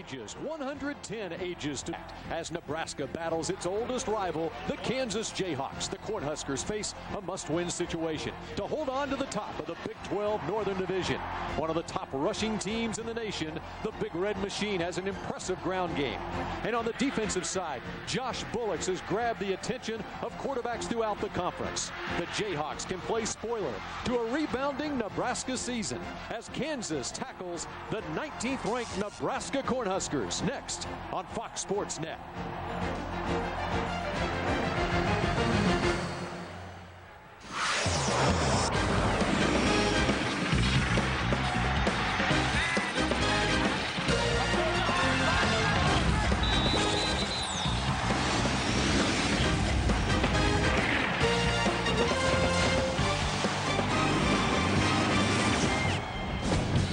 ages, 110 ages to as Nebraska battles its oldest rival, the Kansas Jayhawks. The Cornhuskers face a must-win situation to hold on to the top of the Big 12 Northern Division. One of the top rushing teams in the nation, the Big Red Machine has an impressive ground game. And on the defensive side, Josh Bullocks has grabbed the attention of quarterbacks throughout the conference. The Jayhawks can play spoiler to a rebounding Nebraska season as Kansas tackles the 19th ranked Nebraska Cornhuskers next on Fox Sports Net.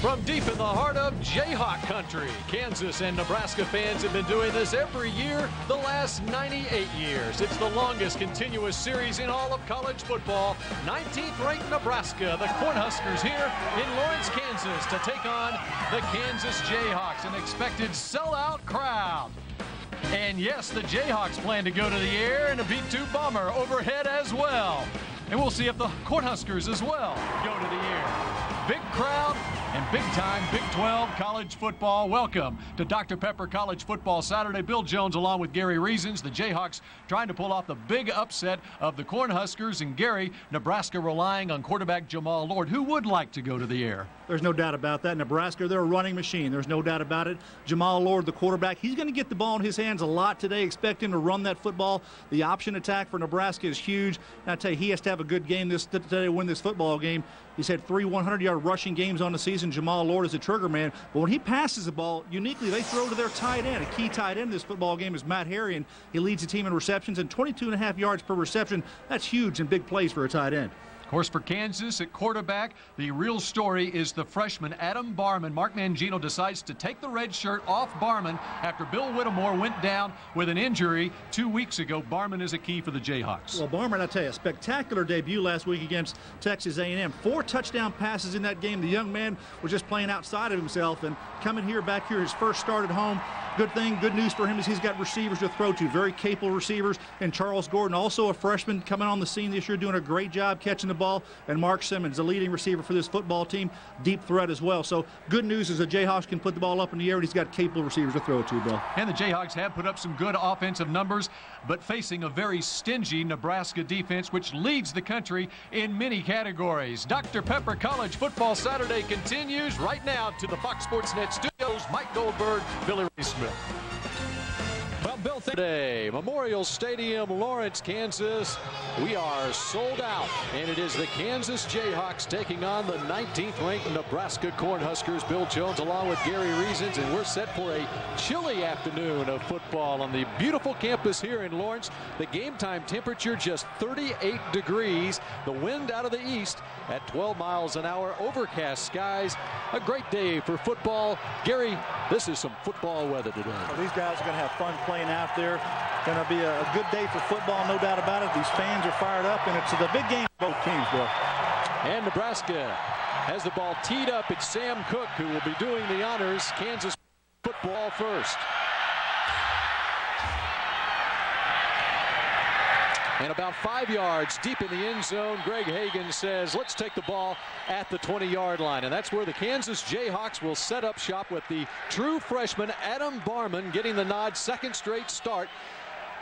From deep in the heart of Jayhawk country, Kansas and Nebraska fans have been doing this every year the last 98 years. It's the longest continuous series in all of college football. 19th ranked Nebraska, the Cornhuskers here in Lawrence, Kansas to take on the Kansas Jayhawks, an expected sellout crowd. And yes, the Jayhawks plan to go to the air in a B-2 bomber overhead as well. And we'll see if the Cornhuskers as well go to the air. Big crowd and big-time Big 12 college football. Welcome to Dr. Pepper College Football Saturday. Bill Jones along with Gary Reasons. The Jayhawks trying to pull off the big upset of the Cornhuskers. And Gary, Nebraska relying on quarterback Jamal Lord, who would like to go to the air. There's no doubt about that. Nebraska, they're a running machine. There's no doubt about it. Jamal Lord, the quarterback, he's going to get the ball in his hands a lot today. Expect him to run that football. The option attack for Nebraska is huge. And I tell you, he has to have a good game today to win this football game. He's had 3 100-yard rushing games on the season. Jamal Lord is a trigger man. But when he passes the ball, uniquely, they throw to their tight end. A key tight end in this football game is Matt Harrion. He leads the team in receptions and 22.5 yards per reception. That's huge and big plays for a tight end. Of course, for Kansas at quarterback, the real story is the freshman Adam Barman. Mark Mangino decides to take the red shirt off Barman after Bill Whittemore went down with an injury 2 weeks ago. Barman is a key for the Jayhawks. Well, Barman, I tell you, a spectacular debut last week against Texas A&M. 4 touchdown passes in that game. The young man was just playing outside of himself, and coming back here, his first start at home. Good thing, good news for him is he's got receivers to throw to, very capable receivers. And Charles Gordon, also a freshman coming on the scene this year, doing a great job catching the ball. And Mark Simmons, the leading receiver for this football team, deep threat as well. So good news is the Jayhawks can put the ball up in the air, and he's got capable receivers to throw to, Bill. And the Jayhawks have put up some good offensive numbers, but facing a very stingy Nebraska defense, which leads the country in many categories. Dr. Pepper College Football Saturday continues right now to the Fox Sports Net studios. Mike Goldberg, Billy Ray Smith. Well, Bill, today, Memorial Stadium, Lawrence, Kansas. We are sold out, and it is the Kansas Jayhawks taking on the 19th ranked Nebraska Cornhuskers. Bill Jones along with Gary Reasons, and we're set for a chilly afternoon of football on the beautiful campus here in Lawrence. The game time temperature just 38 degrees. The wind out of the east at 12 miles an hour. Overcast skies. A great day for football. Gary, this is some football weather today. Well, these guys are going to have fun playing out there. Going to be a good day for football, no doubt about it. These fans are fired up, and it's the big game for both teams, Bill. And Nebraska has the ball teed up. It's Sam Cook who will be doing the honors. Kansas football first. And about 5 yards deep in the end zone, Greg Hagan says, let's take the ball at the 20-yard line. And that's where the Kansas Jayhawks will set up shop with the true freshman Adam Barman getting the nod, second straight start.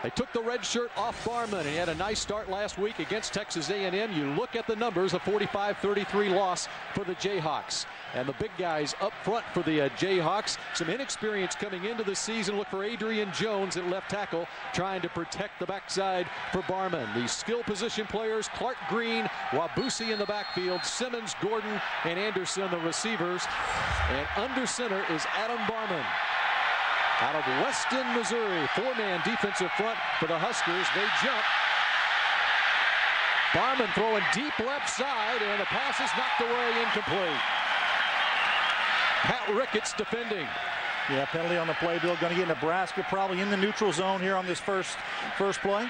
They took the red shirt off Barman, and he had a nice start last week against Texas A&M. You look at the numbers, a 45-33 loss for the Jayhawks. And the big guys up front for the Jayhawks, some inexperience coming into the season. Look for Adrian Jones at left tackle, trying to protect the backside for Barman. The skill position players, Clark Green, Wabusi in the backfield, Simmons, Gordon, and Anderson, the receivers. And under center is Adam Barman. Out of Weston, Missouri, 4-man defensive front for the Huskers. They jump. Barman throwing deep left side, and the pass is knocked away, incomplete. Pat Ricketts defending. Yeah, penalty on the play, Bill. Going to get Nebraska probably in the neutral zone here on this first play.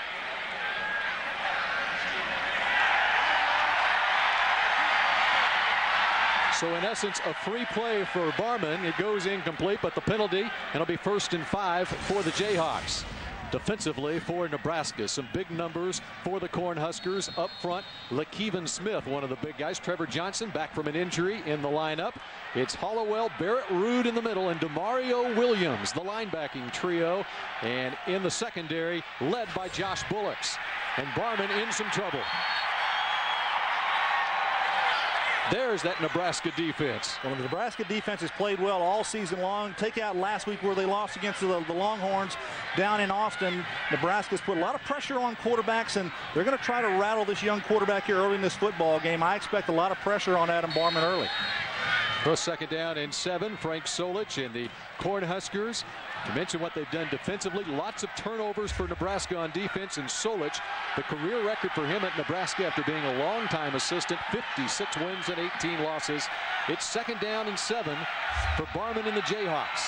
So in essence, a free play for Barman. It goes incomplete, but the penalty, and it'll be 1st and 5 for the Jayhawks. Defensively for Nebraska, some big numbers for the Cornhuskers. Up front, LaKeven Smith, one of the big guys. Trevor Johnson back from an injury in the lineup. It's Hollowell, Barrett Ruud in the middle, and DeMario Williams, the linebacking trio. And in the secondary, led by Josh Bullocks. And Barman in some trouble. There's that Nebraska defense. Well, the Nebraska defense has played well all season long. Take out last week where they lost against the Longhorns down in Austin. Nebraska's put a lot of pressure on quarterbacks, and they're going to try to rattle this young quarterback here early in this football game. I expect a lot of pressure on Adam Barman early. First 2nd down and 7. Frank Solich and the Cornhuskers. To mention what they've done defensively, lots of turnovers for Nebraska on defense, and Solich, the career record for him at Nebraska after being a longtime assistant, 56 wins and 18 losses. It's 2nd down and 7 for Barman and the Jayhawks.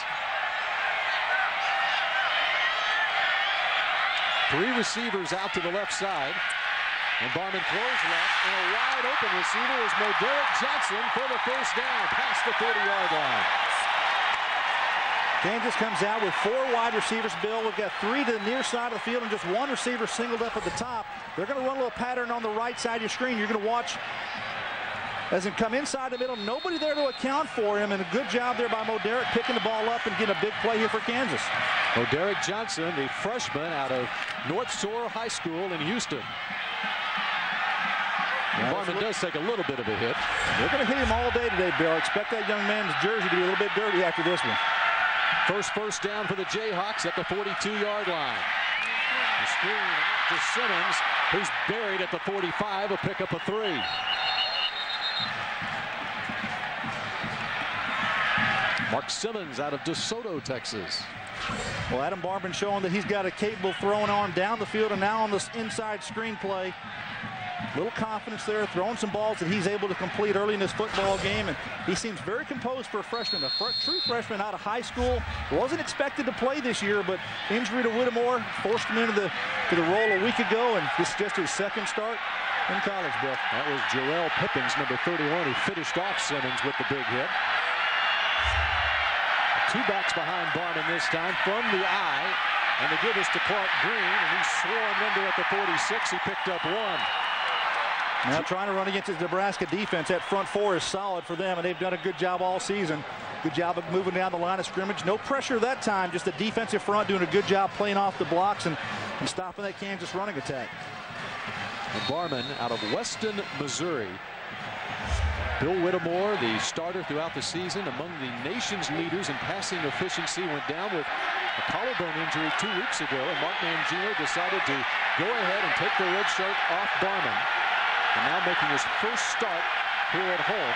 3 receivers out to the left side. And Barman throws left, and a wide open receiver is Moderick Johnson for the 1st down past the 40-yard line. Kansas comes out with 4 wide receivers, Bill. We've got 3 to the near side of the field and just 1 receiver singled up at the top. They're going to run a little pattern on the right side of your screen. You're going to watch as it come inside the middle. Nobody there to account for him, and a good job there by Moderick picking the ball up and getting a big play here for Kansas. Moderick Johnson, the freshman out of North Shore High School in Houston. Barman does take a little bit of a hit. They're going to hit him all day today, Bill. Expect that young man's jersey to be a little bit dirty after this one. First down for the Jayhawks at the 42-yard line. The screen out to Simmons, who's buried at the 45, a pickup of 3. Mark Simmons out of DeSoto, Texas. Well, Adam Barman showing that he's got a capable throwing arm down the field, and now on this inside screen play. Little confidence there, throwing some balls that he's able to complete early in this football game, and he seems very composed for a freshman, true freshman out of high school. Wasn't expected to play this year, but injury to Whittemore forced him into the role a week ago, and this is just his 2nd start in college, Bill. That was Jarrell Pippins, number 31, who finished off Simmons with the big hit. 2 backs behind Barman this time from the eye, and they give us to Clark Green, and he swarmed under at the 46. He picked up 1. Now trying to run against his Nebraska defense. That front 4 is solid for them, and they've done a good job all season. Good job of moving down the line of scrimmage. No pressure that time, just the defensive front doing a good job playing off the blocks and stopping that Kansas running attack. And Barman out of Weston, Missouri. Bill Whittemore, the starter throughout the season, among the nation's leaders in passing efficiency, went down with a collarbone injury 2 weeks ago, and Mark Mangino decided to go ahead and take the red shirt off Barman. And now making his first start here at home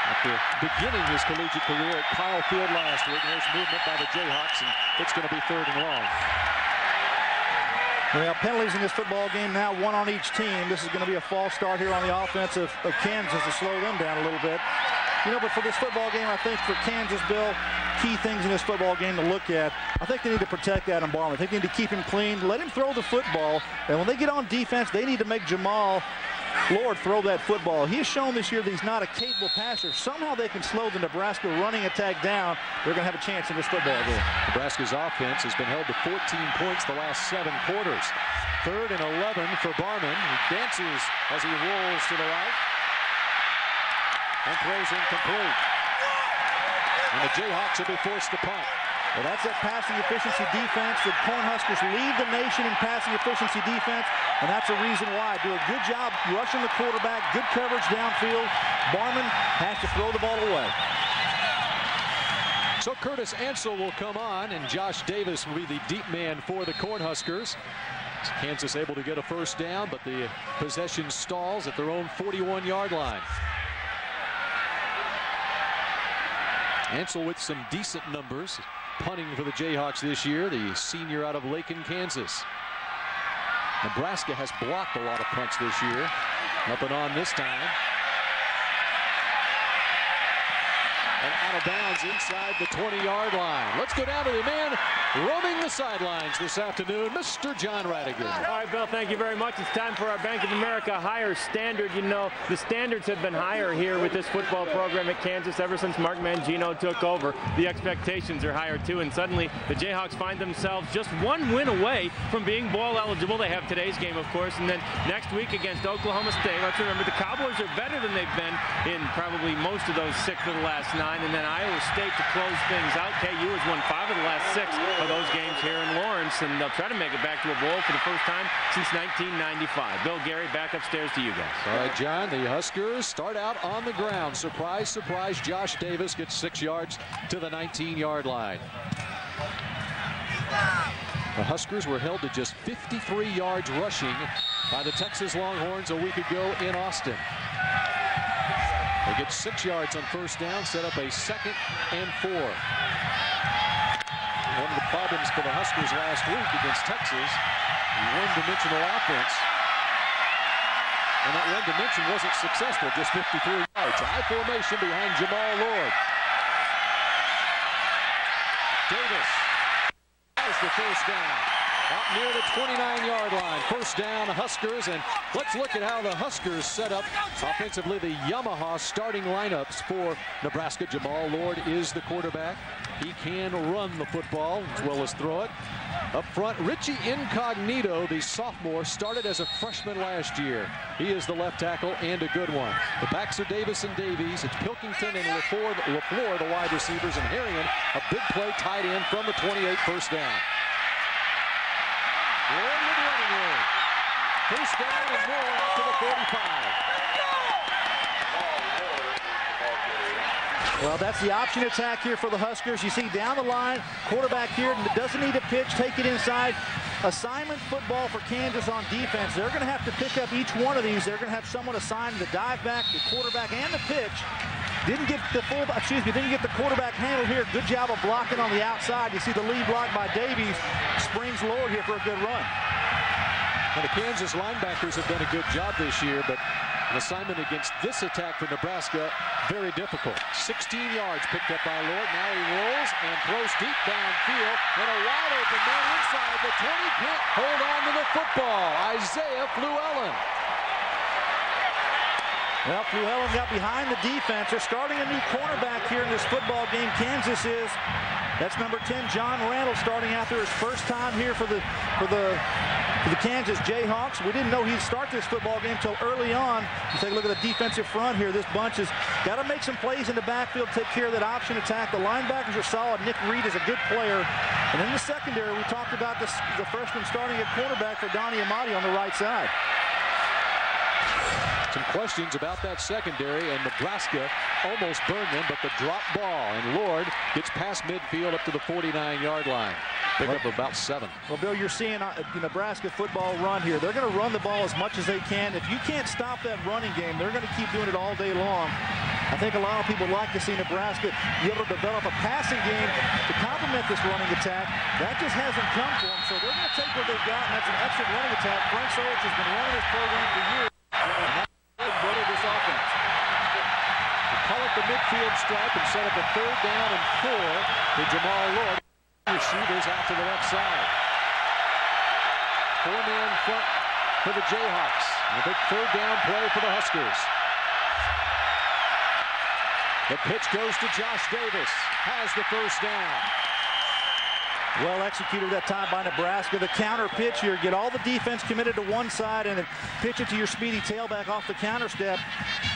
after beginning his collegiate career at Kyle Field last week. There's movement by the Jayhawks, and it's going to be 3rd and long. Well, penalties in this football game now, 1 on each team. This is going to be a false start here on the offense of Kansas to slow them down a little bit. You know, but for this football game, I think for Kansas, Bill, key things in this football game to look at. I think they need to protect Adam Barman. I think they need to keep him clean, let him throw the football, and when they get on defense, they need to make Jamal Lord throw that football. He has shown this year that he's not a capable passer. Somehow they can slow the Nebraska running attack down. They're going to have a chance in this football game. Nebraska's offense has been held to 14 points the last 7 quarters. 3rd and 11 for Barman. He dances as he rolls to the right and throws incomplete. And the Jayhawks will be forced to punt. Well, that's that passing efficiency defense. The Cornhuskers lead the nation in passing efficiency defense, and that's the reason why. Do a good job rushing the quarterback, good coverage downfield. Barman has to throw the ball away. So Curtis Ansel will come on, and Josh Davis will be the deep man for the Cornhuskers. Kansas able to get a 1st down, but the possession stalls at their own 41-yard line. Ansel with some decent numbers, punting for the Jayhawks this year, the senior out of Lakin, Kansas. Nebraska has blocked a lot of punts this year. Up and on this time. and out of bounds inside the 20-yard line. Let's go down to the man roaming the sidelines this afternoon, Mr. John Radigan. All right, Bill, thank you very much. It's time for our Bank of America higher standard. You know, the standards have been higher here with this football program at Kansas ever since Mark Mangino took over. The expectations are higher, too, and suddenly the Jayhawks find themselves just one win away from being bowl eligible. They have today's game, of course, and then next week against Oklahoma State. Let's remember the Cowboys are better than they've been in probably most of those 6 of the last 9, and then Iowa State to close things out. KU has won 5 of the last 6 of those games here in Lawrence, and they'll try to make it back to a bowl for the first time since 1995. Bill, Gary, back upstairs to you guys. All right, John, the Huskers start out on the ground. Surprise, surprise, Josh Davis gets 6 yards to the 19-yard line. The Huskers were held to just 53 yards rushing by the Texas Longhorns a week ago in Austin. They get 6 yards on first down, set up a 2nd and 4. One of the problems for the Huskers last week against Texas, one-dimensional offense. And that one dimension wasn't successful, just 53 yards. High formation behind Jamal Lord. Davis has the first down. Out near the 29-yard line. First down, Huskers. And let's look at how the Huskers set up offensively the Yamaha starting lineups for Nebraska. Jamal Lord is the quarterback. He can run the football as well as throw it. Up front, Richie Incognito, the sophomore, started as a freshman last year. He is the left tackle and a good one. The backs are Davis and Davies. It's Pilkington and LaFleur, the wide receivers, and Harrion, a big play tight end from the 28, first down. Lord with running room. First down and more after the 45. Well, that's the option attack here for the Huskers. You see down the line, quarterback here doesn't need a pitch, take it inside. Assignment football for Kansas on defense. They're going to have to pick up each one of these. They're going to have someone assigned the dive back, the quarterback, and the pitch. Didn't get the quarterback handled here. Good job of blocking on the outside. You see the lead block by Davies. Springs Lord here for a good run. Well, the Kansas linebackers have done a good job this year, but an assignment against this attack for Nebraska, very difficult. 16 yards picked up by Lord. Now he rolls and throws deep downfield. And a wide open man inside the 20. Can't hold on to the football. Isaiah Fluellen. Well, Fluellen got behind the defense. They're starting a new cornerback here in this football game. Kansas is. That's number 10, John Randall, starting after his first time here for the Kansas Jayhawks. We didn't know he'd start this football game until early on. You take a look at the defensive front here. This bunch has got to make some plays in the backfield, take care of that option attack. The linebackers are solid. Nick Reed is a good player. And in the secondary, we talked about the freshman starting at cornerback for Donnie Amati on the right side. Some questions about that secondary, and Nebraska almost burned them, but the drop ball, and Lord gets past midfield up to the 49-yard line. Pick up about 7. Well, Bill, you're seeing Nebraska football run here. They're going to run the ball as much as they can. If you can't stop that running game, they're going to keep doing it all day long. I think a lot of people like to see Nebraska be able to develop a passing game to complement this running attack. That just hasn't come to them, so they're going to take what they've got, and that's an excellent running attack. Frank Solich has been running this program for years. This offense. They call it the midfield stripe and set up a 3rd down and 4 to Jamal Lord. Receivers out to the left side. 4-man front for the Jayhawks. A big 3rd down play for the Huskers. The pitch goes to Josh Davis. Has the first down. Well executed that time by Nebraska. The counter pitch here. Get all the defense committed to one side and then pitch it to your speedy tailback off the counter step.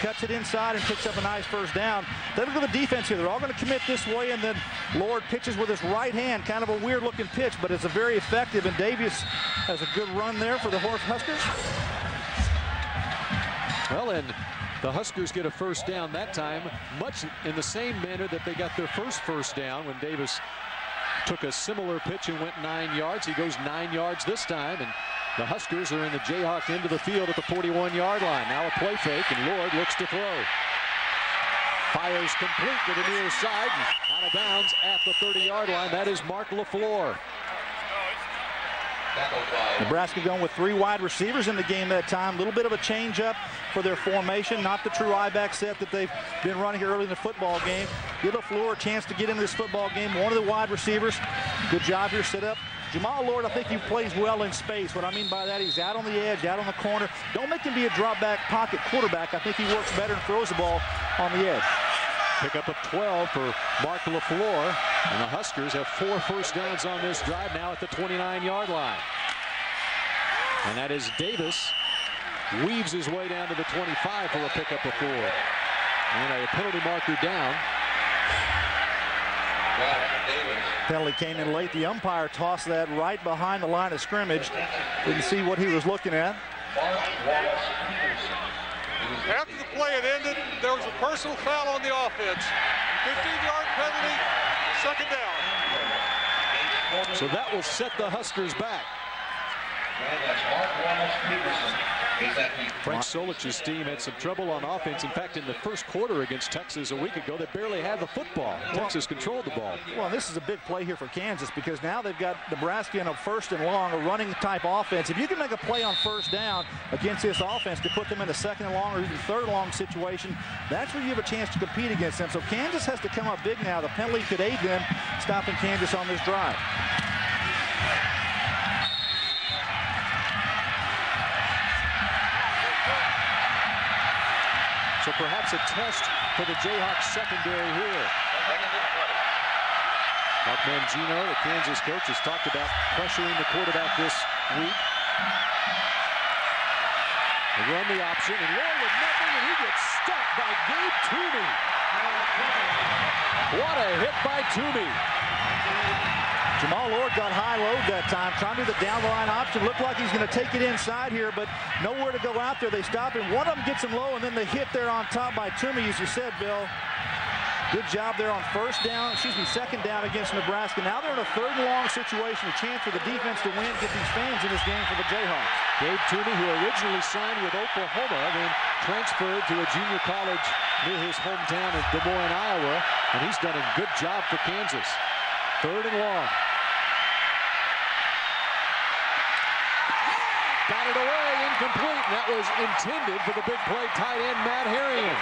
Cuts it inside and picks up a nice first down. Then look at the defense here. They're all going to commit this way, and then Lord pitches with his right hand. Kind of a weird looking pitch, but it's a very effective, and Davis has a good run there for the Huskers. Well, and the Huskers get a first down that time, much in the same manner that they got their first down when Davis took a similar pitch and went 9 yards. He goes 9 yards this time, and the Huskers are in the Jayhawk end of the field at the 41-yard line. Now a play fake, and Lord looks to throw. Fires complete to the near side, and out of bounds at the 30-yard line. That is Mark LaFleur. Nebraska going with 3 wide receivers in the game that time. A little bit of a change up for their formation. Not the true I-back set that they've been running here early in the football game. give LaFleur a chance to get into this football game. One of the wide receivers. Good job here, set up. Jamal Lord, I think he plays well in space. What I mean by that, he's out on the edge, out on the corner. Don't make him be a drop back pocket quarterback. I think he works better and throws the ball on the edge. Pickup of 12 for Mark LaFleur, and the Huskers have 4 first downs on this drive now at the 29-yard line. And that is Davis weaves his way down to the 25 for a pickup of 4. And a penalty marker down. Penalty came in late. The umpire tossed that right behind the line of scrimmage. Didn't see what he was looking at. After the play had ended, there was a personal foul on the offense. 15-yard penalty, second down. So that will set the Huskers back. Frank Solich's team had some trouble on offense. In fact, in the first quarter against Texas a week ago, they barely had the football. Texas controlled the ball. Well, this is a big play here for Kansas because now they've got Nebraska in a first and long, a running type offense. If you can make a play on first down against this offense to put them in a second and long or even third and long situation, that's where you have a chance to compete against them. So Kansas has to come up big now. The penalty could aid them stopping Kansas on this drive. So perhaps a test for the Jayhawks secondary here. Mark Mangino, the Kansas coach, has talked about pressuring the quarterback this week. They run the option, and Lloyd with nothing, and he gets stopped by Gabe Toomey. What a hit by Toomey. Jamal Lord got high-low that time, trying to do the down-the-line option. Looked like he's going to take it inside here, but nowhere to go out there. They stop him. One of them gets him low, and then the hit there on top by Toomey, as you said, Bill. Good job there on second down against Nebraska. Now they're in a third and long situation, a chance for the defense to win, get these fans in this game for the Jayhawks. Gabe Toomey, who originally signed with Oklahoma, then transferred to a junior college near his hometown of Des Moines, Iowa, and he's done a good job for Kansas. Third and long. Got it away, incomplete. That was intended for the big play tight end Matt Harrigan.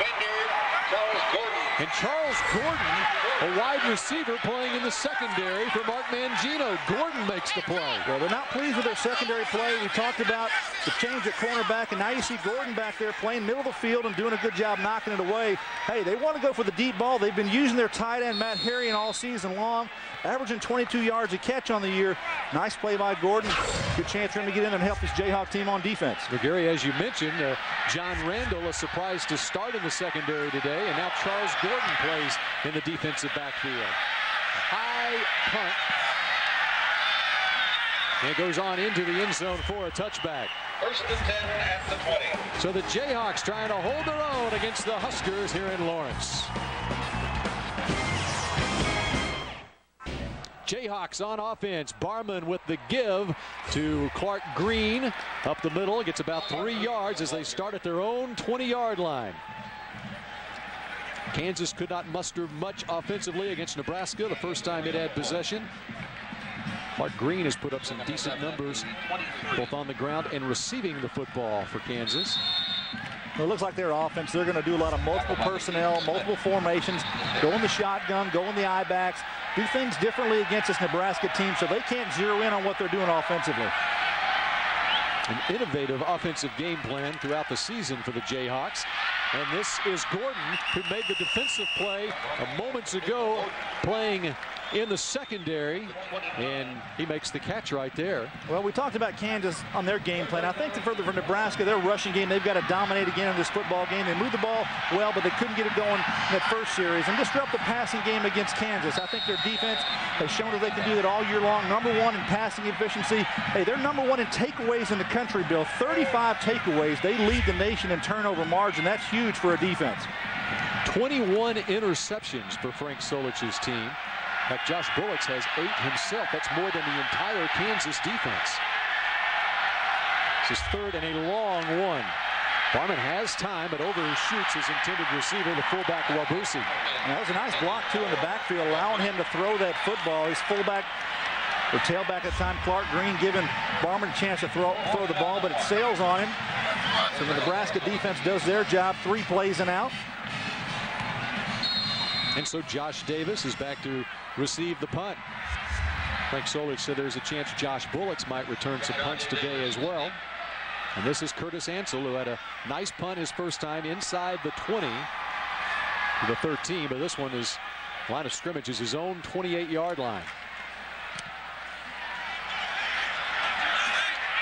And Charles Gordon, a wide receiver playing in the secondary for Mark Mangino. Gordon makes the play. Well, they're not pleased with their secondary play. We talked about the change at cornerback, and now you see Gordon back there playing middle of the field and doing a good job knocking it away. Hey, they want to go for the deep ball. They've been using their tight end, Matt Harrigan, all season long, averaging 22 yards a catch on the year. Nice play by Gordon. Good chance for him to get in and help this Jayhawk team on defense. Well, Gary, as you mentioned, John Randall, a surprise to start in the secondary today, and now Charles Gordon plays in the defensive backfield. High punt. And it goes on into the end zone for a touchback. First and 10 at the 20. So the Jayhawks trying to hold their own against the Huskers here in Lawrence. Jayhawks on offense. Barman with the give to Clark Green. Up the middle, gets about 3 yards as they start at their own 20-yard line. Kansas could not muster much offensively against Nebraska the first time it had possession. Clark Green has put up some decent numbers both on the ground and receiving the football for Kansas. Well, it looks like their offense, they're going to do a lot of multiple personnel, multiple formations, go in the shotgun, go in the I-backs, do things differently against this Nebraska team so they can't zero in on what they're doing offensively. An innovative offensive game plan throughout the season for the Jayhawks. And this is Gordon, who made the defensive play moments ago, playing in the secondary, and he makes the catch right there. Well, we talked about Kansas on their game plan. I think for Nebraska, their rushing game, they've got to dominate again in this football game. They moved the ball well, but they couldn't get it going in that first series and disrupt the passing game against Kansas. I think their defense has shown that they can do that all year long. #1 in passing efficiency. Hey, they're #1 in takeaways in the country, Bill. 35 takeaways. They lead the nation in turnover margin. That's huge for a defense. 21 interceptions for Frank Solich's team. In fact, Josh Bullocks has 8 himself. That's more than the entire Kansas defense. This is third and a long one. Barman has time, but overshoots his intended receiver, the fullback Wabusi. That was a nice block, too, in the backfield, allowing him to throw that football. His fullback, or tailback at the time, Clark Green, giving Barman a chance to throw the ball, but it sails on him. So the Nebraska defense does their job, 3 plays and out. And so Josh Davis is back to receive the punt. Frank Solich said there's a chance Josh Bullocks might return some punts today as well. And this is Curtis Ansel, who had a nice punt his first time inside the 20 to the 13, but this one is line of scrimmage is his own 28-yard line.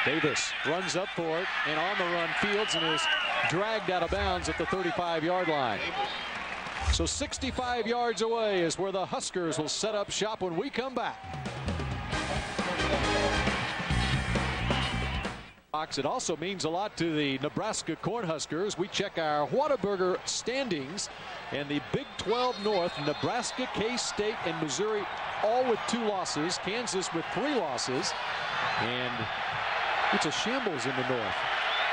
Davis runs up for it, and on the run Fields and is dragged out of bounds at the 35-yard line. So 65 yards away is where the Huskers will set up shop when we come back. It also means a lot to the Nebraska Cornhuskers. We check our Whataburger standings, and the Big 12 North, Nebraska, K-State, and Missouri all with 2 losses. Kansas with 3 losses. And it's a shambles in the North.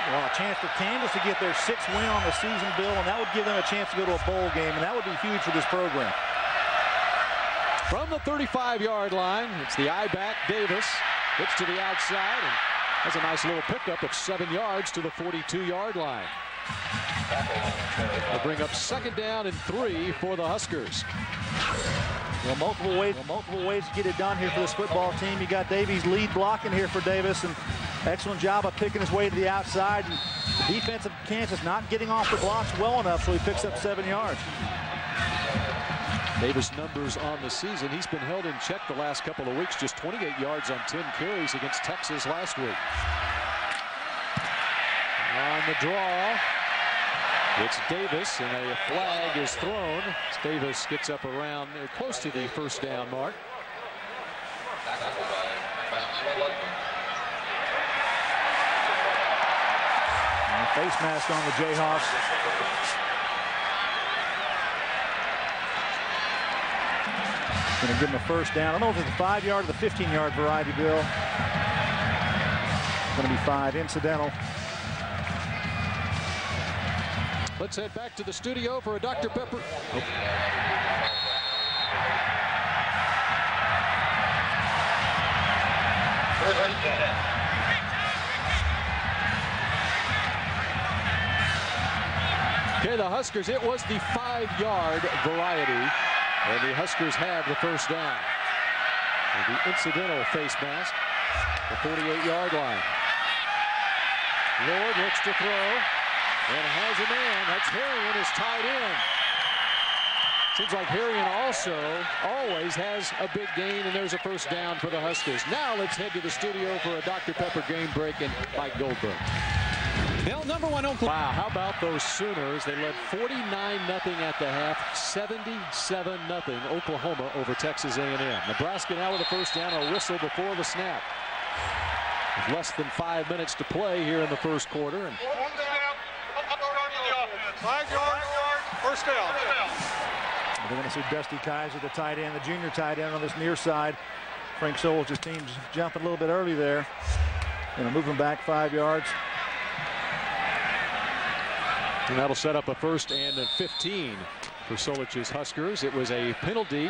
Well, a chance for Kansas to get their 6th win on the season, Bill, and that would give them a chance to go to a bowl game, and that would be huge for this program. From the 35-yard line, it's the I-back Davis. Gets to the outside and has a nice little pickup of 7 yards to the 42-yard line. They'll bring up 2nd down and 3 for the Huskers. Well, multiple ways to get it done here for this football team. You got Davies lead blocking here for Davis, and excellent job of picking his way to the outside. And the defense of Kansas not getting off the blocks well enough, so he picks up 7 yards. Davis numbers on the season. He's been held in check the last couple of weeks. Just 28 yards on 10 carries against Texas last week. On the draw, it's Davis, and a flag is thrown. Davis gets up around close to the 1st down mark. And a face mask on the Jayhawks. Going to give him a 1st down. I don't know if it's the 5-yard or the 15-yard variety, Bill. Going to be 5, incidental. Let's head back to the studio for a Dr. Pepper. Oh. Okay, the Huskers, it was the 5-yard variety. And the Huskers have the 1st down. And the incidental face mask, the 48-yard line. Lord looks to throw and has a man. That's Harrion is tied in. Seems like Harrion also always has a big gain, and there's a 1st down for the Huskers. Now let's head to the studio for a Dr. Pepper game break and Mike Goldberg. Bill, number 1 Oklahoma. Wow, how about those Sooners? They led 49-0 at the half, 77-0 Oklahoma over Texas A&M. Nebraska now with a 1st down, a whistle before the snap. With less than 5 minutes to play here in the 1st quarter. And 5 yards, 1st down. They're going to see Dusty Kaiser, the tight end, the junior tight end on this near side. Frank Solich's team's jumping a little bit early there. Going to move him back 5 yards. And that'll set up a 1st and a 15 for Solich's Huskers. It was a penalty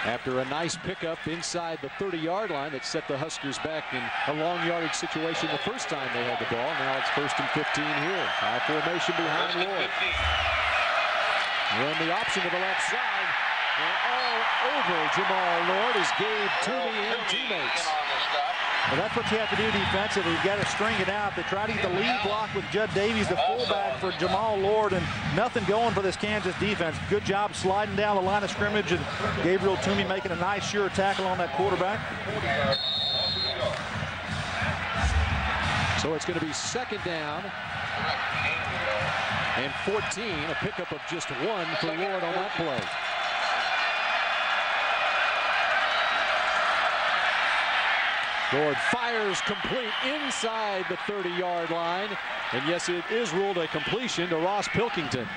after a nice pickup inside the 30-yard line that set the Huskers back in a long yardage situation the first time they had the ball. Now it's 1st and 15 here. High formation behind Lord. Run the option to the left side. And all over Jamal Lord is Gabe Toomey and teammates. Well, that's what you have to do defensively. You've got to string it out. They try to get the lead block with Judd Davies, the fullback, for Jamal Lord, and nothing going for this Kansas defense. Good job sliding down the line of scrimmage, and Gabriel Toomey making a nice, sure tackle on that quarterback. So it's going to be 2nd down and 14, a pickup of just 1 for Lord on that play. Lord fires complete inside the 30-yard line. And yes, it is ruled a completion to Ross Pilkington.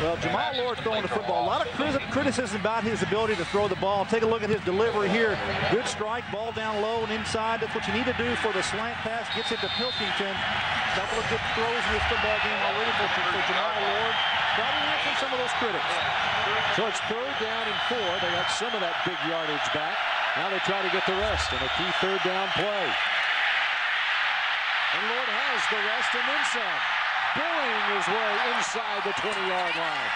Well, Jamal Lord throwing the football. A lot of criticism about his ability to throw the ball. Take a look at his delivery here. Good strike, ball down low and inside. That's what you need to do for the slant pass. Gets it to Pilkington. A couple of good throws in this football game already for Jamal Lord. Probably answering some of those critics. So it's 3rd down and 4. They got some of that big yardage back. Now they try to get the rest in a key 3rd down play. And Lord has the rest and then some. Bullying his way inside the 20-yard line.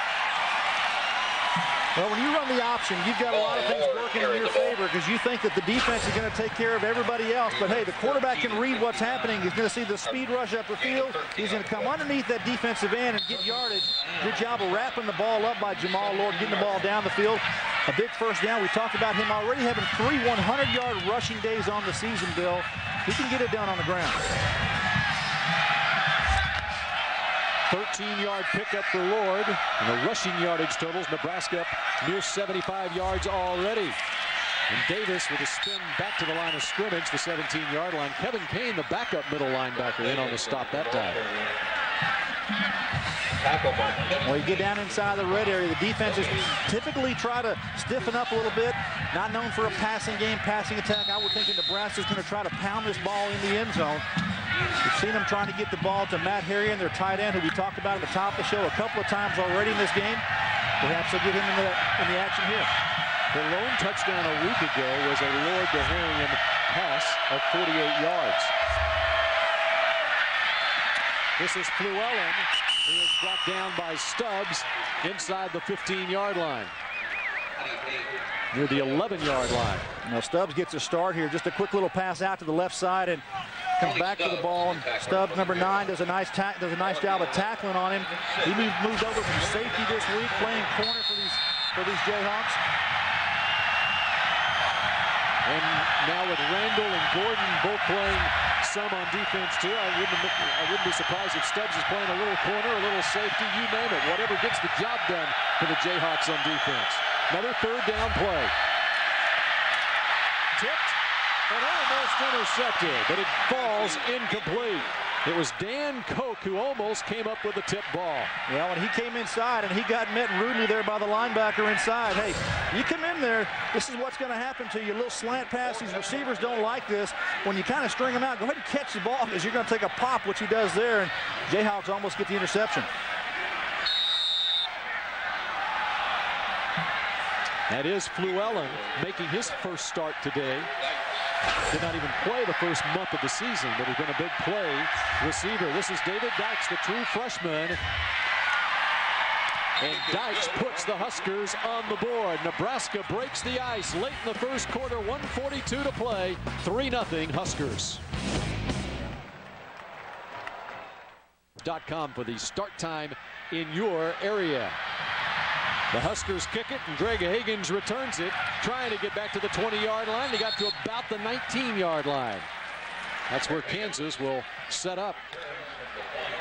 Well, when you run the option, you've got a lot of things working in your favor because you think that the defense is going to take care of everybody else. But, hey, the quarterback can read what's happening. He's going to see the speed rush up the field. He's going to come underneath that defensive end and get yardage. Good job of wrapping the ball up by Jamal Lord, getting the ball down the field. A big first down. We talked about him already having 3 100-yard rushing days on the season, Bill. He can get it done on the ground. 13-yard pickup for Lord. And the rushing yardage totals, Nebraska up near 75 yards already. And Davis with a spin back to the line of scrimmage, the 17-yard line. Kevin Kane, the backup middle linebacker, in on the stop that time. Well, you get down inside the red area. The defenses typically try to stiffen up a little bit. Not known for a passing game, passing attack. I would think that Nebraska's going to try to pound this ball in the end zone. We've seen them trying to get the ball to Matt Harrion, their tight end, who we talked about at the top of the show a couple of times already in this game. Perhaps they'll get him in the action here. The lone touchdown a week ago was a Lord to Harrion pass of 48 yards. This is Fluellen, who is brought down by Stubbs inside the 15-yard line. Near the 11-yard line. Now Stubbs gets a start here. Just a quick little pass out to the left side and comes back to the ball. And Stubbs, number 9, does a nice job of tackling on him. He moved over from safety this week, playing corner for these Jayhawks. And now with Randall and Gordon both playing some on defense too, I wouldn't be surprised if Stubbs is playing a little corner, a little safety, you name it. Whatever gets the job done for the Jayhawks on defense. Another third down play. Tipped and almost intercepted, but it falls incomplete. It was Dan Koch who almost came up with the tip ball. Well, when he came inside and he got met rudely there by the linebacker inside, hey, you come in there, this is what's going to happen to you. A little slant pass. These receivers don't like this. When you kind of string them out, go ahead and catch the ball because you're going to take a pop, which he does there, and Jayhawks almost get the interception. That is Fluellen making his first start today. Did not even play the first month of the season, but has been a big play receiver. This is David Dykes, the true freshman. And Dykes puts the Huskers on the board. Nebraska breaks the ice late in the first quarter, 1:42 to play, 3-0 Huskers. .com for the start time in your area. The Huskers kick it, and Greg Higgins returns it, trying to get back to the 20-yard line. He got to about the 19-yard line. That's where Kansas will set up.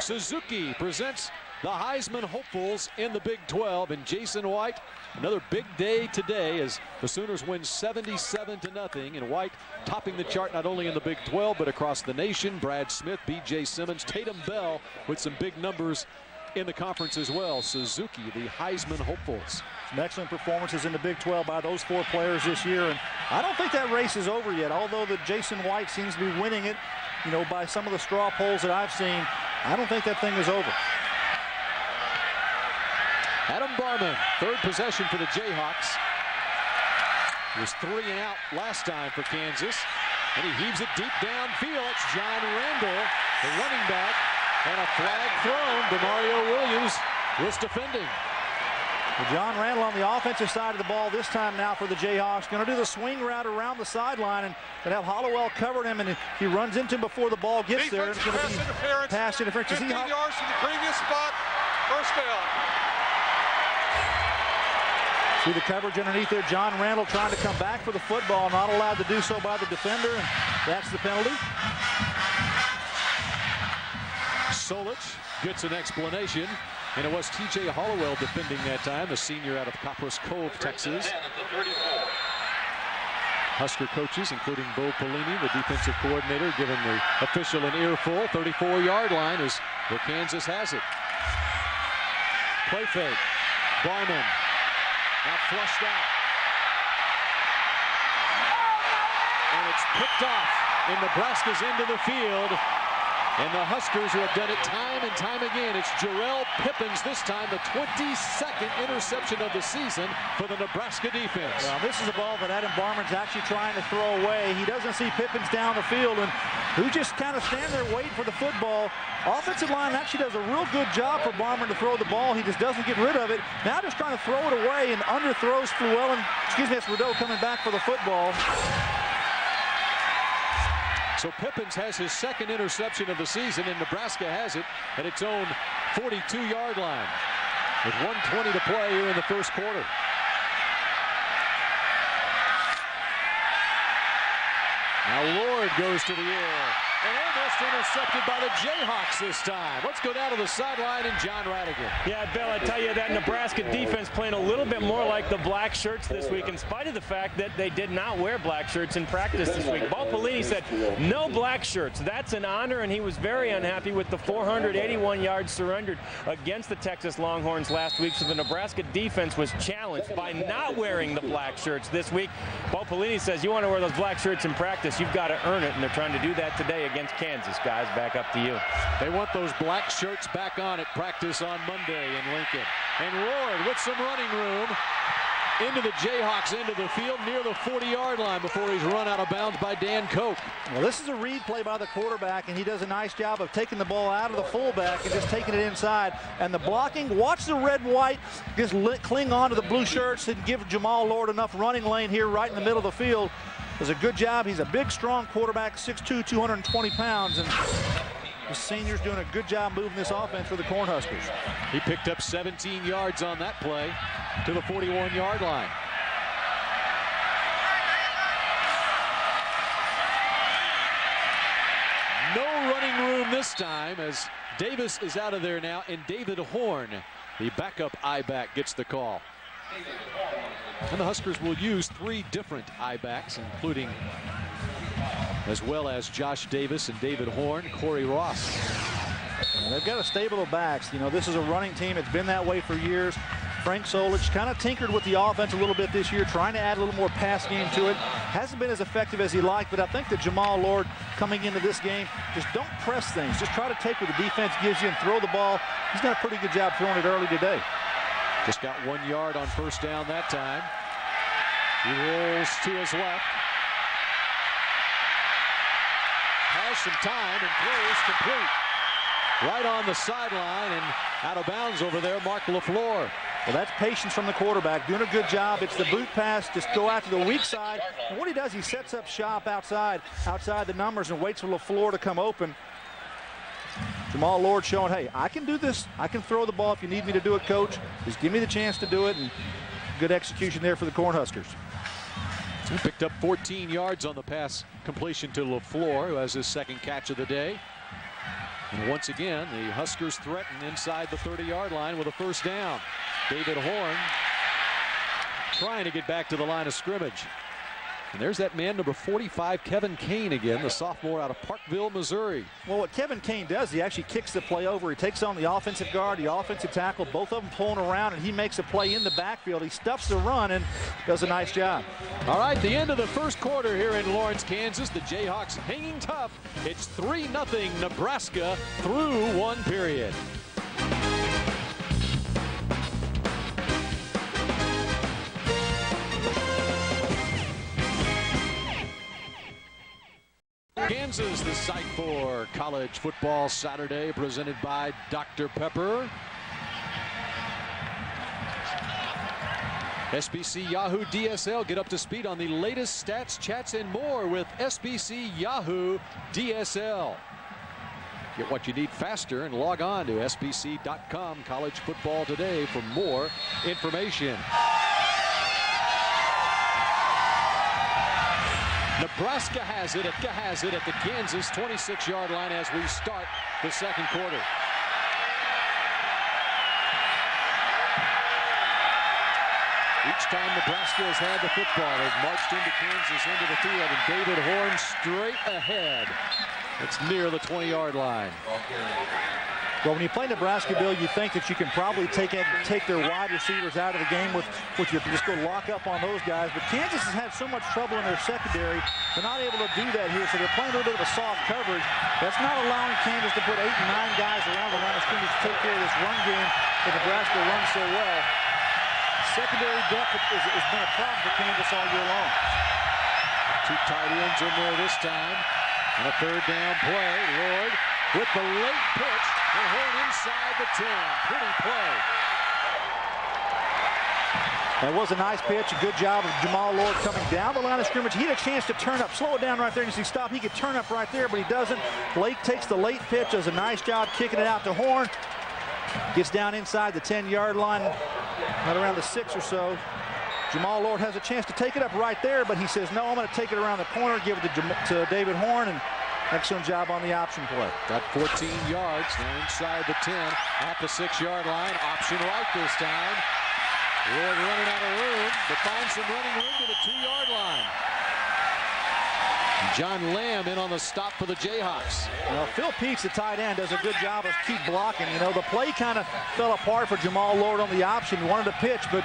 Suzuki presents the Heisman hopefuls in the Big 12, and Jason White, another big day today as the Sooners win 77-0, and White topping the chart not only in the Big 12 but across the nation. Brad Smith, B.J. Simmons, Tatum Bell with some big numbers in the conference as well. Suzuki, the Heisman hopefuls. Some excellent performances in the Big 12 by those 4 players this year, and I don't think that race is over yet. Although the Jason White seems to be winning it, you know, by some of the straw polls that I've seen, I don't think that thing is over. Adam Barman, third possession for the Jayhawks. It was 3 and out last time for Kansas, and he heaves it deep downfield. It's John Randall, the running back. And a flag thrown. Demario Williams was defending. Well, John Randall on the offensive side of the ball this time now for the Jayhawks. Going to do the swing route around the sideline and going to have Hollowell covered him, and he runs into him before the ball gets there. It's going to be pass interference. 15 yards from the previous spot. First down. See the coverage underneath there. John Randall trying to come back for the football, not allowed to do so by the defender, and that's the penalty. Solich gets an explanation, and it was T.J. Hollowell defending that time, the senior out of Copperas Cove, Texas. Husker coaches, including Bo Pelini, the defensive coordinator, giving the official an earful. 34-yard line is where Kansas has it. Play fake. Barman. Now flushed out. And it's picked off in Nebraska's end of the field. And the Huskers, who have done it time and time again, it's Jarrell Pippins this time, the 22nd interception of the season for the Nebraska defense. Well, this is a ball that Adam Barman's actually trying to throw away. He doesn't see Pippins down the field, and who just kind of stand there waiting for the football. Offensive line actually does a real good job for Barman to throw the ball. He just doesn't get rid of it. Now just trying to throw it away and underthrows Fluellen. Excuse me, that's Rideau coming back for the football. So Pippins has his second interception of the season, and Nebraska has it at its own 42-yard line with 1:20 to play here in the first quarter. Now Lord goes to the air and almost intercepted by the Jayhawks this time. Let's go down to the sideline and John Radigan. Yeah, Bill, I tell you, that Nebraska defense playing a little bit more like the black shirts this week, in spite of the fact that they did not wear black shirts in practice this week. Ball Pelini said no black shirts. That's an honor, and he was very unhappy with the 481 yards surrendered against the Texas Longhorns last week. So the Nebraska defense was challenged by not wearing the black shirts this week. Ball Pelini says you want to wear those black shirts in practice, you've got to earn it, and they're trying to do that today against Kansas. Guys, back up to you. They want those black shirts back on at practice on Monday in Lincoln. And Lord with some running room into the Jayhawks end of the field near the 40-yard line before he's run out of bounds by Dan Koch. Well, this is a read play by the quarterback, and he does a nice job of taking the ball out of the fullback and just taking it inside. And the blocking, watch the red-white just cling on to the blue shirts and give Jamal Lord enough running lane here right in the middle of the field. Does a good job. He's a big, strong quarterback, 6'2", 220 pounds, and the senior's doing a good job moving this offense for the Cornhuskers. He picked up 17 yards on that play to the 41-yard line. No running room this time as Davis is out of there now, and David Horn, the backup I-back, gets the call. And the Huskers will use 3 different I-backs, including as well as Josh Davis and David Horn, Corey Ross. Well, they've got a stable of backs. You know, this is a running team. It's been that way for years. Frank Solich kind of tinkered with the offense a little bit this year, trying to add a little more pass game to it. Hasn't been as effective as he liked, but I think that Jamal Lord coming into this game, just don't press things. Just try to take what the defense gives you and throw the ball. He's done a pretty good job throwing it early today. Just got 1 yard on first down that time. He rolls to his left. Has some time and throws complete. Right on the sideline and out of bounds over there, Mark LaFleur. Well, that's patience from the quarterback, doing a good job. It's the boot pass, just go out to the weak side. And what he does, he sets up shop outside the numbers and waits for LaFleur to come open. Jamal Lord showing, hey, I can do this. I can throw the ball if you need me to do it, coach. Just give me the chance to do it. And good execution there for the Cornhuskers. He picked up 14 yards on the pass completion to LaFleur, who has his second catch of the day. And once again, the Huskers threaten inside the 30-yard line with a first down. David Horn trying to get back to the line of scrimmage. And there's that man, number 45, Kevin Kane again, the sophomore out of Parkville, Missouri. Well, what Kevin Kane does, he actually kicks the play over. He takes on the offensive guard, the offensive tackle, both of them pulling around, and he makes a play in the backfield. He stuffs the run and does a nice job. All right, the end of the first quarter here in Lawrence, Kansas. The Jayhawks hanging tough. It's 3-0 Nebraska through one period. Kansas, the site for college football Saturday, presented by Dr. Pepper. SBC Yahoo DSL, get up to speed on the latest stats, chats, and more with SBC Yahoo DSL. Get what you need faster and log on to SBC.com College Football Today for more information. Nebraska has it at the Kansas 26-yard line as we start the second quarter. Each time Nebraska has had the football, they've marched into Kansas into the field, and David Horn straight ahead. It's near the 20-yard line. Well, when you play Nebraska, Bill, you think that you can probably take their wide receivers out of the game with you just go lock up on those guys. But Kansas has had so much trouble in their secondary, they're not able to do that here. So they're playing a little bit of a soft coverage. That's not allowing Kansas to put 8 and 9 guys around the line of scrimmage to take care of this run game that Nebraska runs so well. Secondary depth has been a problem for Kansas all year long. 2 tight ends in there this time. And a 3rd down play. Lord with the late pitch. And Horn inside the 10. Pretty play. That was a nice pitch. A good job of Jamal Lord coming down the line of scrimmage. He had a chance to turn up. Slow it down right there. And you see stop. He could turn up right there, but he doesn't. Blake takes the late pitch. Does a nice job kicking it out to Horn. Gets down inside the 10-yard line. Right around the 6 or so. Jamal Lord has a chance to take it up right there, but he says, no, I'm going to take it around the corner, give it to David Horn, and excellent job on the option play. Got 14 yards now inside the 10 at the 6-yard line. Option right this time. Lord running out of room, but finds some running room to the 2-yard line. John Lamb in on the stop for the Jayhawks. Well, Phil Peaks, the tight end, does a good job of keep blocking. You know, the play kind of fell apart for Jamal Lord on the option. He wanted to pitch, but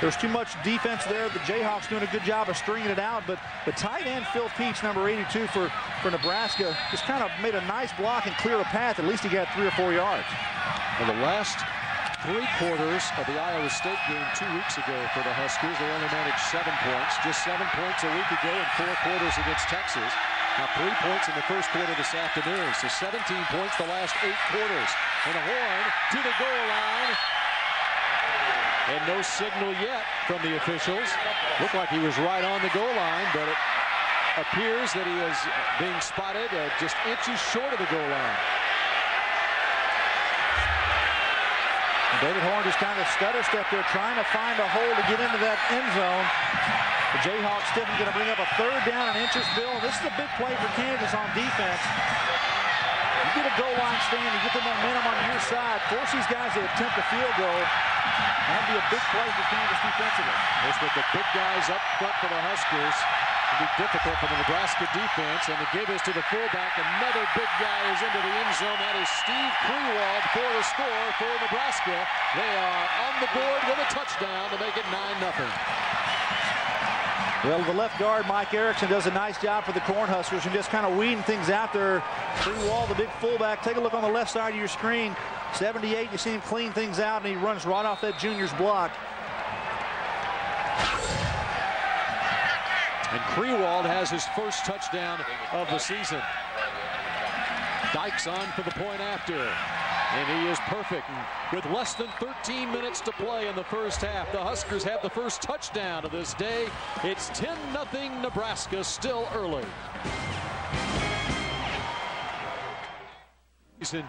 there's too much defense there. The Jayhawks doing a good job of stringing it out, but the tight end, Phil Peaks, number 82 for Nebraska, just kind of made a nice block and cleared a path. At least he got 3 or 4 yards. For the last 3 quarters of the Iowa State game 2 weeks ago for the Huskers, they only managed 7 points. Just 7 points a week ago in 4 quarters against Texas. Now 3 points in the first quarter this afternoon. So 17 points the last 8 quarters. And a Horn to the goal line. And no signal yet from the officials. Looked like he was right on the goal line, but it appears that he is being spotted just inches short of the goal line. David Horn just kind of stutter step there, trying to find a hole to get into that end zone. The Jayhawks still going to bring up a 3rd down and inches, Bill. This is a big play for Kansas on defense. You get a goal line stand, you get the momentum on your side, force these guys to attempt a field goal. That'd be a big play for Kansas defensively. Just with the big guys up front for the Huskers, it'll be difficult for the Nebraska defense. And the give is to the fullback. Another big guy is into the end zone. That is Steve Krewald for the score for Nebraska. They are on the board with a touchdown to make it 9-0. Well, the left guard, Mike Erickson, does a nice job for the Cornhuskers and just kind of weeding things out there. Krewald, the big fullback. Take a look on the left side of your screen. 78, you see him clean things out, and he runs right off that junior's block. And Krewald has his first touchdown of the season. Dykes on for the point after. And he is perfect. With less than 13 minutes to play in the first half, the Huskers have the first touchdown of this day. It's 10-0 Nebraska, still early.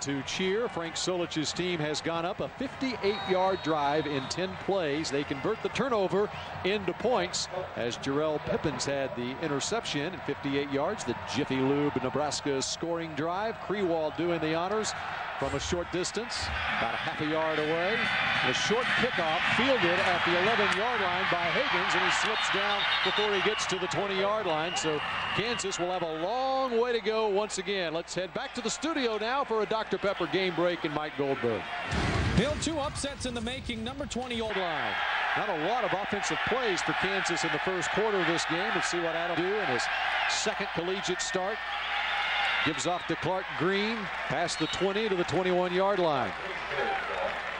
To cheer, Frank Solich's team has gone up a 58-yard drive in 10 plays. They convert the turnover into points as Jarrell Pippins had the interception at 58 yards. The Jiffy Lube Nebraska scoring drive. Krewald doing the honors from a short distance, about a half a yard away. A short kickoff fielded at the 11-yard line by Higgins, and he slips down before he gets to the 20-yard line. So Kansas will have a long way to go once again. Let's head back to the studio now for a Dr. Pepper game break and Mike Goldberg. Bill, 2 upsets in the making. Number 20 old line. Not a lot of offensive plays for Kansas in the first quarter of this game. Let's see what Adam do in his second collegiate start. Gives off to Clark Green, past the 20 to the 21-yard line.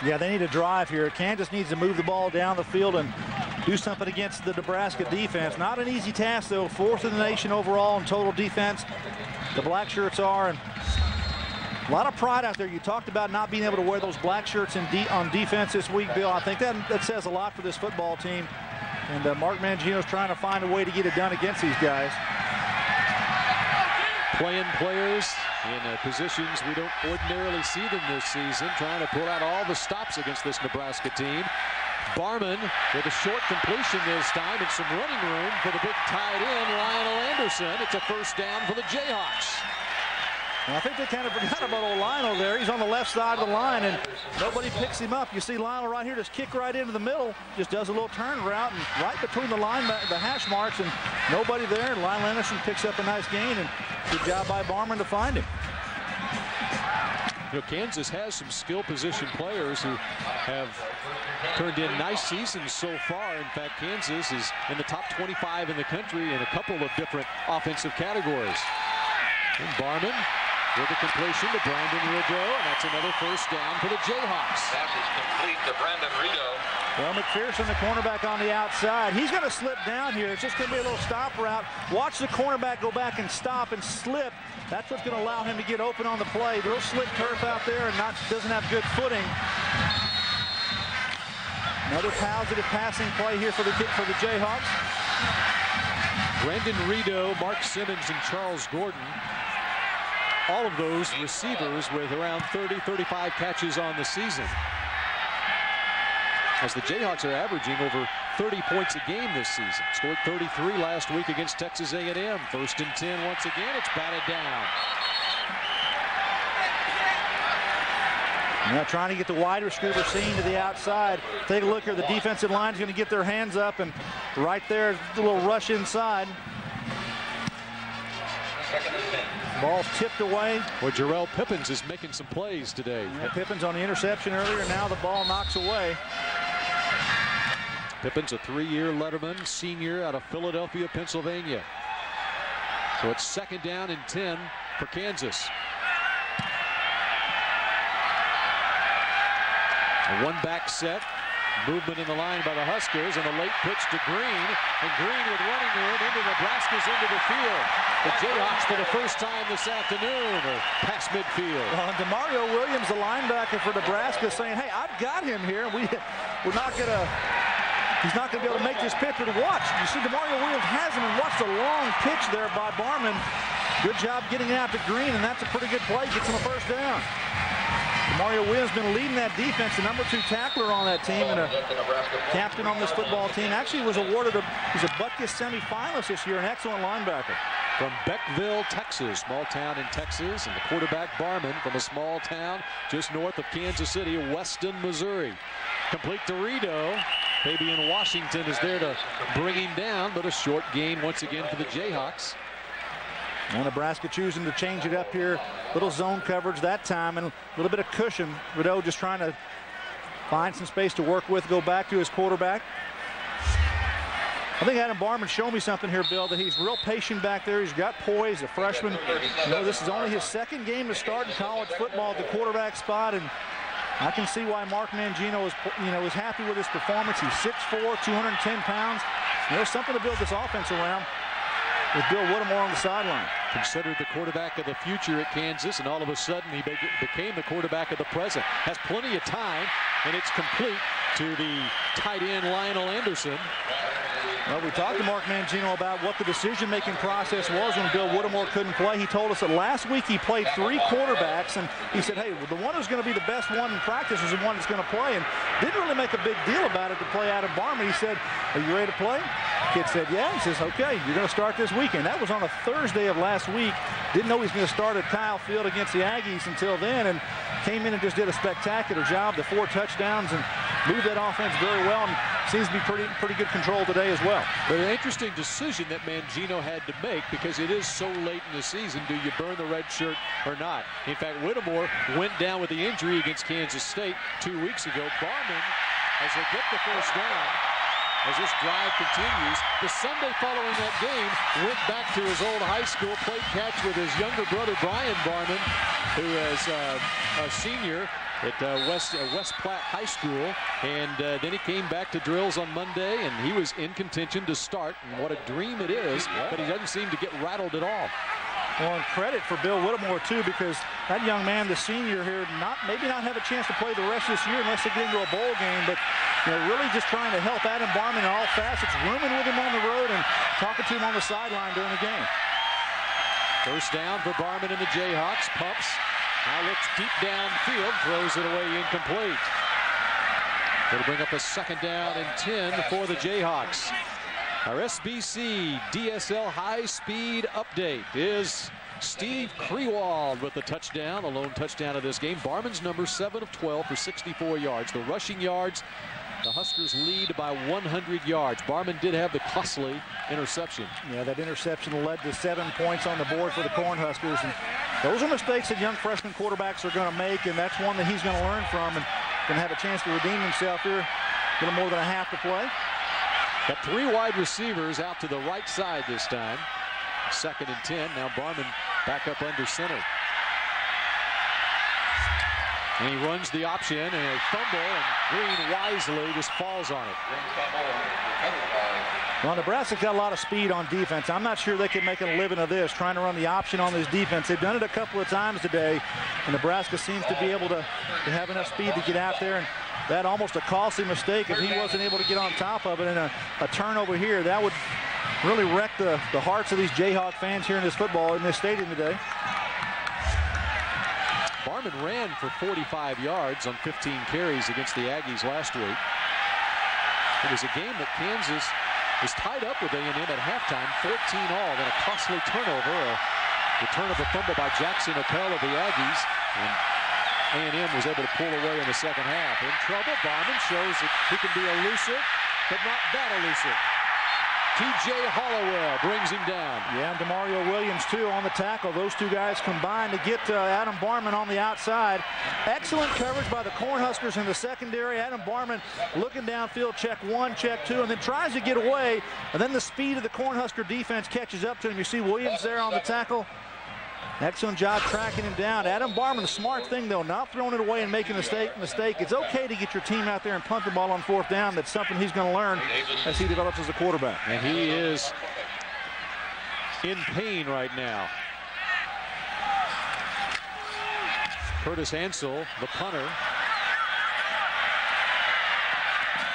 Yeah, they need a drive here. Kansas needs to move the ball down the field and do something against the Nebraska defense. Not an easy task, though. 4th in the nation overall in total defense. The black shirts are, and a lot of pride out there. You talked about not being able to wear those black shirts on defense this week, Bill. I think that says a lot for this football team. And Mark Mangino's trying to find a way to get it done against these guys. Playing players in positions we don't ordinarily see them this season, trying to pull out all the stops against this Nebraska team. Barman with a short completion this time and some running room for the big tight end, Lionel Anderson. It's a first down for the Jayhawks. Well, I think they kind of forgot about old Lionel there. He's on the left side of the line, and nobody picks him up. You see Lionel right here just kick right into the middle, just does a little turn route, and right between the line, the hash marks, and nobody there. Lionel Anderson picks up a nice gain, and good job by Barman to find him. You know, Kansas has some skill position players who have turned in nice seasons so far. In fact, Kansas is in the top 25 in the country in a couple of different offensive categories. And Barman with the completion to Brandon Rideau, and that's another first down for the Jayhawks. Pass is complete to Brandon Rideau. Well, McPherson, the cornerback on the outside. He's going to slip down here. It's just going to be a little stop route. Watch the cornerback go back and stop and slip. That's what's going to allow him to get open on the play. A little slick turf out there and doesn't have good footing. Another positive passing play here for the Jayhawks. Brandon Rideau, Mark Simmons, and Charles Gordon. All of those receivers with around 30-35 catches on the season. As the Jayhawks are averaging over 30 points a game this season. Scored 33 last week against Texas A&M. First and 10 once again. It's batted down. Now trying to get the wide receiver seam to the outside. Take a look here. The defensive line is going to get their hands up, and right there, a little rush inside. Ball's tipped away. Well, Jarrell Pippins is making some plays today. Yeah, Pippins on the interception earlier. Now the ball knocks away. Pippins, a 3-year Letterman senior out of Philadelphia, Pennsylvania. So it's second down and 10 for Kansas. A one-back set. Movement in the line by the Huskers, and a late pitch to Green, and Green with running room into Nebraska's into the field. The Jayhawks for the first time this afternoon are past midfield. DeMario Williams, the linebacker for Nebraska, saying, "Hey, I've got him here. We're not gonna. He's not gonna be able to make this pitch, but watch. You see, DeMario Williams has him, and watch the long pitch there by Barman. Good job getting it out to Green, and that's a pretty good play. Gets him a first down." Mario Williams been leading that defense, the number 2 tackler on that team and a captain on this football team. Actually was awarded he's a Butkus semifinalist this year, an excellent linebacker. From Beckville, Texas, small town in Texas, and the quarterback Barman from a small town just north of Kansas City, Weston, Missouri. Complete to Rideau. Fabian Washington is there to bring him down, but a short gain once again for the Jayhawks. Well, Nebraska choosing to change it up here. Little zone coverage that time and a little bit of cushion. Rideau just trying to find some space to work with, go back to his quarterback. I think Adam Barman showed me something here, Bill, that he's real patient back there. He's got poise, a freshman. You know, this is only his second game to start in college football at the quarterback spot, and I can see why Mark Mangino is happy with his performance. He's 6'4", 210 pounds. And there's something to build this offense around with Bill Whittemore on the sideline. Considered the quarterback of the future at Kansas, and all of a sudden he became the quarterback of the present. Has plenty of time, and it's complete to the tight end Lionel Anderson. Well, we talked to Mark Mangino about what the decision-making process was when Bill Whittemore couldn't play. He told us that last week he played 3 quarterbacks, and he said, hey, well, the one who's going to be the best one in practice is the one that's going to play, and didn't really make a big deal about it to play Adam Barman. He said, are you ready to play? Kid said, yeah. He says, okay, you're going to start this weekend. That was on a Thursday of last week. Didn't know he was going to start at Kyle Field against the Aggies until then, and came in and just did a spectacular job. The 4 touchdowns and moved that offense very well, and seems to be pretty good control today as well. But an interesting decision that Mangino had to make, because it is so late in the season. Do you burn the red shirt or not? In fact, Whittemore went down with the injury against Kansas State 2 weeks ago. Barman, as they get the first down, as this drive continues, the Sunday following that game, went back to his old high school, played catch with his younger brother, Brian Barman, who is a senior at West Platte High School, and then he came back to drills on Monday, and he was in contention to start, and what a dream it is, but he doesn't seem to get rattled at all. Well, and credit for Bill Whittemore, too, because that young man, the senior here, maybe not have a chance to play the rest of this year unless they get into a bowl game, but really just trying to help Adam Barman in all facets, rooming with him on the road and talking to him on the sideline during the game. First down for Barman and the Jayhawks. Pumps. Now looks deep downfield, throws it away incomplete. It'll bring up a second down and 10 for the Jayhawks. Our SBC DSL high-speed update is Steve Krewald with the touchdown, the lone touchdown of this game. Barman's number 7 of 12 for 64 yards. The rushing yards, the Huskers lead by 100 yards. Barman did have the costly interception. Yeah, that interception led to 7 points on the board for the Cornhuskers. And Those are mistakes that young freshman quarterbacks are going to make, and that's one that he's going to learn from and going to have a chance to redeem himself here. A little more than a half to play. Got 3 wide receivers out to the right side this time. 2nd and 10. Now Barman back up under center. And he runs the option, and a fumble, and Green wisely just falls on it. Well, Nebraska's got a lot of speed on defense. I'm not sure they can make a living of this, trying to run the option on this defense. They've done it a couple of times today, and Nebraska seems to be able to have enough speed to get out there. And that almost a costly mistake if he wasn't able to get on top of it. And a turnover here, that would really wreck the hearts of these Jayhawk fans here in this stadium today. Barman ran for 45 yards on 15 carries against the Aggies last week. It was a game that Kansas was tied up with A&M at halftime, 14-all, then a costly turnover, a return of a fumble by Jackson Appel of the Aggies, and A&M was able to pull away in the second half. In trouble, Barman shows that he can be elusive, but not that elusive. T.J. Hollowell brings him down. Yeah, and DeMario Williams, too, on the tackle. Those two guys combined to get Adam Barman on the outside. Excellent coverage by the Cornhuskers in the secondary. Adam Barman looking downfield, check 1, check 2, and then tries to get away. And then the speed of the Cornhusker defense catches up to him. You see Williams there on the tackle. Excellent job tracking him down. Adam Barman, the smart thing, though, not throwing it away and making a mistake. It's okay to get your team out there and punt the ball on 4th down. That's something he's going to learn as he develops as a quarterback. And he is in pain right now. Curtis Hansel, the punter.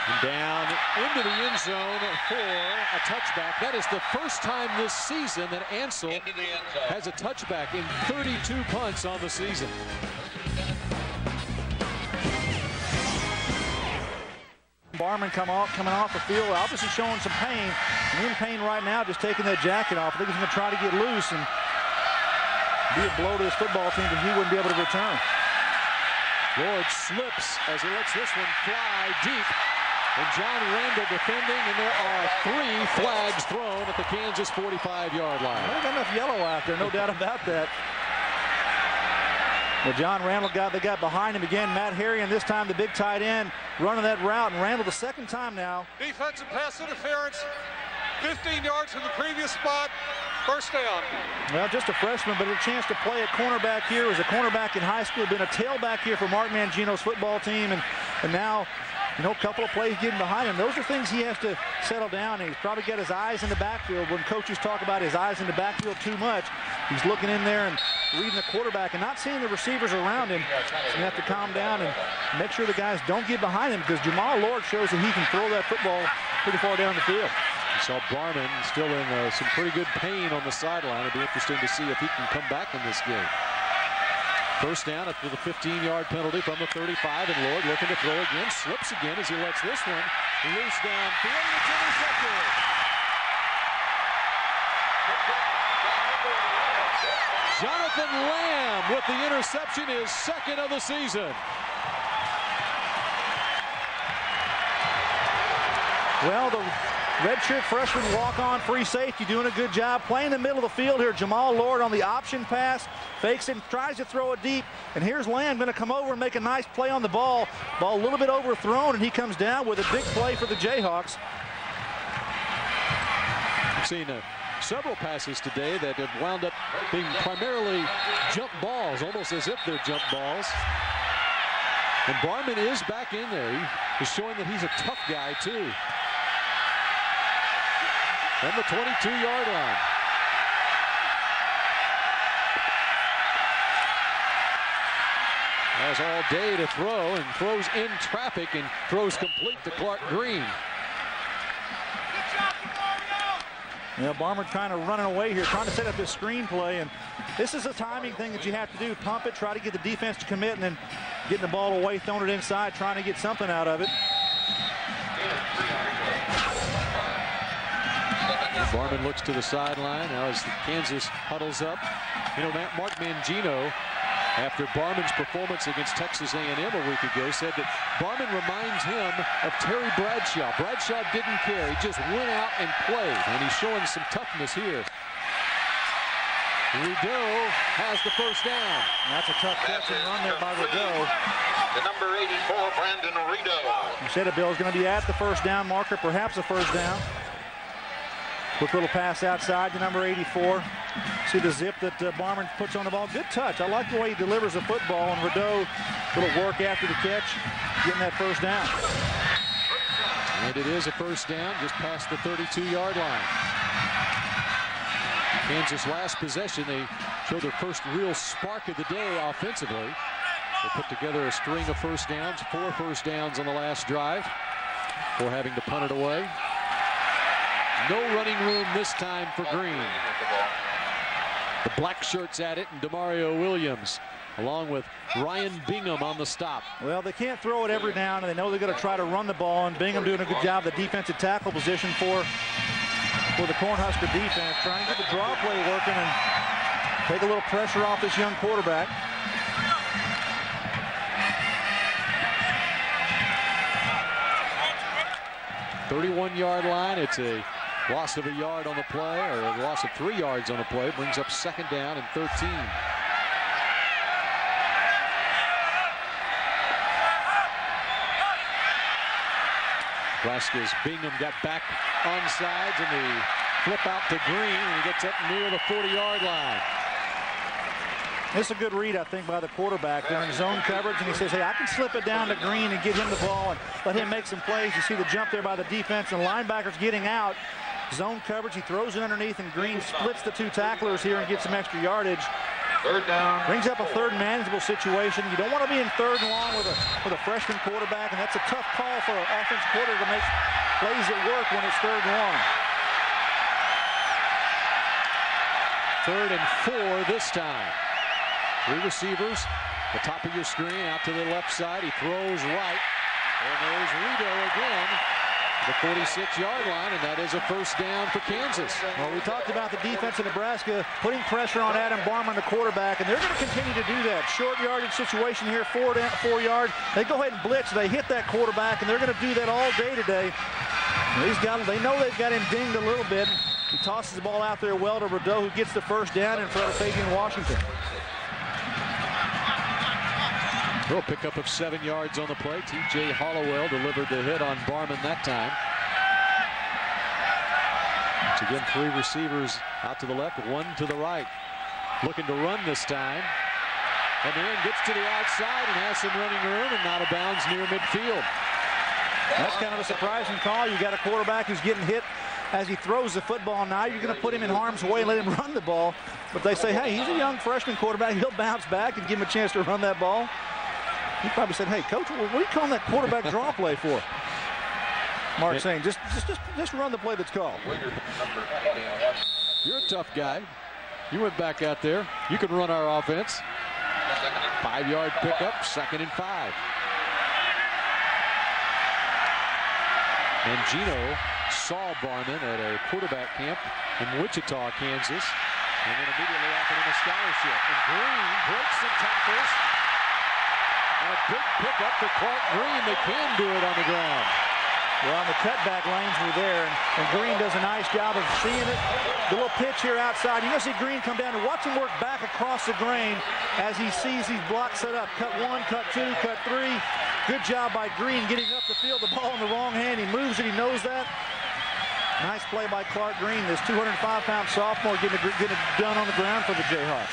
And down into the end zone for a touchback. That is the first time this season that Ansel has a touchback in 32 punts on the season. Barman coming off the field, obviously showing some pain. And in pain right now, just taking that jacket off. I think he's going to try to get loose and be a blow to his football team that he wouldn't be able to return. Lord slips as he lets this one fly deep. And John Randall defending, and there are 3 flags thrown at the Kansas 45-yard line. Well, got enough yellow out there, no doubt about that. Well, John Randall got the guy behind him again. Matt Harry, and this time the big tight end running that route. And Randall the second time now. Defensive pass interference, 15 yards from the previous spot. First down. Well, just a freshman, but a chance to play at cornerback here. As a cornerback in high school, been a tailback here for Mark Mangino's football team, and now, you know, a couple of plays getting behind him. Those are things he has to settle down. He's probably got his eyes in the backfield. When coaches talk about his eyes in the backfield too much, he's looking in there and reading the quarterback and not seeing the receivers around him. So you have to calm down and make sure the guys don't get behind him, because Jamal Lord shows that he can throw that football pretty far down the field. You saw Barman still in some pretty good pain on the sideline. It'll be interesting to see if he can come back in this game. First down after the 15-yard penalty from the 35, and Lord looking to throw again. Slips again as he lets this one loose downfield. It's intercepted. Jonathan Lamb with the interception, his 2nd of the season. Well, the redshirt freshman walk-on free safety doing a good job playing the middle of the field here. Jamal Lord on the option pass, fakes it, tries to throw it deep, and here's Lamb going to come over and make a nice play on the ball. Ball a little bit overthrown, and he comes down with a big play for the Jayhawks. I've seen several passes today that have wound up being primarily jump balls, almost as if they're jump balls. And Barman is back in there. He is showing that he's a tough guy, too. On the 22-yard line. Has all day to throw, and throws in traffic and throws complete to Clark Green. Yeah, Barman kind of running away here, trying to set up this screenplay, and this is a timing thing that you have to do. Pump it, try to get the defense to commit, and then getting the ball away, throwing it inside, trying to get something out of it. Barman looks to the sideline now as Kansas huddles up. You know, Mark Mangino, after Barman's performance against Texas A&M a week ago, said that Barman reminds him of Terry Bradshaw. Bradshaw didn't care. He just went out and played, and he's showing some toughness here. Rideau has the first down. That's a tough catch and run there by Rideau. The number 84, Brandon Rideau. You said it, Bill, is going to be at the first down marker, perhaps a first down. Quick little pass outside to number 84. See the zip that Barman puts on the ball. Good touch. I like the way he delivers the football. And Rideau, little work after the catch, getting that first down. And it is a first down just past the 32-yard line. Kansas' last possession, they showed their first real spark of the day offensively. They put together a string of first downs, 4 first downs on the last drive before having to punt it away. No running room this time for Green. The black shirts at it, and Demario Williams along with Ryan Bingham on the stop. Well, they can't throw it every down, and they know they're going to try to run the ball, and Bingham doing a good job of the defensive tackle position for the Cornhusker defense, trying to get the draw play working and take a little pressure off this young quarterback. "31-yard line. It's a loss of a yard on the play, or a loss of 3 yards on the play. Brings up second down and 13. Nebraska's Bingham got back on sides, and the flip out to Green, and he gets up near the 40-yard line. It's a good read, I think, by the quarterback. They're in zone coverage, and he says, hey, I can slip it down to Green and get him the ball and let him make some plays. You see the jump there by the defense, and the linebackers getting out. Zone coverage, he throws it underneath, and Green splits the 2 tacklers here and gets some extra yardage. Third down. Brings up a third manageable situation. You don't want to be in third and long with a freshman quarterback, and that's a tough call for an offensive quarterback to make plays at work when it's third and long. 3rd and 4 this time. 3 receivers, the top of your screen, out to the left side. He throws right, and there's Rideau again, the 46-yard line, and that is a first down for Kansas. Well, we talked about the defense of Nebraska putting pressure on Adam Barman, the quarterback, and they're going to continue to do that. Short yardage situation here, 4 yard. They go ahead and blitz. They hit that quarterback, and they're going to do that all day today. They know they've got him dinged a little bit. He tosses the ball out there well to Rideau, who gets the first down in front of Fabian Washington. Real pickup of 7 yards on the play. T.J. Hollowell delivered the hit on Barman that time. Once again, 3 receivers out to the left, 1 to the right. Looking to run this time. And then gets to the outside and has some running room and out of bounds near midfield. That's kind of a surprising call. You got a quarterback who's getting hit as he throws the football. Now you're going to put him in harm's way and let him run the ball. But they say, hey, he's a young freshman quarterback. He'll bounce back and give him a chance to run that ball. He probably said, hey, coach, what are you calling that quarterback draw play for? Mark saying, just run the play that's called. You're a tough guy. You went back out there. You can run our offense. 5-yard pickup, 2nd and 5. And Gino saw Barman at a quarterback camp in Wichita, Kansas, and then immediately offered him a scholarship. And Green breaks some tackles. And a big pickup for Clark Green. They can do it on the ground. Well, the cutback lanes were there, and Green does a nice job of seeing it. The little pitch here outside. You're going to see Green come down and watch him work back across the grain as he sees these blocks set up. Cut 1, cut 2, cut 3. Good job by Green getting up the field. The ball in the wrong hand. He moves it. He knows that. Nice play by Clark Green, this 205-pound sophomore, getting it done on the ground for the Jayhawks.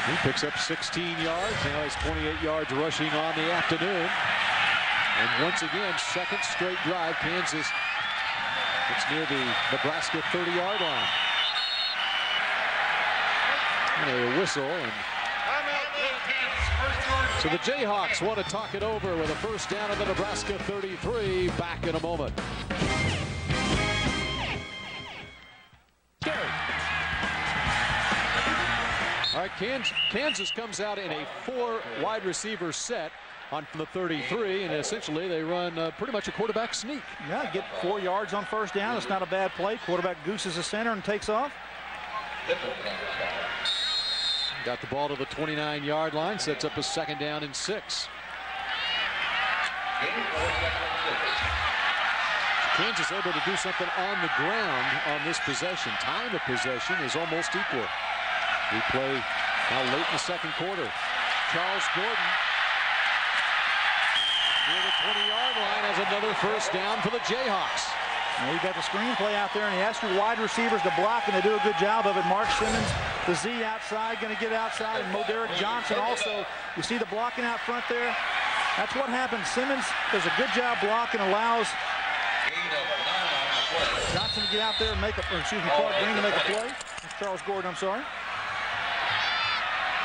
He picks up 16 yards. Now he's 28 yards rushing on the afternoon. And once again, 2nd straight drive, Kansas. It's near the Nebraska 30-yard line. And a whistle. And so the Jayhawks want to talk it over with a first down at the Nebraska 33. Back in a moment. All right, Kansas comes out in a 4 wide receiver set on the 33, and essentially they run pretty much a quarterback sneak. Yeah, get 4 yards on first down. It's not a bad play. Quarterback gooses the center and takes off. Got the ball to the 29-yard line, sets up a 2nd down and 6. Kansas able to do something on the ground on this possession. Time of possession is almost equal. We play now late in the second quarter. Charles Gordon near the 20-yard line has another first down for the Jayhawks. Well, you got the screenplay out there, and he asks your wide receivers to block, and they do a good job of it. Mark Simmons, the Z outside, going to get outside, and Moderick Johnson also. You see the blocking out front there? That's what happens. Simmons does a good job blocking, allows Johnson to get out there and make a, or excuse me, Clark Green to make a play. That's Charles Gordon, I'm sorry.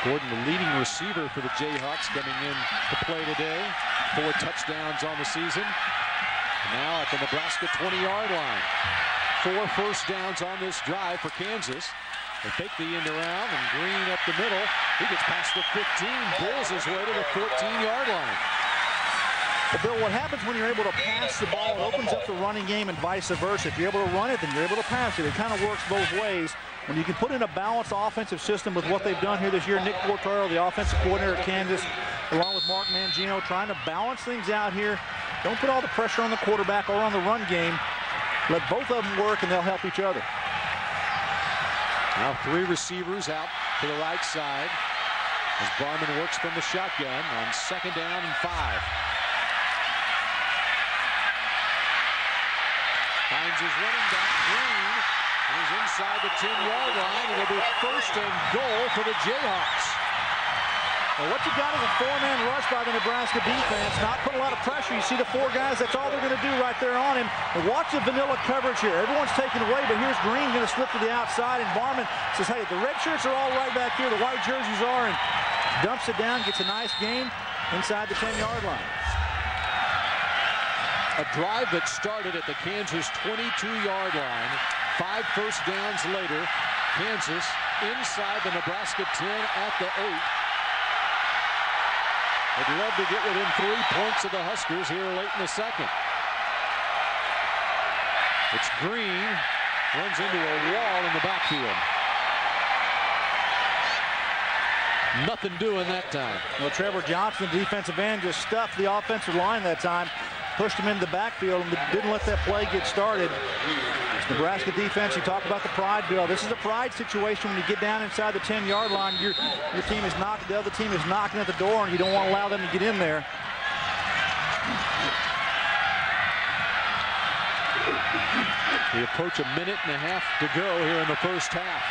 Gordon, the leading receiver for the Jayhawks, coming in to play today. 4 touchdowns on the season. Now at the Nebraska 20-yard line. 4 first downs on this drive for Kansas. They fake the end around, and Green up the middle. He gets past the 15, pulls his way to the 14-yard line. Well, Bill, what happens when you're able to pass the ball, it opens up the running game and vice versa. If you're able to run it, then you're able to pass it. It kind of works both ways. When you can put in a balanced offensive system with what they've done here this year, Nick Quartaro, the offensive coordinator at Kansas, along with Mark Mangino, trying to balance things out here. Don't put all the pressure on the quarterback or on the run game. Let both of them work, and they'll help each other. Now 3 receivers out to the right side as Barman works from the shotgun on 2nd down and 5. Finds his running back, Green, and he's inside the 10-yard line. It'll be 1st and goal for the Jayhawks. Well, what you got is a 4-man rush by the Nebraska defense. Not put a lot of pressure. You see the 4 guys, that's all they're going to do right there on him. And watch the vanilla coverage here. Everyone's taken away, but here's Green going to slip to the outside, and Barman says, hey, the red shirts are all right back here. The white jerseys are, and dumps it down, gets a nice gain inside the 10-yard line. A drive that started at the Kansas 22-yard line. 5 first downs later, Kansas inside the Nebraska 10 at the 8. They'd love to get within 3 points of the Huskers here late in the second. It's Green, runs into a wall in the backfield. Nothing doing that time. Well, Trevor Johnson, defensive end, just stuffed the offensive line that time. Pushed him into the backfield and didn't let that play get started. It's Nebraska defense. You talk about the pride, Bill. This is a pride situation when you get down inside the 10-yard line. Your team is knocking, the other team is knocking at the door, and you don't want to allow them to get in there. We approach a minute and a half to go here in the first half.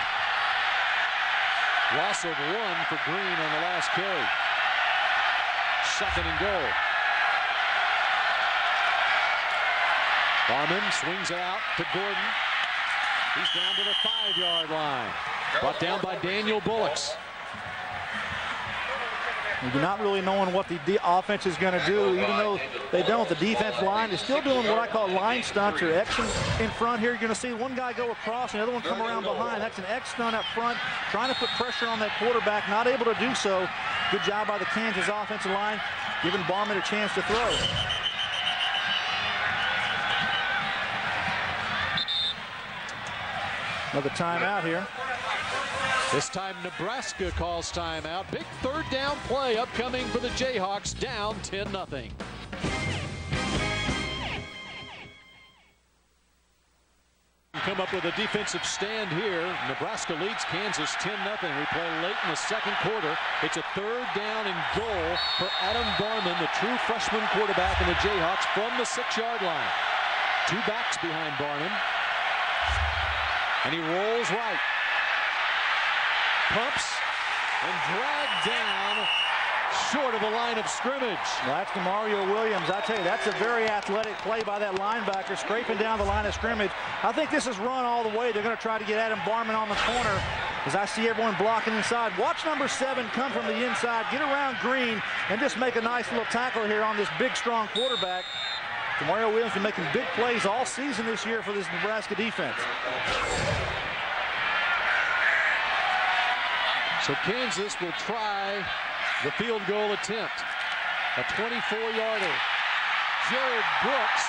Loss of 1 for Green on the last carry. 2nd and goal. Barman swings it out to Gordon. He's down to the 5-yard line. Brought down by Daniel Bullocks. You're not really knowing what the offense is going to do, even though they don't. The defense line is still doing what I call line stunts or X in front here. You're going to see one guy go across and the other one come around behind. That's an X stunt up front, trying to put pressure on that quarterback, not able to do so. Good job by the Kansas offensive line, giving Barman a chance to throw. Another timeout here. This time Nebraska calls timeout. Big 3rd down play upcoming for the Jayhawks, down 10-0. Come up with a defensive stand here. Nebraska leads Kansas 10-0. We play late in the second quarter. It's a 3rd down and goal for Adam Barman, the true freshman quarterback in the Jayhawks, from the 6-yard line. 2 backs behind Barman. And he rolls right. Pumps and dragged down short of the line of scrimmage. Well, that's Demario Williams. I tell you, that's a very athletic play by that linebacker, scraping down the line of scrimmage. I think this is run all the way. They're going to try to get Adam Barman on the corner, as I see everyone blocking inside. Watch number 7 come from the inside, get around Green, and just make a nice little tackle here on this big, strong quarterback. Demario Williams been making big plays all season this year for this Nebraska defense. So Kansas will try the field goal attempt. A 24-yarder. Jared Brooks,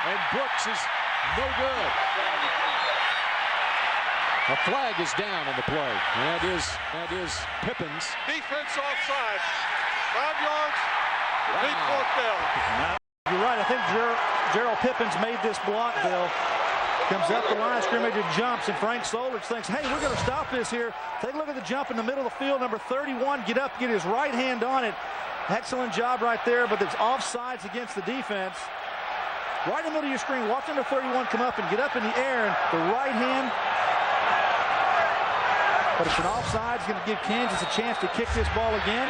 and Brooks is no good. A flag is down on the play. And that is Pippins. Defense offside. 5 yards. Big 4th down. You're right. I think Gerald Pippins made this block, Bill. Comes up the line of scrimmage and jumps, and Frank Solich thinks, hey, we're going to stop this here. Take a look at the jump in the middle of the field. Number 31, get up, get his right hand on it. Excellent job right there, but it's offsides against the defense. Right in the middle of your screen, watch number 31 come up and get up in the air, and the right hand. But it's an offside. It's going to give Kansas a chance to kick this ball again.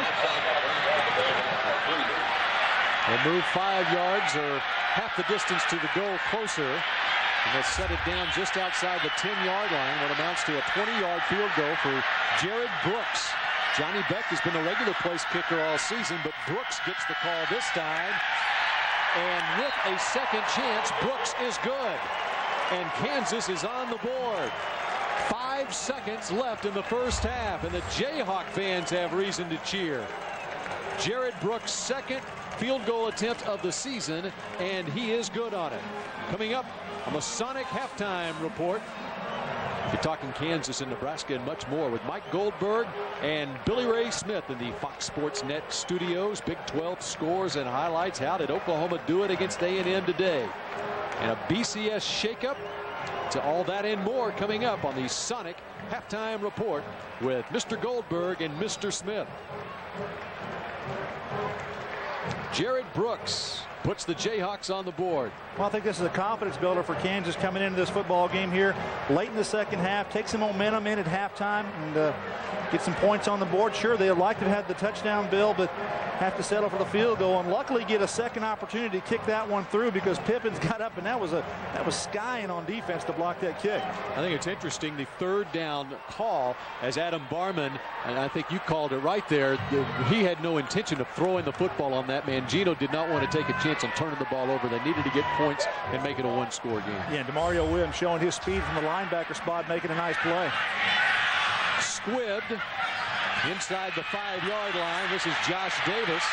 They move 5 yards, or half the distance to the goal closer. And they'll set it down just outside the 10-yard line, what amounts to a 20-yard field goal for Jared Brooks. Johnny Beck has been a regular place kicker all season, but Brooks gets the call this time. And with a second chance, Brooks is good. And Kansas is on the board. 5 seconds left in the first half, and the Jayhawk fans have reason to cheer. Jared Brooks' second field goal attempt of the season, and he is good on it. Coming up, a Masonic halftime report. You're talking Kansas and Nebraska and much more with Mike Goldberg and Billy Ray Smith in the Fox Sports Net studios. Big 12 scores and highlights. How did Oklahoma do it against A&M today? And a BCS shakeup. To all that and more coming up on the Sonic halftime report with Mr. Goldberg and Mr. Smith. Jared Brooks puts the Jayhawks on the board. Well, I think this is a confidence builder for Kansas coming into this football game here late in the second half. Take some momentum in at halftime and get some points on the board. Sure, they'd like to have had the touchdown bill, but have to settle for the field goal and luckily get a second opportunity to kick that one through because Pippins got up and that was skying on defense to block that kick. I think it's interesting, the third down call as Adam Barman, and I think you called it right there, he had no intention of throwing the football on that man. Gino did not want to take a chance on turning the ball over. They needed to get points and make it a one-score game. Yeah, DeMario Williams showing his speed from the linebacker spot, making a nice play. Squibbed inside the 5-yard line. This is Josh Davis.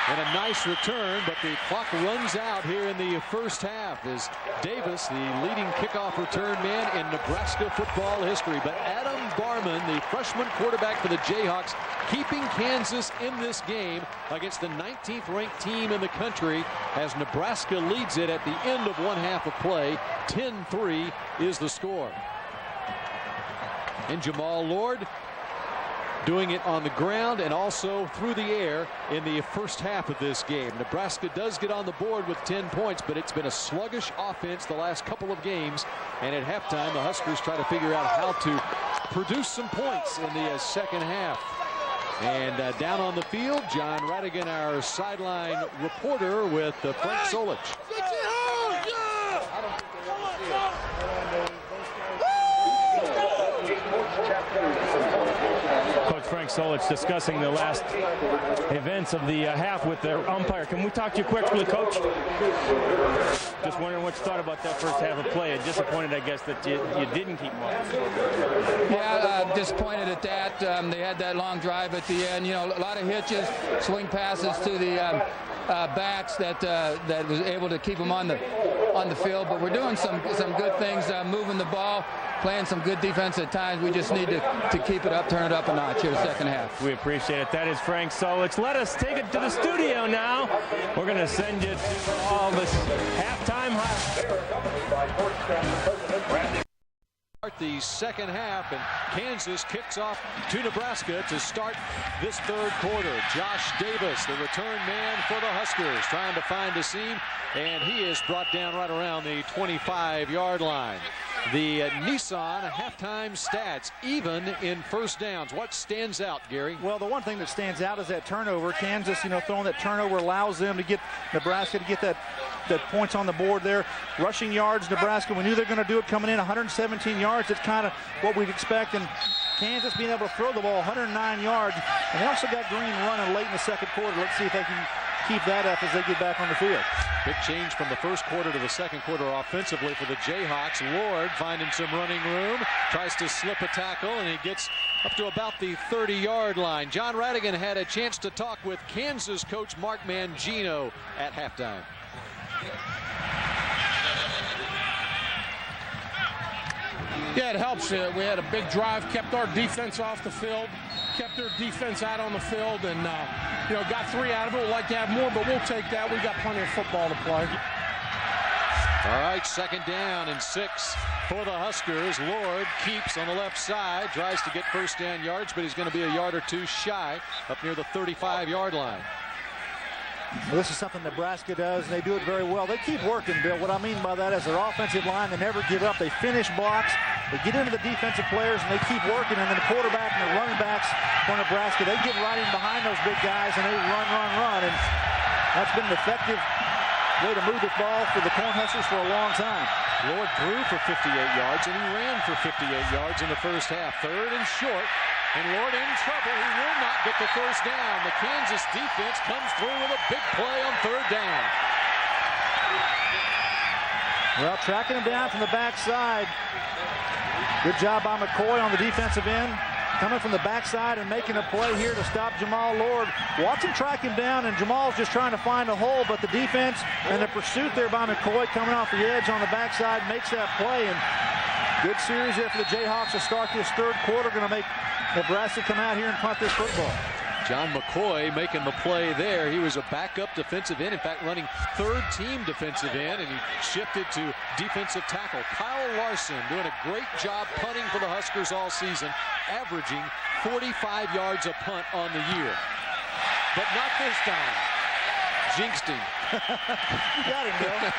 And a nice return, but the clock runs out here in the first half as Davis, the leading kickoff return man in Nebraska football history. But Adam Barman, the freshman quarterback for the Jayhawks, keeping Kansas in this game against the 19th ranked team in the country as Nebraska leads it at the end of one half of play. 10-3 is the score. And Jamal Lord doing it on the ground and also through the air in the first half of this game. Nebraska does get on the board with 10 points, but it's been a sluggish offense the last couple of games. And at halftime, the Huskers try to figure out how to produce some points in the second half. And down on the field, John Radigan, our sideline reporter, with Frank Solich. Coach Frank Solich discussing the last events of the half with the umpire. Can we talk to you quickly, Coach? Just wondering what you thought about that first half of play. Disappointed, I guess, that you didn't keep them off. Yeah, disappointed at that. They had that long drive at the end. You know, a lot of hitches, swing passes to the backs that was able to keep them on the field. But we're doing some good things, moving the ball, playing some good defense at times. We just need to keep it up, turn it up a notch here the second half. We appreciate it. That is Frank Solich. Let us take it to the studio now. We're going to send you to all this halftime The second half, and Kansas kicks off to Nebraska to start this third quarter. Josh Davis, the return man for the Huskers, trying to find a seam, and he is brought down right around the 25-yard line. The Nissan halftime stats, even in first downs. What stands out, Gary? Well, the one thing that stands out is that turnover. Kansas, throwing that turnover allows them to get Nebraska to get that points on the board there. Rushing yards, Nebraska, we knew they were going to do it coming in, 117 yards. That's kind of what we'd expect. And Kansas being able to throw the ball 109 yards. And they also got Green running late in the second quarter. Let's see if they can keep that up as they get back on the field. Big change from the first quarter to the second quarter offensively for the Jayhawks. Lord finding some running room, tries to slip a tackle, and he gets up to about the 30-yard line. John Radigan had a chance to talk with Kansas coach Mark Mangino at halftime. Yeah, it helps. We had a big drive, kept our defense off the field, kept their defense out on the field, and got 3 out of it. We'd like to have more, but we'll take that. We got plenty of football to play. All right, 2nd down and 6 for the Huskers. Lord keeps on the left side, tries to get 1st down yards, but he's going to be a yard or two shy up near the 35-yard line. Well, this is something Nebraska does, and they do it very well. They keep working, Bill. What I mean by that is their offensive line, they never give up. They finish blocks. They get into the defensive players, and they keep working. And then the quarterback and the running backs for Nebraska, they get right in behind those big guys, and they run. And that's been an effective way to move the ball for the Cornhuskers for a long time. Lord threw for 58 yards, and he ran for 58 yards in the first half. 3rd and short, and Lord in trouble. He will not get the 1st down. The Kansas defense comes through with a big play on 3rd down. Well, tracking him down from the backside. Good job by McCoy on the defensive end. Coming from the backside and making a play here to stop Jamal Lord. Watch him track him down, and Jamal's just trying to find a hole, but the defense and the pursuit there by McCoy coming off the edge on the backside makes that play. And good series there for the Jayhawks to start this 3rd quarter. Going to make Nebraska come out here and punt this football. John McCoy making the play there. He was a backup defensive end, in fact, running 3rd team defensive end, and he shifted to defensive tackle. Kyle Larson doing a great job punting for the Huskers all season, averaging 45 yards a punt on the year. But not this time. Jinxed him. You got him, Bill.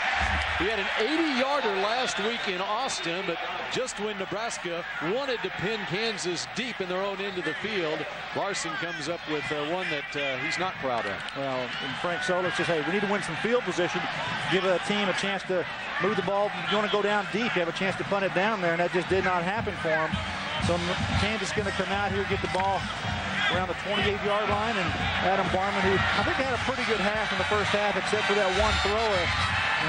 He had an 80-yarder last week in Austin, but just when Nebraska wanted to pin Kansas deep in their own end of the field, Larson comes up with one that he's not proud of. Well, and Frank Solich says, hey, we need to win some field position, give a team a chance to move the ball. You want to go down deep, you have a chance to punt it down there, and that just did not happen for him. So Kansas is going to come out here, get the ball around the 28-yard line, and Adam Barman, who I think had a pretty good half in the first half, except for that one throw.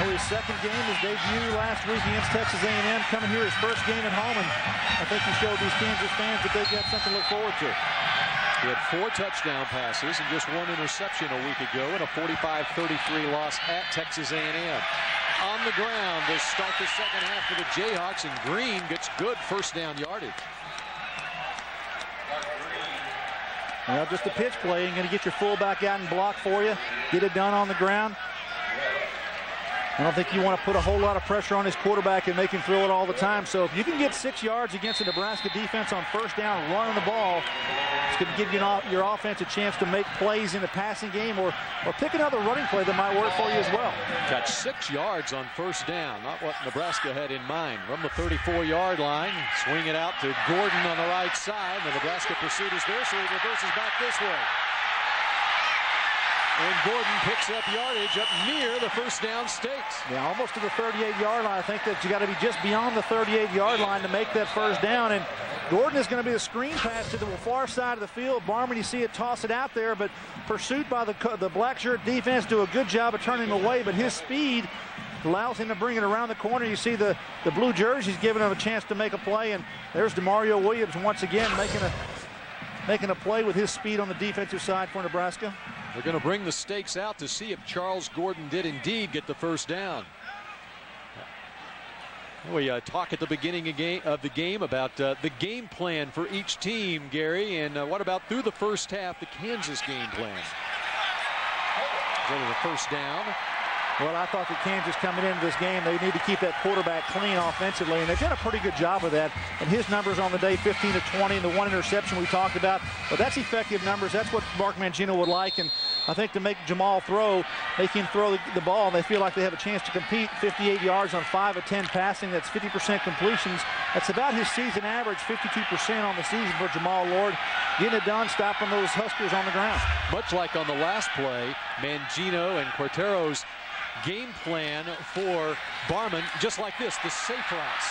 His 2nd game, his debut last week against Texas A&M, coming here his 1st game at home, and I think he showed these Kansas fans that they've got something to look forward to. He had 4 touchdown passes and just 1 interception a week ago in a 45-33 loss at Texas A&M. On the ground to start the 2nd half for the Jayhawks, and Green gets good 1st down yardage. Well, just a pitch play, and going to get your fullback out and block for you. Get it done on the ground. I don't think you want to put a whole lot of pressure on his quarterback and make him throw it all the time. So if you can get 6 yards against the Nebraska defense on 1st down running the ball, it's going to give your offense a chance to make plays in the passing game or pick another running play that might work for you as well. Got 6 yards on 1st down, not what Nebraska had in mind. From the 34-yard line, swing it out to Gordon on the right side. The Nebraska pursuit is there, so he reverses back this way. And Gordon picks up yardage up near the 1st down stakes. Yeah, almost to the 38-yard line. I think that you got to be just beyond the 38-yard line to make that 1st down. And Gordon is going to be a screen pass to the far side of the field. Barman, you see it toss it out there, but pursuit by the black shirt defense do a good job of turning him away. But his speed allows him to bring it around the corner. You see the blue jerseys giving him a chance to make a play. And there's DeMario Williams once again making a play with his speed on the defensive side for Nebraska. They're going to bring the stakes out to see if Charles Gordon did indeed get the 1st down. We talk at the beginning of the game about the game plan for each team, Gary, and what about through the 1st half, the Kansas game plan? Go to the 1st down. Well, I thought that Kansas coming into this game, they need to keep that quarterback clean offensively, and they've done a pretty good job of that. And his numbers on the day, 15 of 20, and the 1 interception we talked about. But that's effective numbers. That's what Mark Mangino would like. And I think to make Jamal make him throw the ball, and they feel like they have a chance to compete. 58 yards on 5 of 10 passing. That's 50% completions. That's about his season average, 52% on the season for Jamal Lord. Getting it done, stopping those Huskers on the ground. Much like on the last play, Mangino and Quartero's game plan for Barman, just like this, the safe routes.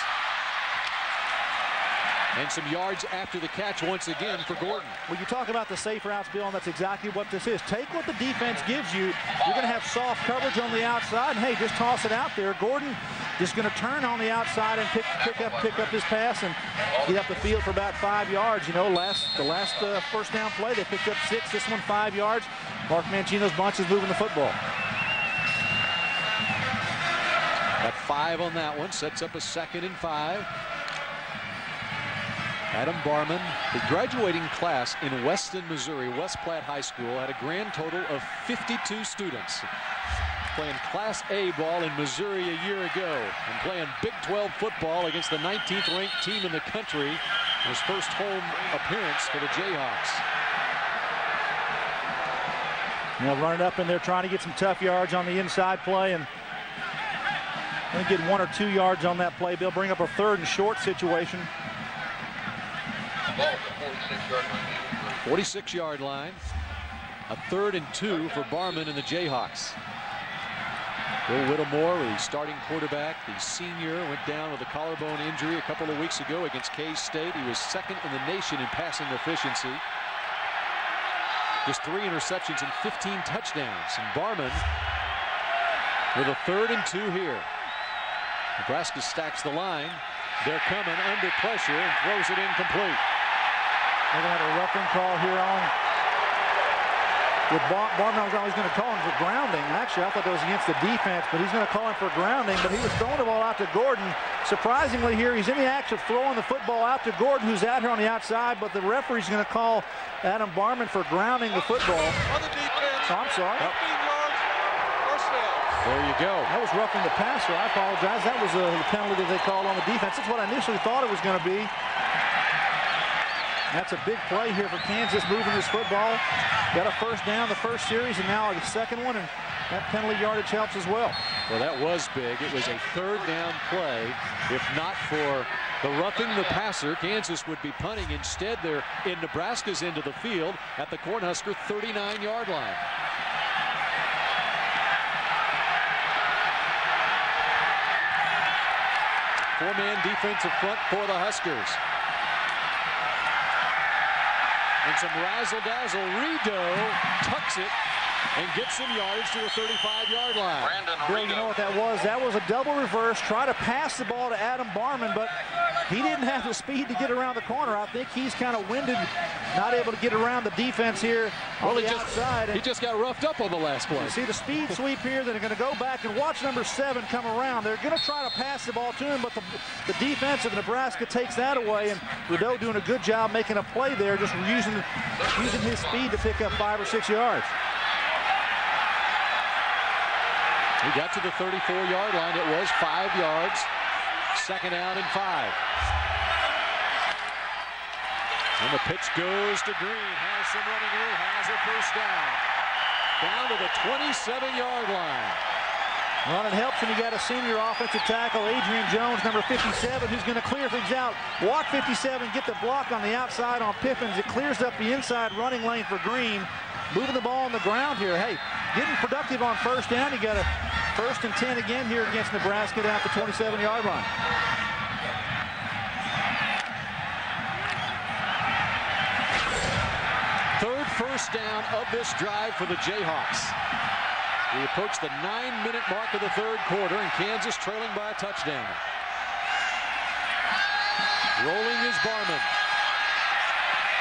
And some yards after the catch once again for Gordon. Well, you talk about the safe routes, Bill, and that's exactly what this is. Take what the defense gives you. You're going to have soft coverage on the outside, and hey, just toss it out there. Gordon just going to turn on the outside and pick up his pass and get up the field for about 5 yards. You know, the last 1st down play, they picked up 6. This one 5 yards. Mark Mangino's bunch is moving the football. Got 5 on that one, sets up a 2nd and 5. Adam Barman, the graduating class in Weston, Missouri, West Platte High School, had a grand total of 52 students. playing Class A ball in Missouri a year ago and playing Big 12 football against the 19th ranked team in the country. His first home appearance for the Jayhawks. Now running up in there trying to get some tough yards on the inside play, and I think get 1 or 2 yards on that play. They'll bring up a 3rd and short situation. 46-yard line. A 3rd and 2 for Barman and the Jayhawks. Bill Whittemore, the starting quarterback, the senior, went down with a collarbone injury a couple of weeks ago against K-State. He was 2nd in the nation in passing efficiency. Just 3 interceptions and 15 touchdowns. And Barman with a 3rd and 2 here. Nebraska stacks the line. They're coming under pressure and throws it incomplete. They're going to have a roughing call here on. With Barman was always going to call him for grounding. Actually, I thought that was against the defense, but he's going to call him for grounding. But he was throwing the ball out to Gordon. Surprisingly here, he's in the act of throwing the football out to Gordon, who's out here on the outside, but the referee's going to call Adam Barman for grounding the football. On the defense. Oh, I'm sorry. 15 yards, first down. There you go. That was roughing the passer. I apologize. That was the penalty that they called on the defense. That's what I initially thought it was going to be. That's a big play here for Kansas, moving this football. Got a first down the first series, and now a second one, and that penalty yardage helps as well. Well, that was big. It was a 3rd down play. If not for the roughing the passer, Kansas would be punting. Instead, they're in Nebraska's end of the field at the Cornhusker 39-yard line. Four-man defensive front for the Huskers. And some razzle-dazzle. Rideau tucks it and gets some yards to the 35-yard line. Bill, you know what that was? That was a double reverse. Try to pass the ball to Adam Barman, but he didn't have the speed to get around the corner. I think he's kind of winded, not able to get around the defense here on the outside. He just got roughed up on the last play. You see the speed sweep here. They're going to go back and watch number 7 come around. They're going to try to pass the ball to him, but the defense of Nebraska takes that away, and Rideau doing a good job making a play there, just using his speed to pick up 5 or 6 yards. He got to the 34-yard line. It was 5 yards. 2nd down and 5. And the pitch goes to Green. Has some running room. Has a first down. Down to the 27-yard line. Well, it helps when you got a senior offensive tackle, Adrian Jones, number 57, who's going to clear things out. Walk 57, get the block on the outside on Pippins. It clears up the inside running lane for Green. Moving the ball on the ground here. Hey, getting productive on first down. You got a 1st and 10 again here against Nebraska down at the 27-yard line. Third first down of this drive for the Jayhawks. We approach the 9-minute mark of the 3rd quarter, and Kansas trailing by a touchdown. Rolling is Barman.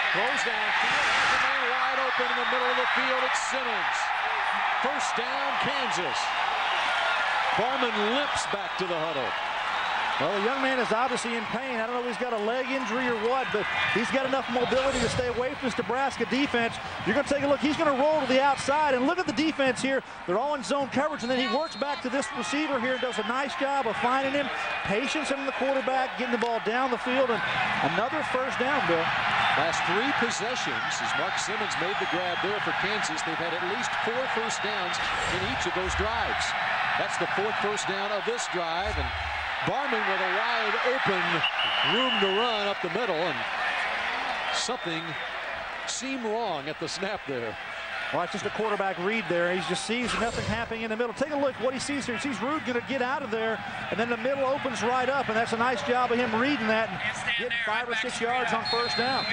Throws downfield, has a man wide open in the middle of the field. It's Simmons. First down, Kansas. Barman limps back to the huddle. Well, the young man is obviously in pain. I don't know if he's got a leg injury or what, but he's got enough mobility to stay away from this Nebraska defense. You're going to take a look. He's going to roll to the outside, and look at the defense here. They're all in zone coverage, and then he works back to this receiver here and does a nice job of finding him. Patience in the quarterback, getting the ball down the field, and another first down, Bill. Last 3 possessions, as Mark Simmons made the grab there for Kansas, they've had at least 4 first downs in each of those drives. That's the 4th first down of this drive, and Barman with a wide open room to run up the middle, and something seemed wrong at the snap there. Well, it's just a quarterback read there. He just sees nothing happening in the middle. Take a look what he sees here. He sees Rude going to get out of there, and then the middle opens right up, and that's a nice job of him reading that and getting 5 or 6 yards on first down.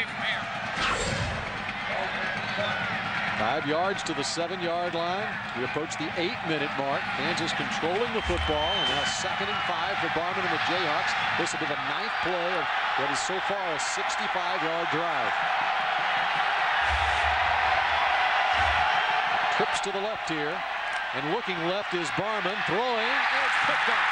5 yards to the 7-yard line. We approach the 8-minute mark. Kansas controlling the football, and now 2nd and 5 for Barman and the Jayhawks. This will be the 9th play of what is so far a 65-yard drive. Trips to the left here, and looking left is Barman, throwing, and it's picked up.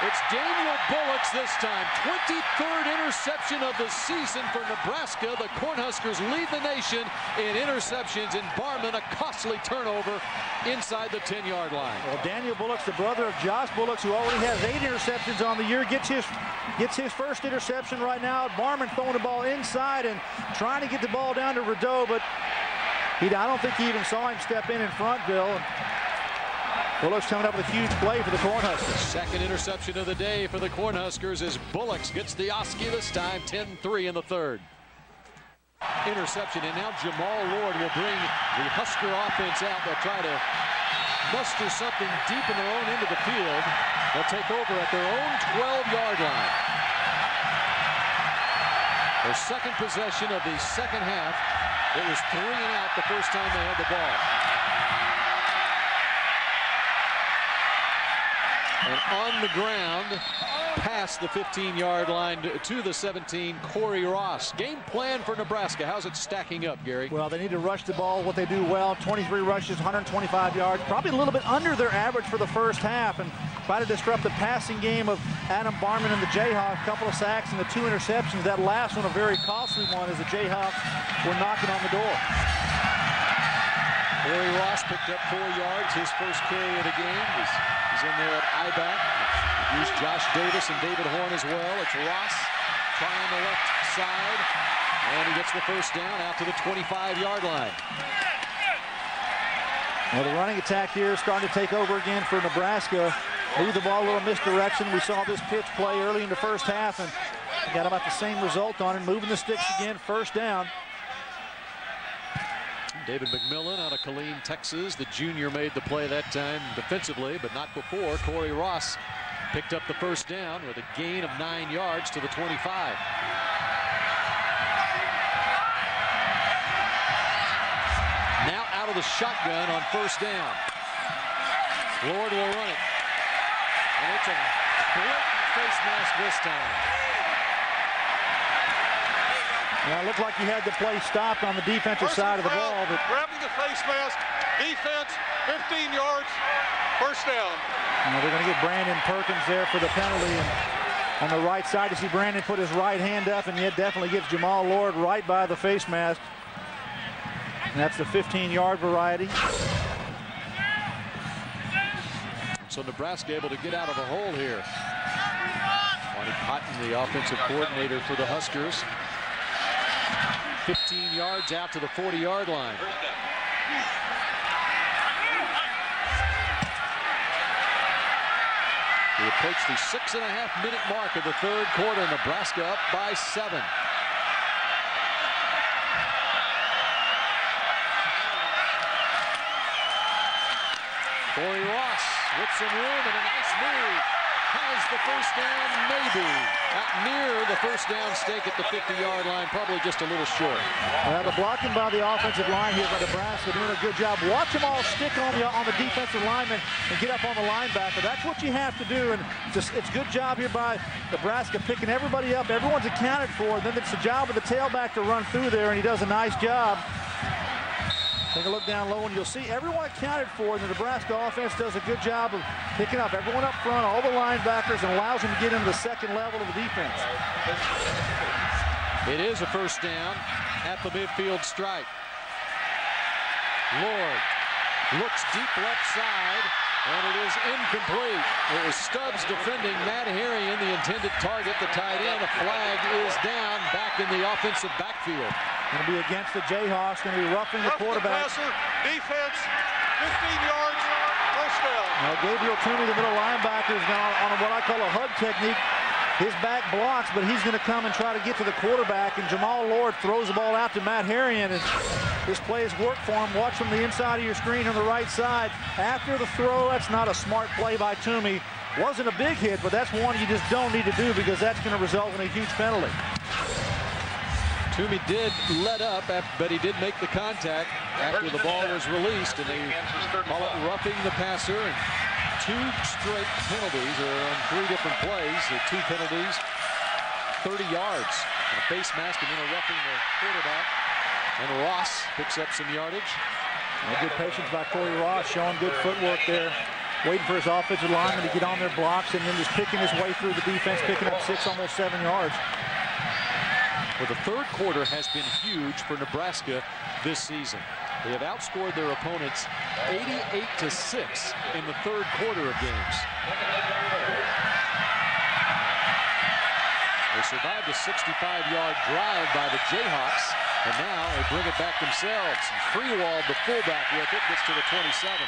It's Daniel Bullocks this time. 23rd interception of the season for Nebraska. The Cornhuskers lead the nation in interceptions, and Barman a costly turnover inside the 10-yard line. Well, Daniel Bullocks, the brother of Josh Bullocks, who already has 8 interceptions on the year, gets his first interception right now. Barman throwing the ball inside and trying to get the ball down to Rideau, but I don't think he even saw him step in front, Bill. Bullocks coming up with a huge play for the Cornhuskers. Second interception of the day for the Cornhuskers as Bullocks gets the Oski this time, 10-3 in the third. Interception, and now Jamal Lord will bring the Husker offense out. They'll try to muster something deep in their own end of the field. They'll take over at their own 12-yard line. Their second possession of the second half. It was 3 and out the first time they had the ball. And on the ground, past the 15-yard line to the 17, Corey Ross. Game plan for Nebraska. How's it stacking up, Gary? Well, they need to rush the ball, what they do well. 23 rushes, 125 yards. Probably a little bit under their average for the first half, and try to disrupt the passing game of Adam Barman and the Jayhawks. A couple of sacks and the 2 interceptions. That last one, a very costly one, as the Jayhawks were knocking on the door. Corey Ross picked up 4 yards, his first carry of the game. He's in there at I-back. Used Josh Davis and David Horn as well. It's Ross trying the left side, and he gets the first down out to the 25-yard line. Well, the running attack here is starting to take over again for Nebraska. Moved the ball a little misdirection. We saw this pitch play early in the first half, and got about the same result on it. Moving the sticks again, first down. David McMillan out of Killeen, Texas. The junior made the play that time defensively, but not before. Corey Ross picked up the first down with a gain of 9 yards to the 25. Now out of the shotgun on first down. Lord will run it. And it's a blatant face mask this time. Well, it looked like he had the play stopped on the defensive side of the ball. But grabbing the face mask, defense, 15 yards, first down. They're going to get Brandon Perkins there for the penalty. And on the right side, you see Brandon put his right hand up, and yet definitely gets Jamal Lord right by the face mask. And that's the 15-yard variety. So Nebraska able to get out of a hole here. Monty Cotton, the offensive coordinator for the Huskers. 15 yards out to the 40-yard line. We approach the 6.5-minute mark of the third quarter. Nebraska up by 7. Corey Ross with some room and a nice move. Has the first down, maybe. Out near the first down stake at the 50-yard line, probably just a little short. Well, the blocking by the offensive line here by Nebraska doing a good job. Watch them all stick on the defensive lineman and get up on the linebacker. That's what you have to do, and it's a good job here by Nebraska picking everybody up. Everyone's accounted for. Then it's the job of the tailback to run through there, and he does a nice job. Take a look down low, and you'll see everyone accounted for. The Nebraska offense does a good job of picking up everyone up front, all the linebackers, and allows them to get into the second level of the defense. It is a first down at the midfield stripe. Lord looks deep left side, and it is incomplete. It was Stubbs defending Matt Harrion, the intended target, the tight end. A flag is down back in the offensive backfield. Going to be against the Jayhawks, going to be roughing the quarterback. Passer, defense, 15 yards, first down. Now, Gabriel Toomey, the middle linebacker, is now on what I call a hug technique. His back blocks, but he's going to come and try to get to the quarterback, and Jamal Lord throws the ball out to Matt Harrion, and this play has worked for him. Watch from the inside of your screen on the right side. After the throw, that's not a smart play by Toomey. Wasn't a big hit, but that's one you just don't need to do because that's going to result in a huge penalty. Toomey did let up, but he did make the contact after the ball was released, and they call it roughing the passer. And 2 straight penalties on 3 different plays. The 2 penalties, 30 yards. And a face mask and then a roughing the quarterback. And Ross picks up some yardage. And good patience by Corey Ross, showing good footwork there. waiting for his offensive lineman to get on their blocks and then just picking his way through the defense, picking up 6, almost 7 yards. Well, the third quarter has been huge for Nebraska this season. They have outscored their opponents 88-6 in the third quarter of games. They survived a 65-yard drive by the Jayhawks, and now they bring it back themselves. And Freewald, the fullback, with it, gets to the 27.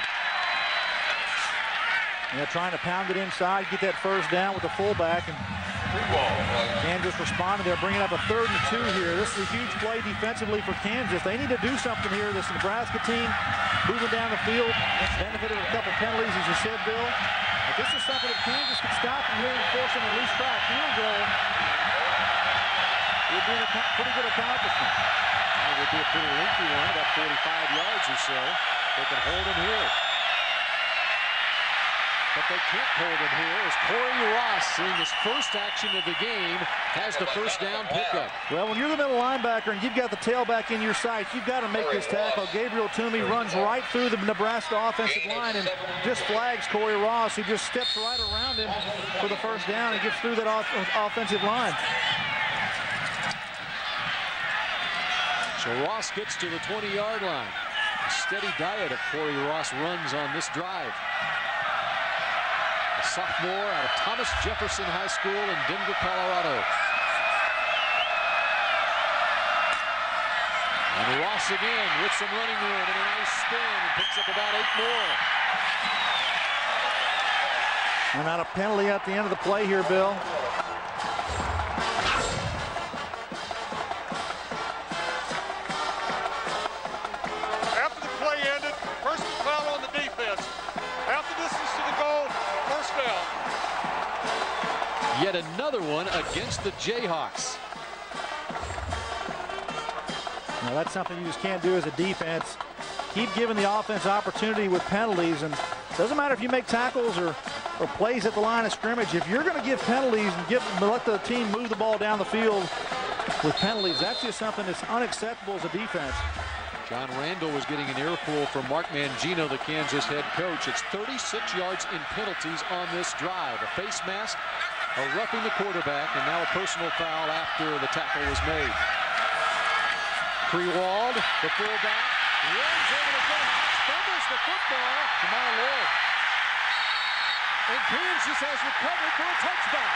Yeah, trying to pound it inside, get that first down with the fullback. And just responding. They're bringing up a 3rd and 2 here. This is a huge play defensively for Kansas. They need to do something here. This Nebraska team moving down the field, benefited a couple penalties, as you said, Bill. But this is something that Kansas could stop from here and force them at least try a field goal. It would be a pretty good accomplishment. It would be a pretty lengthy one, about 45 yards or so. They can hold him here. But they can't hold him here as Corey Ross, seeing his first action of the game, has the first down pickup. Well, when you're the middle linebacker and you've got the tailback in your sights, you've got to make this tackle. Gabriel Toomey runs right through the Nebraska offensive line and just flags Corey Ross, who just steps right around him for the first down and gets through that offensive line. So Ross gets to the 20-yard line. A steady diet of Corey Ross runs on this drive. A sophomore out of Thomas Jefferson High School in Denver, Colorado. And Ross again with some running room and a nice spin and picks up about 8 more. And not a penalty at the end of the play here, Bill. After the play ended, personal foul on the defense. Half the distance to the goal, first down. Yet another one against the Jayhawks. Now that's something you just can't do as a defense. Keep giving the offense opportunity with penalties, and it doesn't matter if you make tackles or plays at the line of scrimmage. If you're going to give penalties and let the team move the ball down the field with penalties, that's just something that's unacceptable as a defense. John Randall was getting an earful from Mark Mangino, the Kansas head coach. It's 36 yards in penalties on this drive. A face mask, a roughing the quarterback, and now a personal foul after the tackle was made. Freewald, the fullback, runs over the Jayhawks, fumbles the football. Jamal Lord. And Kansas has recovered for a touchback.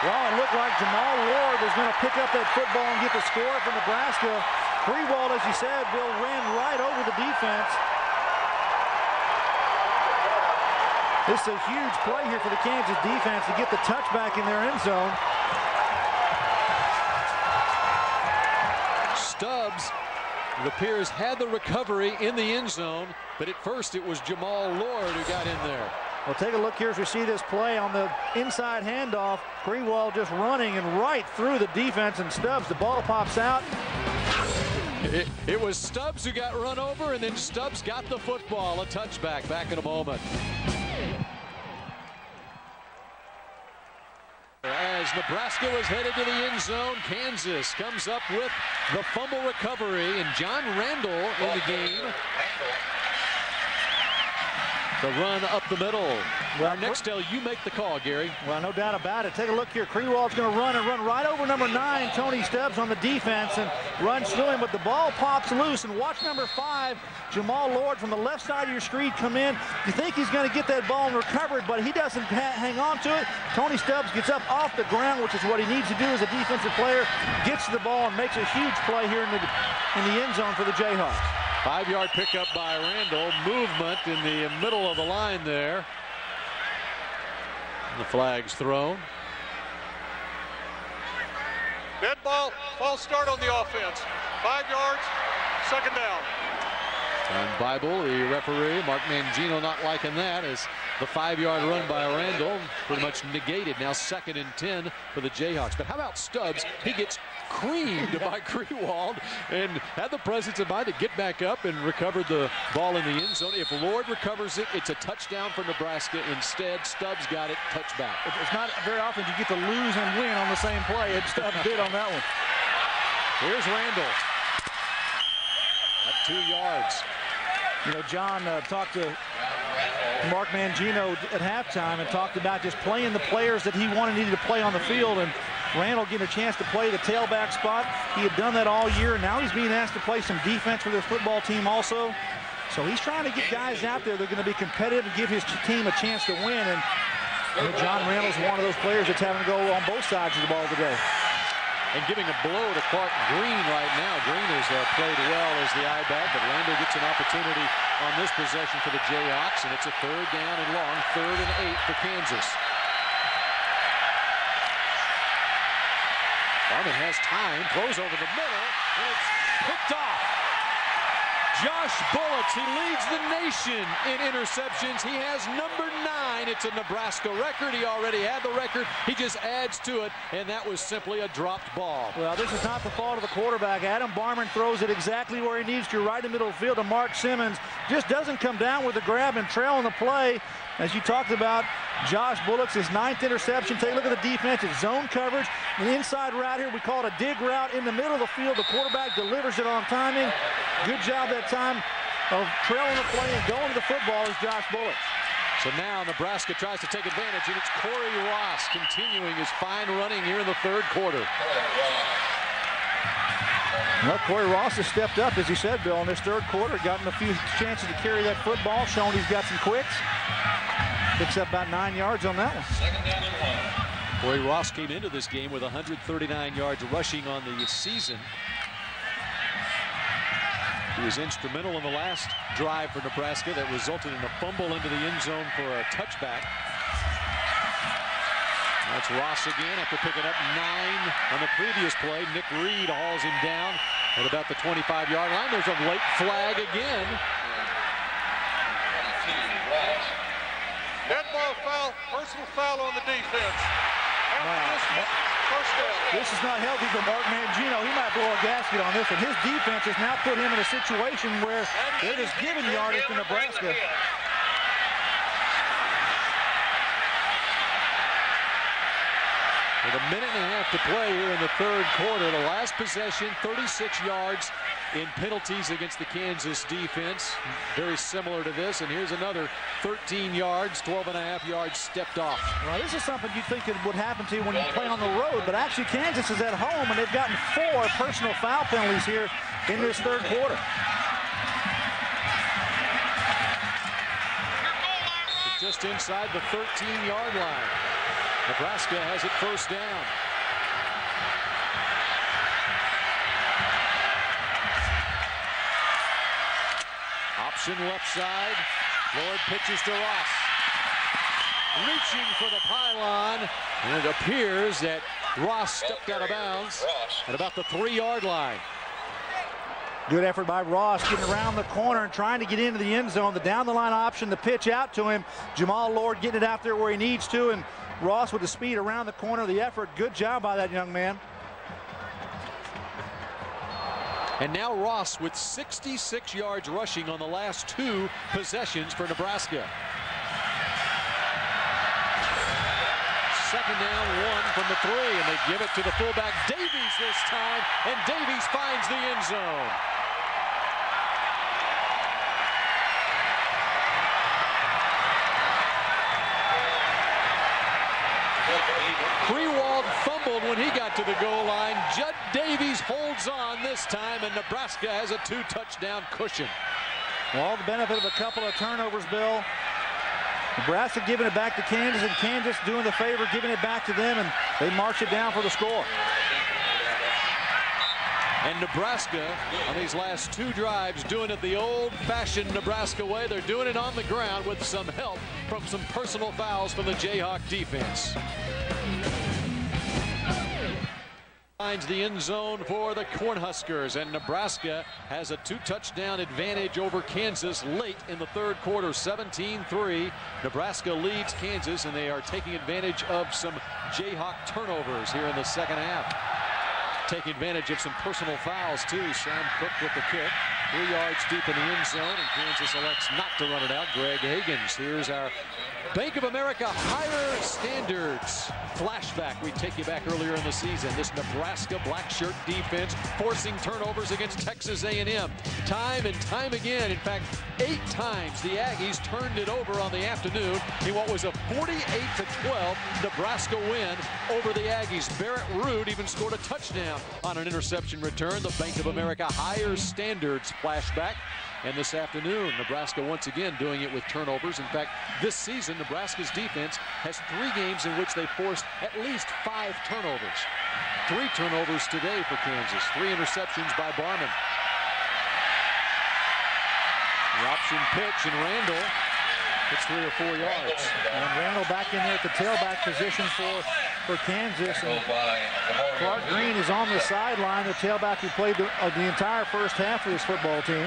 Well, it looked like Jamal Lord was going to pick up that football and get the score for Nebraska. Freewald, as you said, Bill, ran right over the defense. This is a huge play here for the Kansas defense to get the touchback in their end zone. Stubbs, it appears, had the recovery in the end zone, but at first it was Jamal Lord who got in there. Well, take a look here as we see this play on the inside handoff. Freewald just running and right through the defense, and Stubbs, the ball pops out. It was Stubbs who got run over, and then Stubbs got the football. A touchback back in a moment. As Nebraska was headed to the end zone, Kansas comes up with the fumble recovery, and John Randall in the game. The run up the middle. Well, next tell you make the call, Gary. Well, no doubt about it. Take a look here. Freewald's going to run right over number 9, Tony Stubbs, on the defense, and runs through him, but the ball pops loose. And watch number 5, Jamal Lord, from the left side of your screen come in. You think he's going to get that ball and recover it, but he doesn't hang on to it. Tony Stubbs gets up off the ground, which is what he needs to do as a defensive player. Gets to the ball and makes a huge play here in the end zone for the Jayhawks. 5-yard pickup by Randall. Movement in the middle of the line there. The flag's thrown. Dead ball, false start on the offense. 5 yards, second down. And Bible, the referee, Mark Mangino, not liking that, as the 5-yard run by Randall pretty much negated. Now 2nd and 10 for the Jayhawks. But how about Stubbs? He gets creamed by Freewald and had the presence of mind to get back up and recovered the ball in the end zone. If Lord recovers it, it's a touchdown for Nebraska. Instead, Stubbs got it, touchback. It's not very often you get to lose and win on the same play. And Stubbs did on that one. Here's Randall. Up 2 yards. You know, John talked to Mark Mangino at halftime and talked about just playing the players that he needed to play on the field, and Randall getting a chance to play the tailback spot. He had done that all year, and now he's being asked to play some defense for this football team also. So he's trying to get guys out there that are going to be competitive and give his team a chance to win. And John Randall's one of those players that's having to go on both sides of the ball today. And giving a blow to Clark Green right now. Green has played well as the I-back, but Randall gets an opportunity on this possession for the Jayhawks, and it's a 3rd down and long, 3rd and 8 for Kansas. Barman has time, throws over the middle, and it's picked off. Josh Bullocks, he leads the nation in interceptions. He has number 9. It's a Nebraska record. He already had the record. He just adds to it, and that was simply a dropped ball. Well, this is not the fault of the quarterback. Adam Barman throws it exactly where he needs to, right in the middle of the field to Mark Simmons. Just doesn't come down with the grab and trail on the play. As you talked about, Josh Bullocks, his 9th interception. Take a look at the defense. It's zone coverage. The inside route here, we call it a dig route in the middle of the field. The quarterback delivers it on timing. Good job that time of trailing the play and going to the football is Josh Bullocks. So now Nebraska tries to take advantage, and it's Corey Ross continuing his fine running here in the 3rd quarter. Well, Corey Ross has stepped up, as you said, Bill, in this 3rd quarter. Gotten a few chances to carry that football, showing he's got some quicks. Picks up about 9 yards on that one. 2nd down and 1. Corey Ross came into this game with 139 yards rushing on the season. He was instrumental in the last drive for Nebraska that resulted in a fumble into the end zone for a touchback. That's Ross again after picking up 9 on the previous play. Nick Reed hauls him down at about the 25-yard line. There's a late flag again. Dead ball foul, personal foul on the defense. First down. This is not healthy for Mark Mangino. He might blow a gasket on this one. His defense has now put him in a situation where they're just giving yardage to Nebraska. With a minute and a half to play here in the 3rd quarter. The last possession, 36 yards in penalties against the Kansas defense. Very similar to this. And here's another 13 yards, 12.5 yards stepped off. Well, this is something you'd think it would happen to you when you play on the road. But actually, Kansas is at home, and they've gotten 4 personal foul penalties here in this 3rd quarter. Just inside the 13-yard line. Nebraska has it 1st down. Option left side. Lord pitches to Ross. Reaching for the pylon. And it appears that Ross stepped out of bounds at about the 3-yard line. Good effort by Ross getting around the corner and trying to get into the end zone. The down-the-line option, the pitch out to him. Jamal Lord getting it out there where he needs to, and Ross with the speed around the corner, the effort. Good job by that young man. And now Ross with 66 yards rushing on the last 2 possessions for Nebraska. 2nd down, 1 from the 3, and they give it to the fullback Davies this time, and Davies finds the end zone. Krewald fumbled when he got to the goal line. Judd Davies holds on this time, and Nebraska has a 2-touchdown cushion. Well, the benefit of a couple of turnovers, Bill. Nebraska giving it back to Kansas, and Kansas doing the favor, giving it back to them, and they march it down for the score. And Nebraska, on these last 2 drives, doing it the old-fashioned Nebraska way. They're doing it on the ground with some help from some personal fouls from the Jayhawk defense. Finds the end zone for the Cornhuskers, and Nebraska has a 2-touchdown advantage over Kansas late in the 3rd quarter, 17-3. Nebraska leads Kansas, and they are taking advantage of some Jayhawk turnovers here in the 2nd half. Taking advantage of some personal fouls, too. Sam Cook with the kick. 3 yards deep in the end zone, and Kansas elects not to run it out. Greg Higgins. Here's our Bank of America higher standards flashback. We take you back earlier in the season. This Nebraska black shirt defense forcing turnovers against Texas A&M. Time and time again. In fact, 8 times the Aggies turned it over on the afternoon in what was a 48-12 Nebraska win over the Aggies. Barrett Ruud even scored a touchdown on an interception return. The Bank of America higher standards flashback. And this afternoon, Nebraska once again doing it with turnovers. In fact, this season, Nebraska's defense has 3 games in which they forced at least 5 turnovers. 3 turnovers today for Kansas. 3 interceptions by Barman. The option pitch, and Randall hits 3 or 4 yards. And Randall back in there at the tailback position for Kansas. And Clark Green is on the sideline, the tailback who played the entire first half of this football team.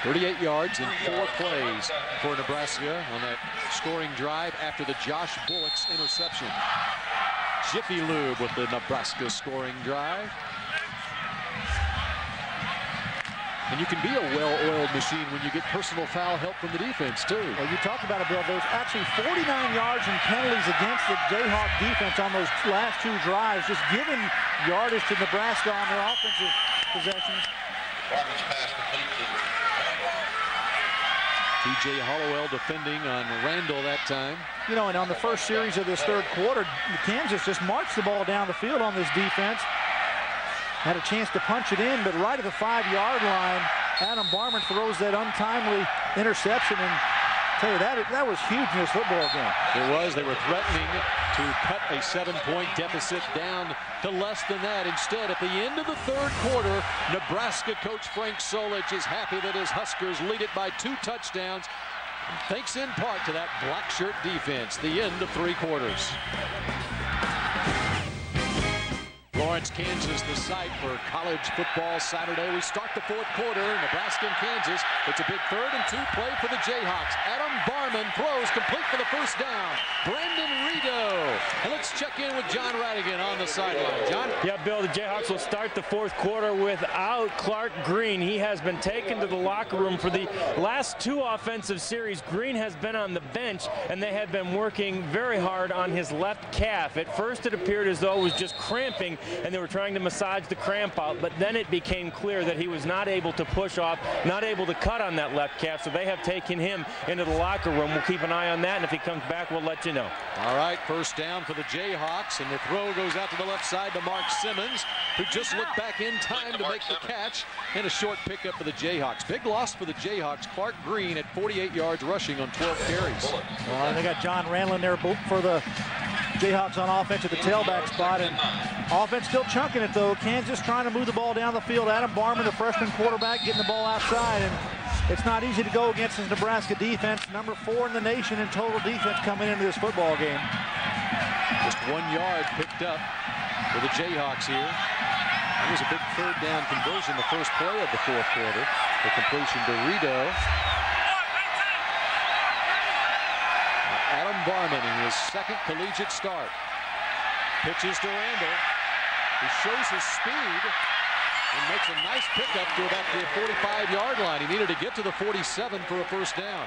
38 yards in 4 plays for Nebraska on that scoring drive after the Josh Bullock's interception. Jiffy Lube with the Nebraska scoring drive. And you can be a well-oiled machine when you get personal foul help from the defense, too. Well, you talked about it, Bill. There's actually 49 yards in penalties against the Jayhawk defense on those last 2 drives, just giving yardage to Nebraska on their offensive possessions. T.J. Hollowell defending on Randall that time. You know, and on the first series of this third quarter, Kansas just marched the ball down the field on this defense. Had a chance to punch it in, but right at the 5-yard line, Adam Barman throws that untimely interception. And tell you, that was huge in this football game. It was. They were threatening to cut a 7-point deficit down to less than that. Instead, at the end of the third quarter, Nebraska coach Frank Solich is happy that his Huskers lead it by 2 touchdowns. Thanks in part to that black shirt defense. The end of 3 quarters. Lawrence, Kansas, the site for college football Saturday. We start the 4th quarter. Nebraska and Kansas. It's a big 3rd and 2 play for the Jayhawks. Adam Barman throws complete for the first down. Brandon Rito. And let's check in with John Radigan on the sideline. John? Yeah, Bill, the Jayhawks will start the 4th quarter without Clark Green. He has been taken to the locker room for the last 2 offensive series. Green has been on the bench, and they had been working very hard on his left calf. At first, it appeared as though it was just cramping, and they were trying to massage the cramp out, but then it became clear that he was not able to push off, not able to cut on that left calf, so they have taken him into the locker room. We'll keep an eye on that, and if he comes back, we'll let you know. All right, first down for the Jayhawks, and the throw goes out to the left side to Mark Simmons, who just looked back in time to make the catch, and a short pickup for the Jayhawks. Big loss for the Jayhawks. Clark Green at 48 yards rushing on 12 carries. Well, they got John Randall in there for the Jayhawks on offense at the tailback spot, and offense still chunking it, though. Kansas trying to move the ball down the field. Adam Barman, the freshman quarterback, getting the ball outside, and it's not easy to go against this Nebraska defense. Number 4 in the nation in total defense coming into this football game. Just 1 yard picked up for the Jayhawks here. That was a big 3rd down conversion, the first play of the 4th quarter. The completion to Rito. Adam Barman in his 2nd collegiate start. Pitches to Randall. He shows his speed and makes a nice pickup to about the 45-yard line. He needed to get to the 47 for a first down.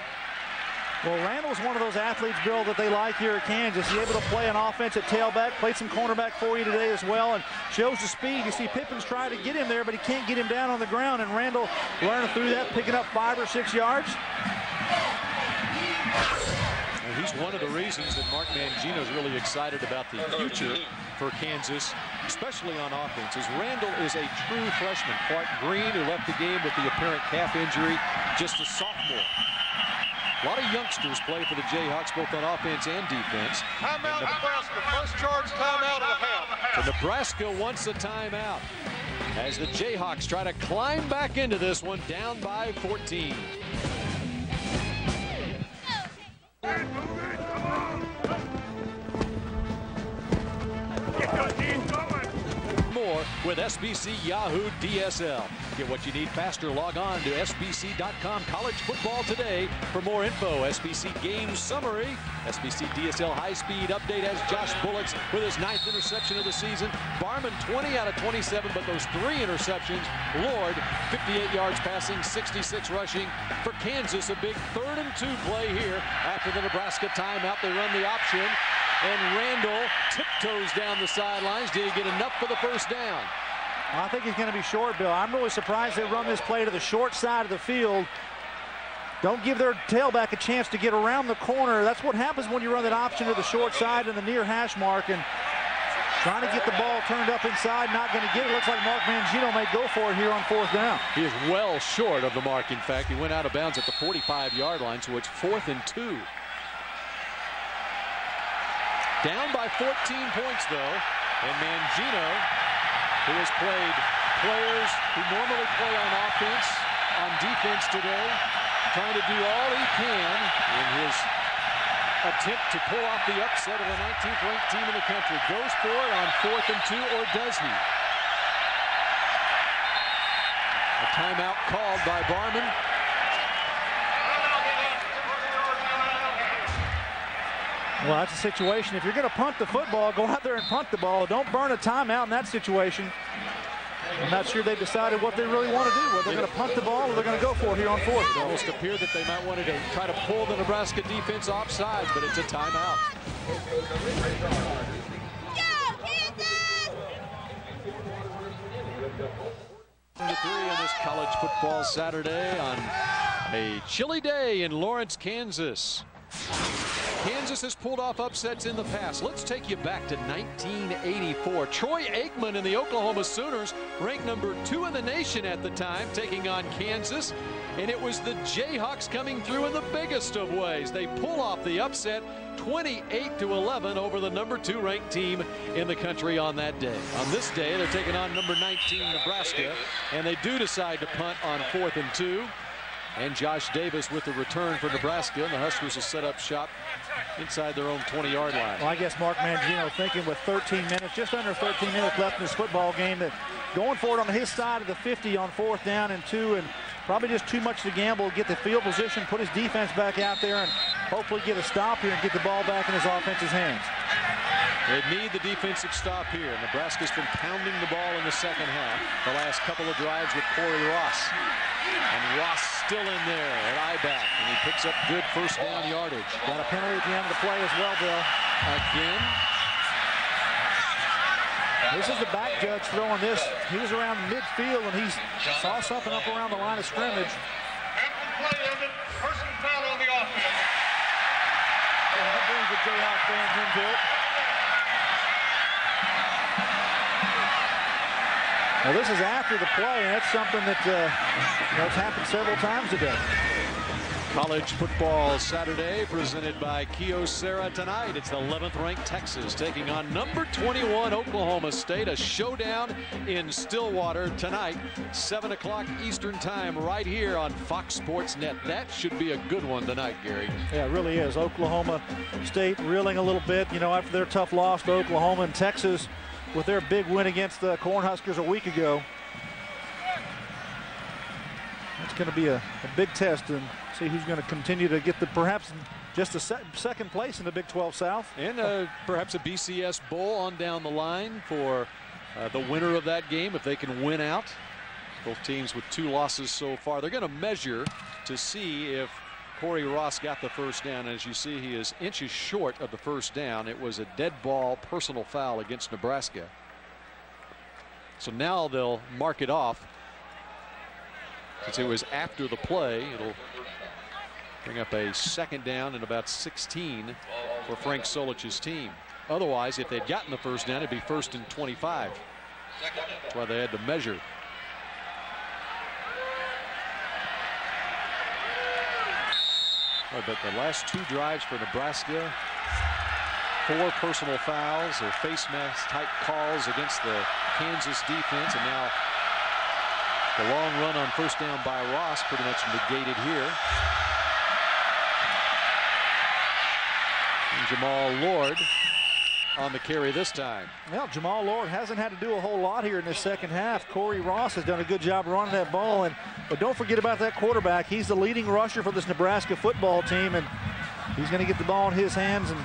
Well, Randall's one of those athletes, Bill, that they like here at Kansas. He's able to play an offense at tailback, played some cornerback for you today as well, and shows the speed. You see Pippins try to get him there, but he can't get him down on the ground, and Randall running through that, picking up 5 or 6 yards. And he's one of the reasons that Mark Mangino is really excited about the future for Kansas, especially on offense, as Randall is a true freshman. Clark Green, who left the game with the apparent calf injury, just a sophomore. A lot of youngsters play for the Jayhawks, both on offense and defense. Timeout, Nebraska. First charge timeout of the half. So Nebraska wants a timeout as the Jayhawks try to climb back into this one, down by 14. more with SBC Yahoo DSL. Get what you need faster. Log on to SBC.com. College football today for more info. SBC game summary. SBC DSL high-speed update has Josh Bullets with his 9th interception of the season. Barman 20 out of 27, but those 3 interceptions. Lord 58 yards passing, 66 rushing. For Kansas, a big 3rd and 2 play here after the Nebraska timeout. They run the option, and Randall tiptoes down the sidelines. Did he get enough for the first down? I think he's going to be short, Bill. I'm really surprised they run this play to the short side of the field. Don't give their tailback a chance to get around the corner. That's what happens when you run that option to the short side and the near hash mark. And trying to get the ball turned up inside, not going to get it. Looks like Mark Mangino may go for it here on 4th down. He is well short of the mark. In fact, he went out of bounds at the 45-yard line, so it's 4th and 2. Down by 14 points, though, and Mangino, who has played players who normally play on offense, on defense today, trying to do all he can in his attempt to pull off the upset of the 19th ranked team in the country. Goes for it on 4th and 2, or does he? A timeout called by Barman. Well, that's a situation. If you're going to punt the football, go out there and punt the ball. Don't burn a timeout in that situation. I'm not sure they've decided what they really want to do. Whether they're going to punt the ball or they're going to go for it here on 4th. It almost appeared that they might want to try to pull the Nebraska defense offsides, but it's a timeout. To 3 on this college football Saturday on a chilly day in Lawrence, Kansas. Kansas has pulled off upsets in the past. Let's take you back to 1984. Troy Aikman and the Oklahoma Sooners, ranked number 2 in the nation at the time, taking on Kansas. And it was the Jayhawks coming through in the biggest of ways. They pull off the upset 28-11 over the number 2 ranked team in the country on that day. On this day, they're taking on number 19 Nebraska, and they do decide to punt on 4th and 2. And Josh Davis with the return for Nebraska, and the Huskers will set up shop inside their own 20-yard line. Well, I guess Mark Mangino thinking with 13 minutes, just under 13 minutes left in this football game, that going for it on his side of the 50 on 4th down and 2, and probably just too much to gamble, get the field position, put his defense back out there, and hopefully get a stop here and get the ball back in his offense's hands. They need the defensive stop here. Nebraska's been pounding the ball in the second half. The last couple of drives with Corey Ross. And Ross still in there at I-back, and he picks up good first down yardage. Got a penalty at the end of the play as well, Bill. Again. This is the back judge throwing this. He was around midfield, and he saw something up around the line of scrimmage. After the play ended, personal foul on the offense. And that brings the Jayhawk fans into it. Well, this is after the play, and that's something that it's happened several times today. College football Saturday presented by Kyocera tonight. It's the 11th ranked Texas taking on number 21 Oklahoma State. A showdown in Stillwater tonight, 7 o'clock Eastern time, right here on Fox Sports Net. That should be a good one tonight, Gary. Yeah, it really is. Oklahoma State reeling a little bit, after their tough loss to Oklahoma, and Texas with their big win against the Cornhuskers a week ago. It's going to be a big test, and see who's going to continue to get perhaps just the second place in the Big 12 South. And perhaps a BCS Bowl on down the line for the winner of that game if they can win out. Both teams with 2 losses so far. They're going to measure to see if Corey Ross got the first down. As you see, he is inches short of the first down. It was a dead ball personal foul against Nebraska. So now they'll mark it off. Since it was after the play, it'll bring up a second down and about 16 for Frank Solich's team. Otherwise, if they'd gotten the first down, it'd be 1st and 25. That's why they had to measure. But the last 2 drives for Nebraska, 4 personal fouls or face mask type calls against the Kansas defense, and now the long run on first down by Ross pretty much negated here. And Jamal Lord on the carry this time. Well, Jamal Lord hasn't had to do a whole lot here in this second half. Corey Ross has done a good job running that ball. But don't forget about that quarterback. He's the leading rusher for this Nebraska football team, and he's going to get the ball in his hands and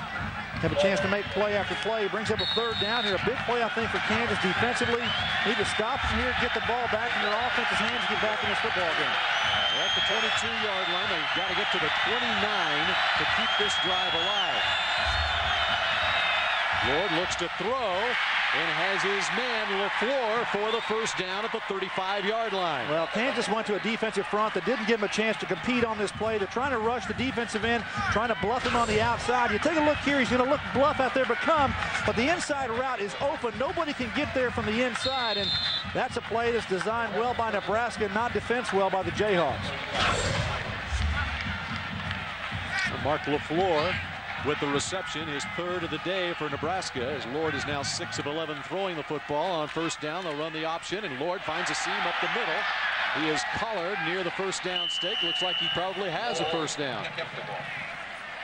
have a chance to make play after play. Brings up a third down here. A big play, I think, for Kansas defensively. Need to stop from here, get the ball back in their offense's hands, get back in this football game. They're at the 22-yard line. They've got to get to the 29 to keep this drive alive. Lord looks to throw and has his man LaFleur for the first down at the 35-yard line. Well, Kansas went to a defensive front that didn't give him a chance to compete on this play. They're trying to rush the defensive end, trying to bluff him on the outside. You take a look here, he's going to look bluff out there, but the inside route is open. Nobody can get there from the inside, and that's a play that's designed well by Nebraska, not defensed well by the Jayhawks. Mark LaFleur with the reception, his third of the day for Nebraska, as Lord is now 6 of 11 throwing the football. On first down, they'll run the option, and Lord finds a seam up the middle. He is collared near the first down stake. Looks like he probably has a first down.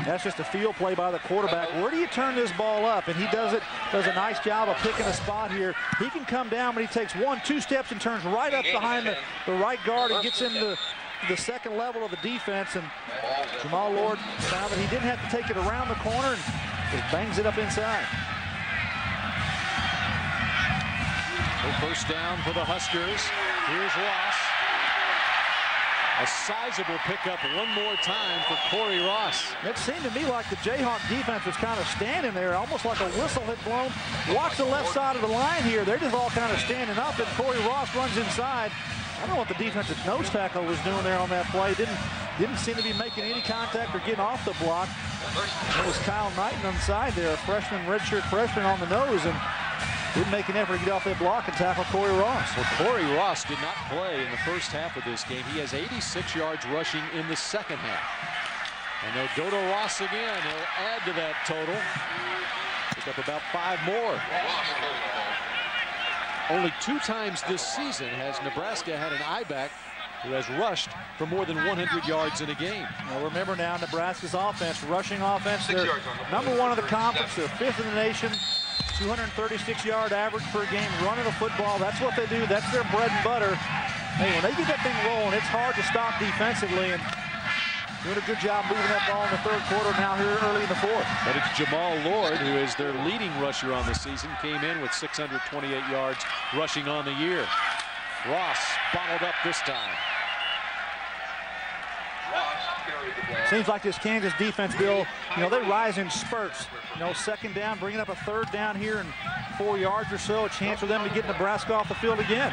That's just a field play by the quarterback. Where do you turn this ball up? And he does a nice job of picking a spot here. He can come down, but he takes 1-2 steps and turns right up behind the right guard and gets into the second level of the defense. And Jamal Lord found that he didn't have to take it around the corner and just bangs it up inside. So first down for the Huskers. Here's Ross. A sizable pickup one more time for Corey Ross. It seemed to me like the Jayhawk defense was kind of standing there, almost like a whistle had blown. Watch the left side of the line here. They're just all kind of standing up, and Corey Ross runs inside. I don't know what the defensive nose tackle was doing there on that play. Didn't seem to be making any contact or getting off the block. It was Kyle Knighton on the side there, a freshman, redshirt freshman on the nose, and didn't make an effort to get off that block and tackle Corey Ross. Well, Corey Ross did not play in the first half of this game. He has 86 yards rushing in the second half. And they'll go to Ross again. He'll add to that total. Pick up about 5 more. Only 2 times this season has Nebraska had an I-back who has rushed for more than 100 yards in a game. Well, remember now, Nebraska's offense, rushing offense, they're number 1 in the conference. They're 5th in the nation. 236-yard average per game, running the football. That's what they do. That's their bread and butter. Hey, when they get that thing rolling, it's hard to stop defensively, and doing a good job moving that ball in the third quarter now here early in the fourth. But it's Jamal Lord, who is their leading rusher on the season, came in with 628 yards rushing on the year. Ross bottled up this time. Seems like this Kansas defense, Bill, they rise in spurts. Second down, bringing up a third down here and 4 yards or so, a chance for them to get Nebraska off the field again.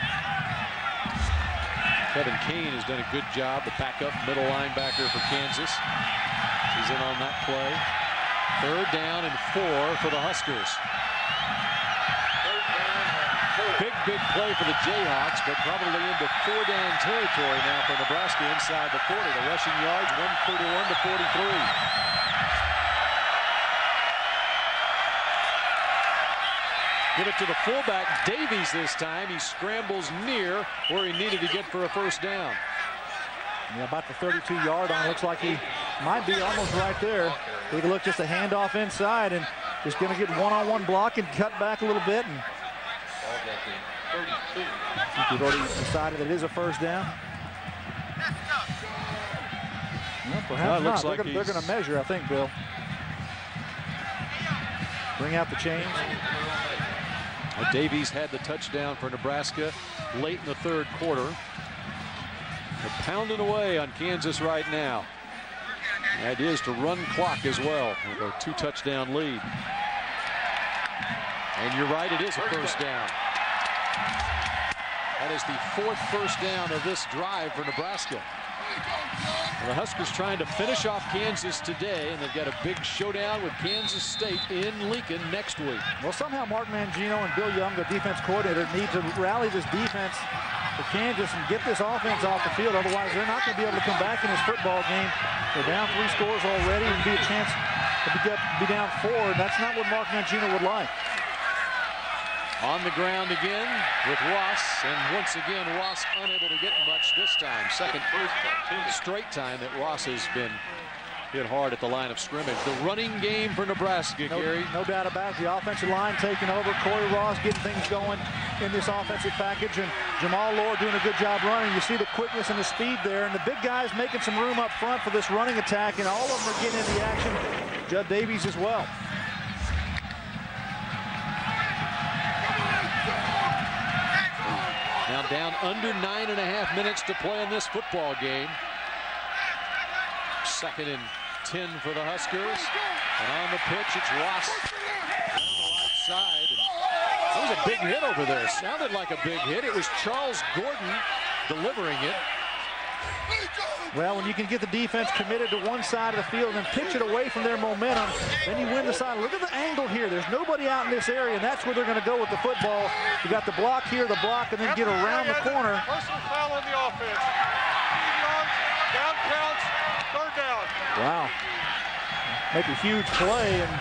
Kevin Kane has done a good job, the backup middle linebacker for Kansas. He's in on that play. Third down and 4 for the Huskers. Big play for the Jayhawks, but probably into 4-down territory now for Nebraska inside the 40. The rushing yards, 131 to 43. Give it to the fullback, Davies this time. He scrambles near where he needed to get for a first down. Yeah, about the 32-yard line. Looks like he might be almost right there. Take a look, just a handoff inside, and just going to get one-on-one block and cut back a little bit. And I think we've already decided that it is a first down. Well, perhaps not. Like they're going to measure, I think, Bill. Bring out the chains. Davies had the touchdown for Nebraska late in the third quarter. They're pounding away on Kansas right now. The idea is to run clock as well with a 2-touchdown lead. And you're right, it is a first down. That is the 4th first down of this drive for Nebraska. Well, the Huskers trying to finish off Kansas today, and they've got a big showdown with Kansas State in Lincoln next week. Well, somehow Mark Mangino and Bill Young, the defense coordinator, need to rally this defense for Kansas and get this offense off the field. Otherwise, they're not going to be able to come back in this football game. They're down 3 scores already and be a chance to be down 4, and that's not what Mark Mangino would like. On the ground again with Ross, and once again Ross unable to get much this time. Second straight time that Ross has been hit hard at the line of scrimmage. The running game for Nebraska, Gary. No doubt about it. The offensive line taking over. Corey Ross getting things going in this offensive package, and Jamal Lord doing a good job running. You see the quickness and the speed there, and the big guys making some room up front for this running attack, and all of them are getting in the action. Judd Davies as well. Now down under 9.5 minutes to play in this football game. 2nd and 10 for the Huskers. And on the pitch, it's Ross on the right side. And that was a big hit over there. Sounded like a big hit. It was Charles Gordon delivering it. Well, when you can get the defense committed to one side of the field and pitch it away from their momentum, then you win the side. Look at the angle here. There's nobody out in this area, and that's where they're going to go with the football. You got the block here, the block, and then get around the corner. Personal foul on the offense. 15 yards, down counts, 3rd down. Wow. Make a huge play and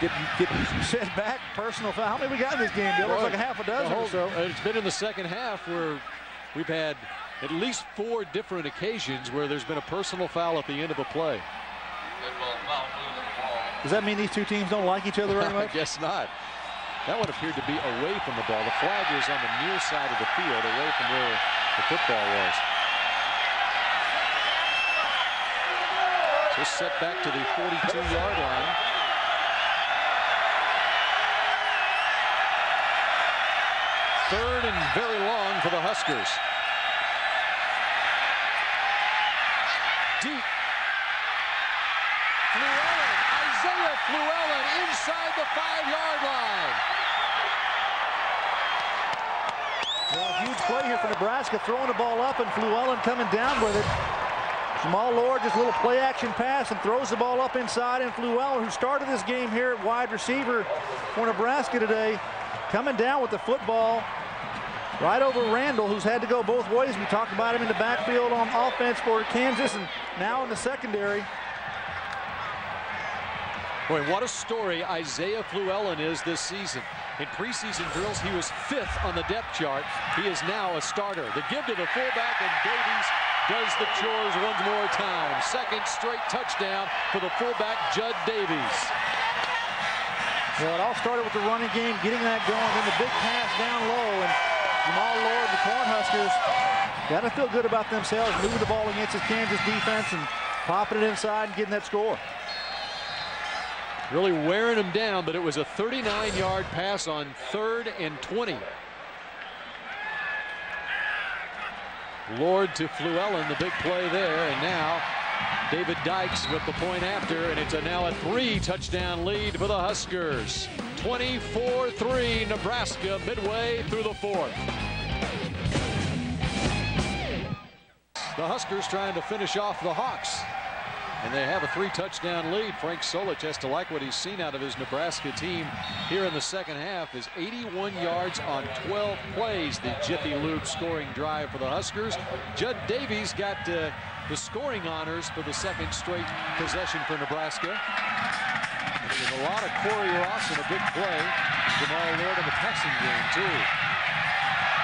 get set back. Personal foul. How many we got in this game, Bill? Looks like a half a dozen or so. It's been in the second half where we've had at least 4 different occasions where there's been a personal foul at the end of a play. Does that mean these two teams don't like each other very much? I guess not. That one appeared to be away from the ball. The flag was on the near side of the field, away from where the football was. Just set back to the 42-yard line. Third and very long for the Huskers. Deep. Fluellen, Isaiah Fluellen inside the 5-yard line. Well, a huge play here for Nebraska, throwing the ball up and Fluellen coming down with it. Jamal Lord, just a little play action pass and throws the ball up inside, and Fluellen, who started this game here at wide receiver for Nebraska today, coming down with the football right over Randall, who's had to go both ways. We talked about him in the backfield on offense for Kansas, and now in the secondary. Boy, what a story Isaiah Fluellen is this season. In preseason drills, he was 5th on the depth chart. He is now a starter. The give to the fullback, and Davies does the chores one more time. 2nd straight touchdown for the fullback, Judd Davies. Well, it all started with the running game, getting that going, then the big pass down low, and Jamal Lord, the Cornhuskers, got to feel good about themselves, moving the ball against this Kansas defense and popping it inside and getting that score. Really wearing him down, but it was a 39-yard pass on 3rd and 20. Lord to Fluellen, the big play there, and now David Dykes with the point after, and it's now a 3-touchdown lead for the Huskers. 24-3 Nebraska midway through the 4th. The Huskers trying to finish off the Hawks, and they have a 3-touchdown lead. Frank Solich has to like what he's seen out of his Nebraska team here in the second half. Is 81 yards on 12 plays, the Jiffy Lube scoring drive for the Huskers. Judd Davies got the scoring honors for the 2nd straight possession for Nebraska. There's a lot of Corey Ross in a big play. Jamal Lord in the passing game, too.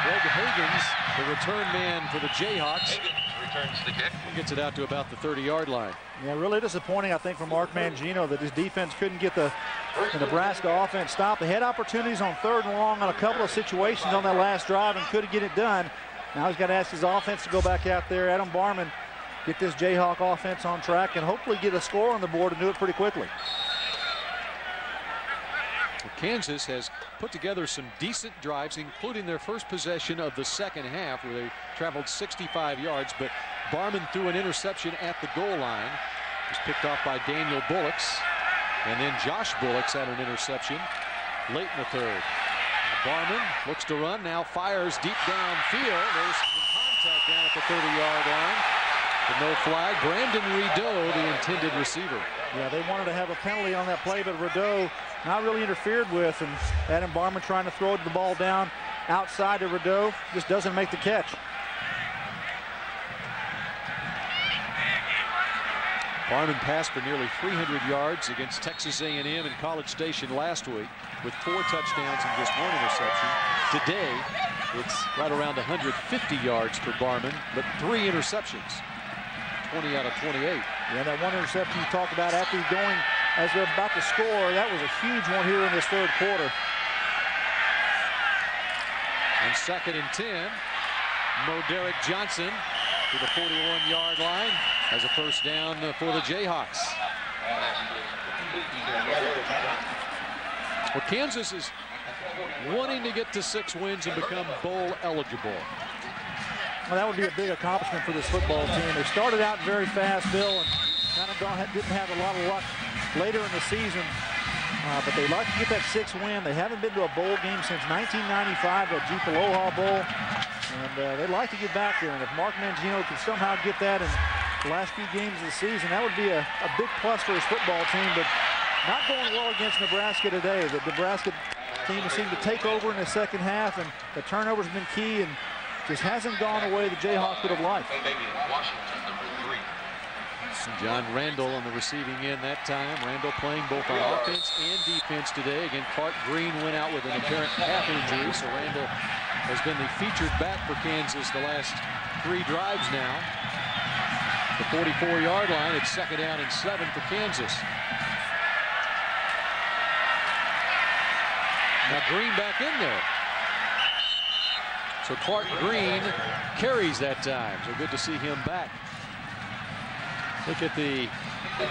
Greg Higgins, the return man for the Jayhawks, returns the kick. Gets it out to about the 30-yard line. Yeah, really disappointing, I think, for Mark Mangino that his defense couldn't get the Nebraska offense stopped. They had opportunities on 3rd and long on a couple of situations on that last drive and couldn't get it done. Now he's got to ask his offense to go back out there. Adam Barman, get this Jayhawk offense on track and hopefully get a score on the board and do it pretty quickly. Kansas has put together some decent drives, including their first possession of the second half, where they traveled 65 yards, but Barman threw an interception at the goal line. It was picked off by Daniel Bullocks, and then Josh Bullocks had an interception late in the 3rd. Barman looks to run, now fires deep downfield. There's some contact down at the 30-yard line. But no flag. Brandon Rideau, the intended receiver. Yeah, they wanted to have a penalty on that play, but Rideau not really interfered with, and Adam Barman trying to throw the ball down outside to Rideau, just doesn't make the catch. Barman passed for nearly 300 yards against Texas A&M in College Station last week with 4 touchdowns and just 1 interception. Today, it's right around 150 yards for Barman, but 3 interceptions. 20 out of 28. Yeah, that one interception you talked about after he's going as they're about to score, that was a huge one here in this third quarter. On 2nd and 10, Derek Johnson to the 41-yard line has a first down for the Jayhawks. Well, Kansas is wanting to get to 6 wins and become bowl eligible. Well, that would be a big accomplishment for this football team. They started out very fast, Bill, and kind of didn't have a lot of luck later in the season. But they'd like to get that 6th win. They haven't been to a bowl game since 1995, that Jeep Aloha Bowl. And they'd like to get back there. And if Mark Mangino can somehow get that in the last few games of the season, that would be a big plus for his football team. But not going well against Nebraska today. The Nebraska team seemed to take over in the second half, and the turnovers have been key and just hasn't gone the way the Jayhawks would have liked. John Randall on the receiving end that time. Randall playing both on offense and defense today. Again, Clark Green went out with an apparent calf injury, so Randall has been the featured back for Kansas the last 3 drives now. The 44-yard line, it's 2nd down and 7 for Kansas. Now Green back in there. So Clark Green carries that time. So good to see him back. Look at the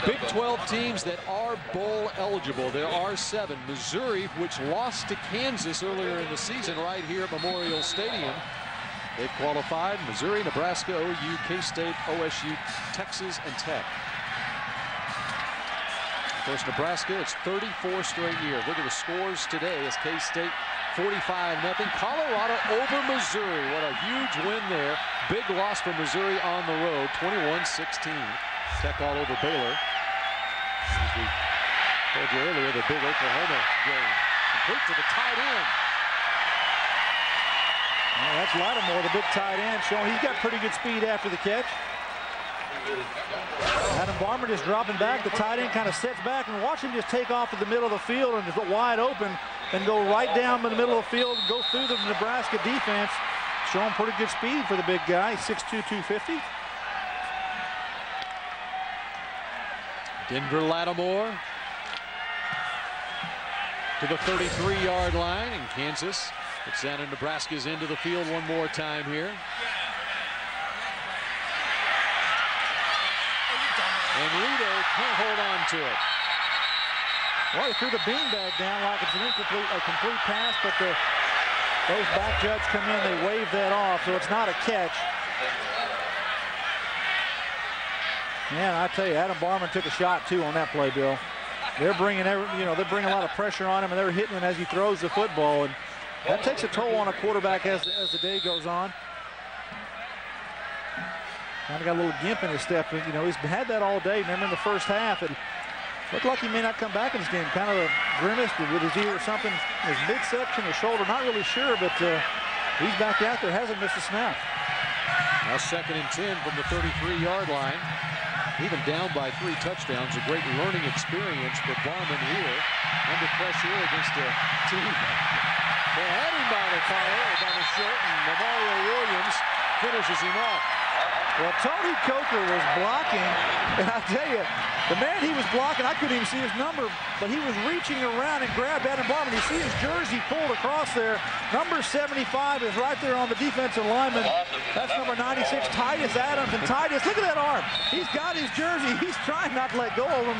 Big 12 teams that are bowl eligible. There are 7. Missouri, which lost to Kansas earlier in the season right here at Memorial Stadium. They've qualified. Missouri, Nebraska, OU, K-State, OSU, Texas, and Tech. Of course, Nebraska, it's 34 straight years. Look at the scores today as K-State 45-0. Colorado over Missouri. What a huge win there. Big loss for Missouri on the road, 21-16. Tech all over Baylor. As we told you earlier, the big Oklahoma game. Complete to the tight end. Well, that's Lattimore, the big tight end, showing he's got pretty good speed after the catch. Adam Barmer just dropping back. The tight end kind of sits back, and watch him just take off to the middle of the field and just wide open and go right down the middle of the field and go through the Nebraska defense. Showing pretty good speed for the big guy, 6'2", 250. Denver Lattimore to the 33-yard line, and Kansas puts down in Nebraska's into the field one more time here. And Rito can't hold on to it. Well, he threw the beanbag down like it's a complete pass, but those back judges come in, they wave that off, so it's not a catch. Man, I tell you, Adam Barman took a shot too on that play, Bill. They're bringing a lot of pressure on him, and they're hitting him as he throws the football, and that takes a toll on a quarterback as the day goes on. Kind of got a little gimp in his step. You know, he's had that all day. Remember in the first half, it looked like he may not come back in this game. Kind of a grimace with his ear or something, his midsection or shoulder. Not really sure, but he's back out there. Hasn't missed a snap. Now 2nd and 10 from the 33-yard line. Even down by 3 touchdowns, a great learning experience for Barman here. Under pressure against a team. They had him by the collar, by the shirt, and Mario Williams finishes him off. Well, Tony Coker was blocking, and I tell you, the man he was blocking, I couldn't even see his number, but he was reaching around and grabbed Adam Barman. You see his jersey pulled across there. Number 75 is right there on the defensive lineman. That's number 96, Titus Adams. And Titus, look at that arm. He's got his jersey. He's trying not to let go of him.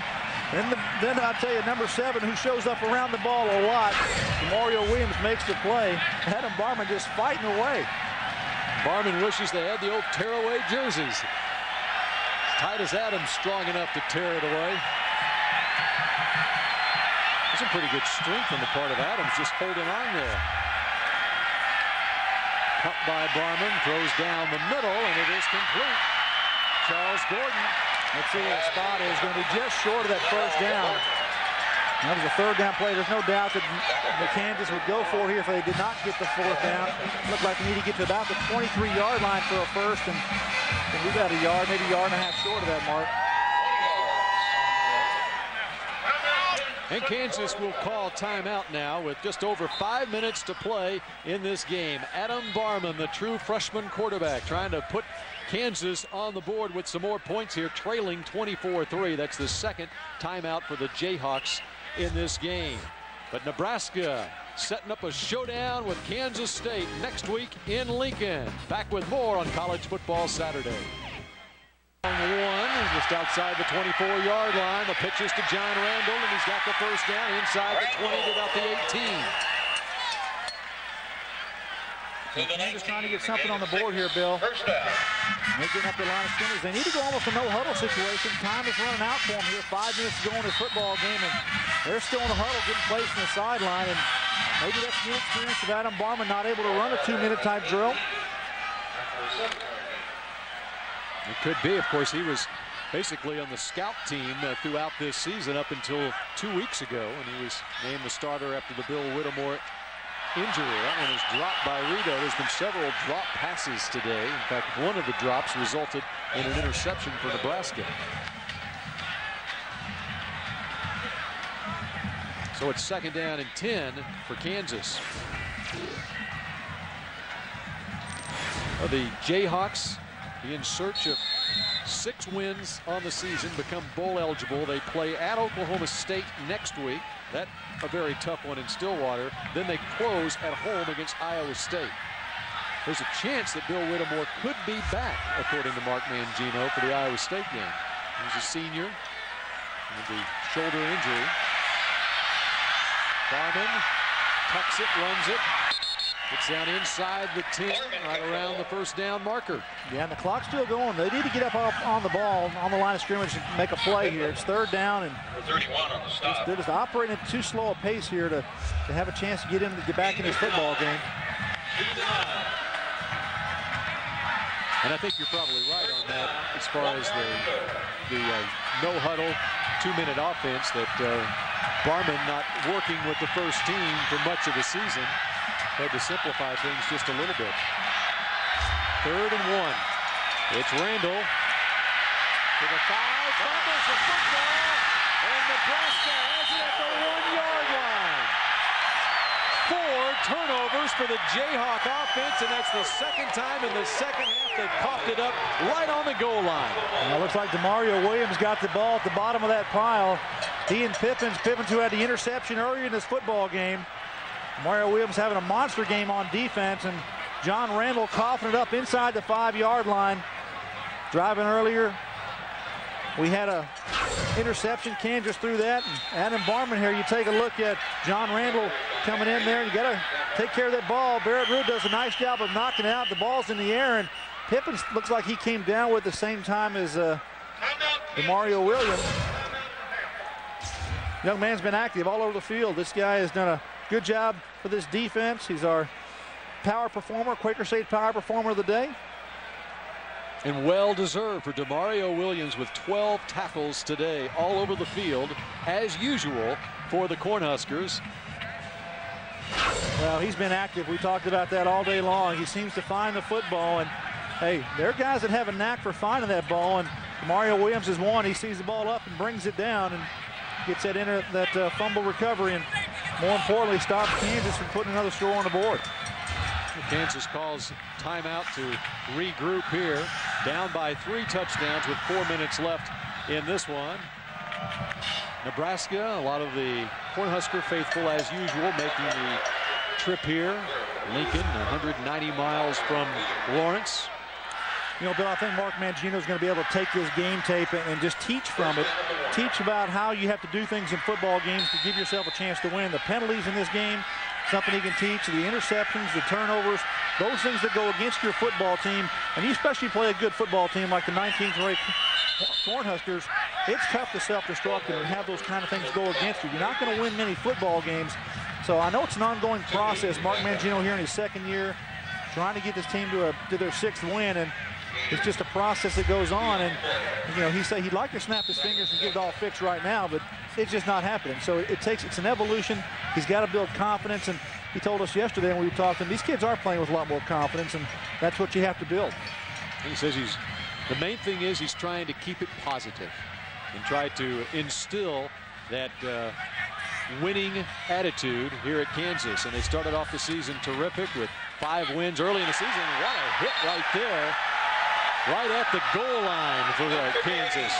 And then I tell you, number 7, who shows up around the ball a lot, Mario Williams makes the play. Adam Barman just fighting away. Barman wishes they had the old tear-away jerseys. Titus Adams strong enough to tear it away. There's some pretty good strength on the part of Adams, just holding on there. Cut by Barman, throws down the middle, and it is complete. Charles Gordon. Let's see where the spot is. Going to be just short of that first down. That was a 3rd down play. There's no doubt that Kansas would go for here if they did not get the 4th down. Looked like they need to get to about the 23-yard line for a first, and we got a yard, maybe a yard and a half short of that mark. And Kansas will call timeout now with just over 5 minutes to play in this game. Adam Barman, the true freshman quarterback, trying to put Kansas on the board with some more points here, trailing 24-3. That's the second timeout for the Jayhawks in this game. But Nebraska setting up a showdown with Kansas State next week in Lincoln. Back with more on College Football Saturday. One just outside the 24-yard line. The pitch is to John Randall, and he's got the first down inside the 20 to about the 18. They're just trying to get something on the board here, Bill. They're getting up the line of scrimmage. They need to go almost a no-huddle situation. Time is running out for them here. 5 minutes to go in this football game, and they're still in the huddle, getting placed in the sideline. And maybe that's the experience of Adam Barman not able to run a 2-minute type drill. It could be. Of course, he was basically on the scout team throughout this season up until 2 weeks ago, and he was named the starter after the Bill Whittemore injury. That one was dropped by Rito. There's been several drop passes today. In fact, one of the drops resulted in an interception for Nebraska. So it's 2nd down and 10 for Kansas. Well, the Jayhawks be in search of 6 wins on the season, become bowl eligible. They play at Oklahoma State next week. That's a very tough one in Stillwater. Then they close at home against Iowa State. There's a chance that Bill Whittemore could be back, according to Mark Mangino, for the Iowa State game. He's a senior with the shoulder injury. Barman tucks it, runs it. It's down inside the 10, right around the first down marker. Yeah, and the clock's still going. They need to get up on the ball, on the line of scrimmage, and make a play here. It's 3rd down, and 31 on the stop. they're just operating at too slow a pace here to have a chance to get back in this football game. And I think you're probably right on that as far as the no-huddle 2-minute offense that Barman not working with the first team for much of the season. Had to simplify things just a little bit. 3rd and 1. It's Randall to the 5, fumbles the football, and Nebraska has it at the 1-yard line. 4 turnovers for the Jayhawk offense, and that's the 2nd time in the second half they've coughed it up right on the goal line. Well, it looks like Demario Williams got the ball at the bottom of that pile. He and Pippins who had the interception earlier in this football game. Mario Williams having a monster game on defense, and John Randall coughing it up inside the 5-yard line. Driving earlier, we had a interception. Kansas threw that, and Adam Barman here, you take a look at John Randall coming in there. You got to take care of that ball. Barrett Root does a nice job of knocking it out. The ball's in the air, and Pippins looks like he came down with the same time as Demario Williams. Young man's been active all over the field. This guy has done a good job for this defense. He's our power performer, Quaker State power performer of the day. And well deserved for Demario Williams with 12 tackles today all over the field, as usual for the Cornhuskers. Well, he's been active. We talked about that all day long. He seems to find the football, and hey, there are guys that have a knack for finding that ball, and Demario Williams is one. He sees the ball up and brings it down and gets that fumble recovery, and more importantly, stops Kansas from putting another score on the board. Kansas calls timeout to regroup here, down by 3 touchdowns with 4 minutes left in this one. Nebraska, a lot of the Cornhusker faithful as usual, making the trip here. Lincoln, 190 miles from Lawrence. You know, Bill, I think Mark Mangino is going to be able to take this game tape and just teach from it. Teach about how you have to do things in football games to give yourself a chance to win. The penalties in this game, something he can teach. The interceptions, the turnovers, those things that go against your football team. And you especially play a good football team like the 19th ranked Cornhuskers. It's tough to self-destruct and have those kind of things go against you. You're not going to win many football games. So I know it's an ongoing process. Mark Mangino here in his 2nd year, trying to get this team to their 6th win. And it's just a process that goes on, and you know, he said he'd like to snap his fingers and get it all fixed right now, but it's just not happening. So it's an evolution. He's got to build confidence, and he told us yesterday when we talked to him, these kids are playing with a lot more confidence, and that's what you have to build. He says the main thing is he's trying to keep it positive and try to instill that winning attitude here at Kansas. And they started off the season terrific with 5 wins early in the season. What a hit right there right at the goal line for Kansas.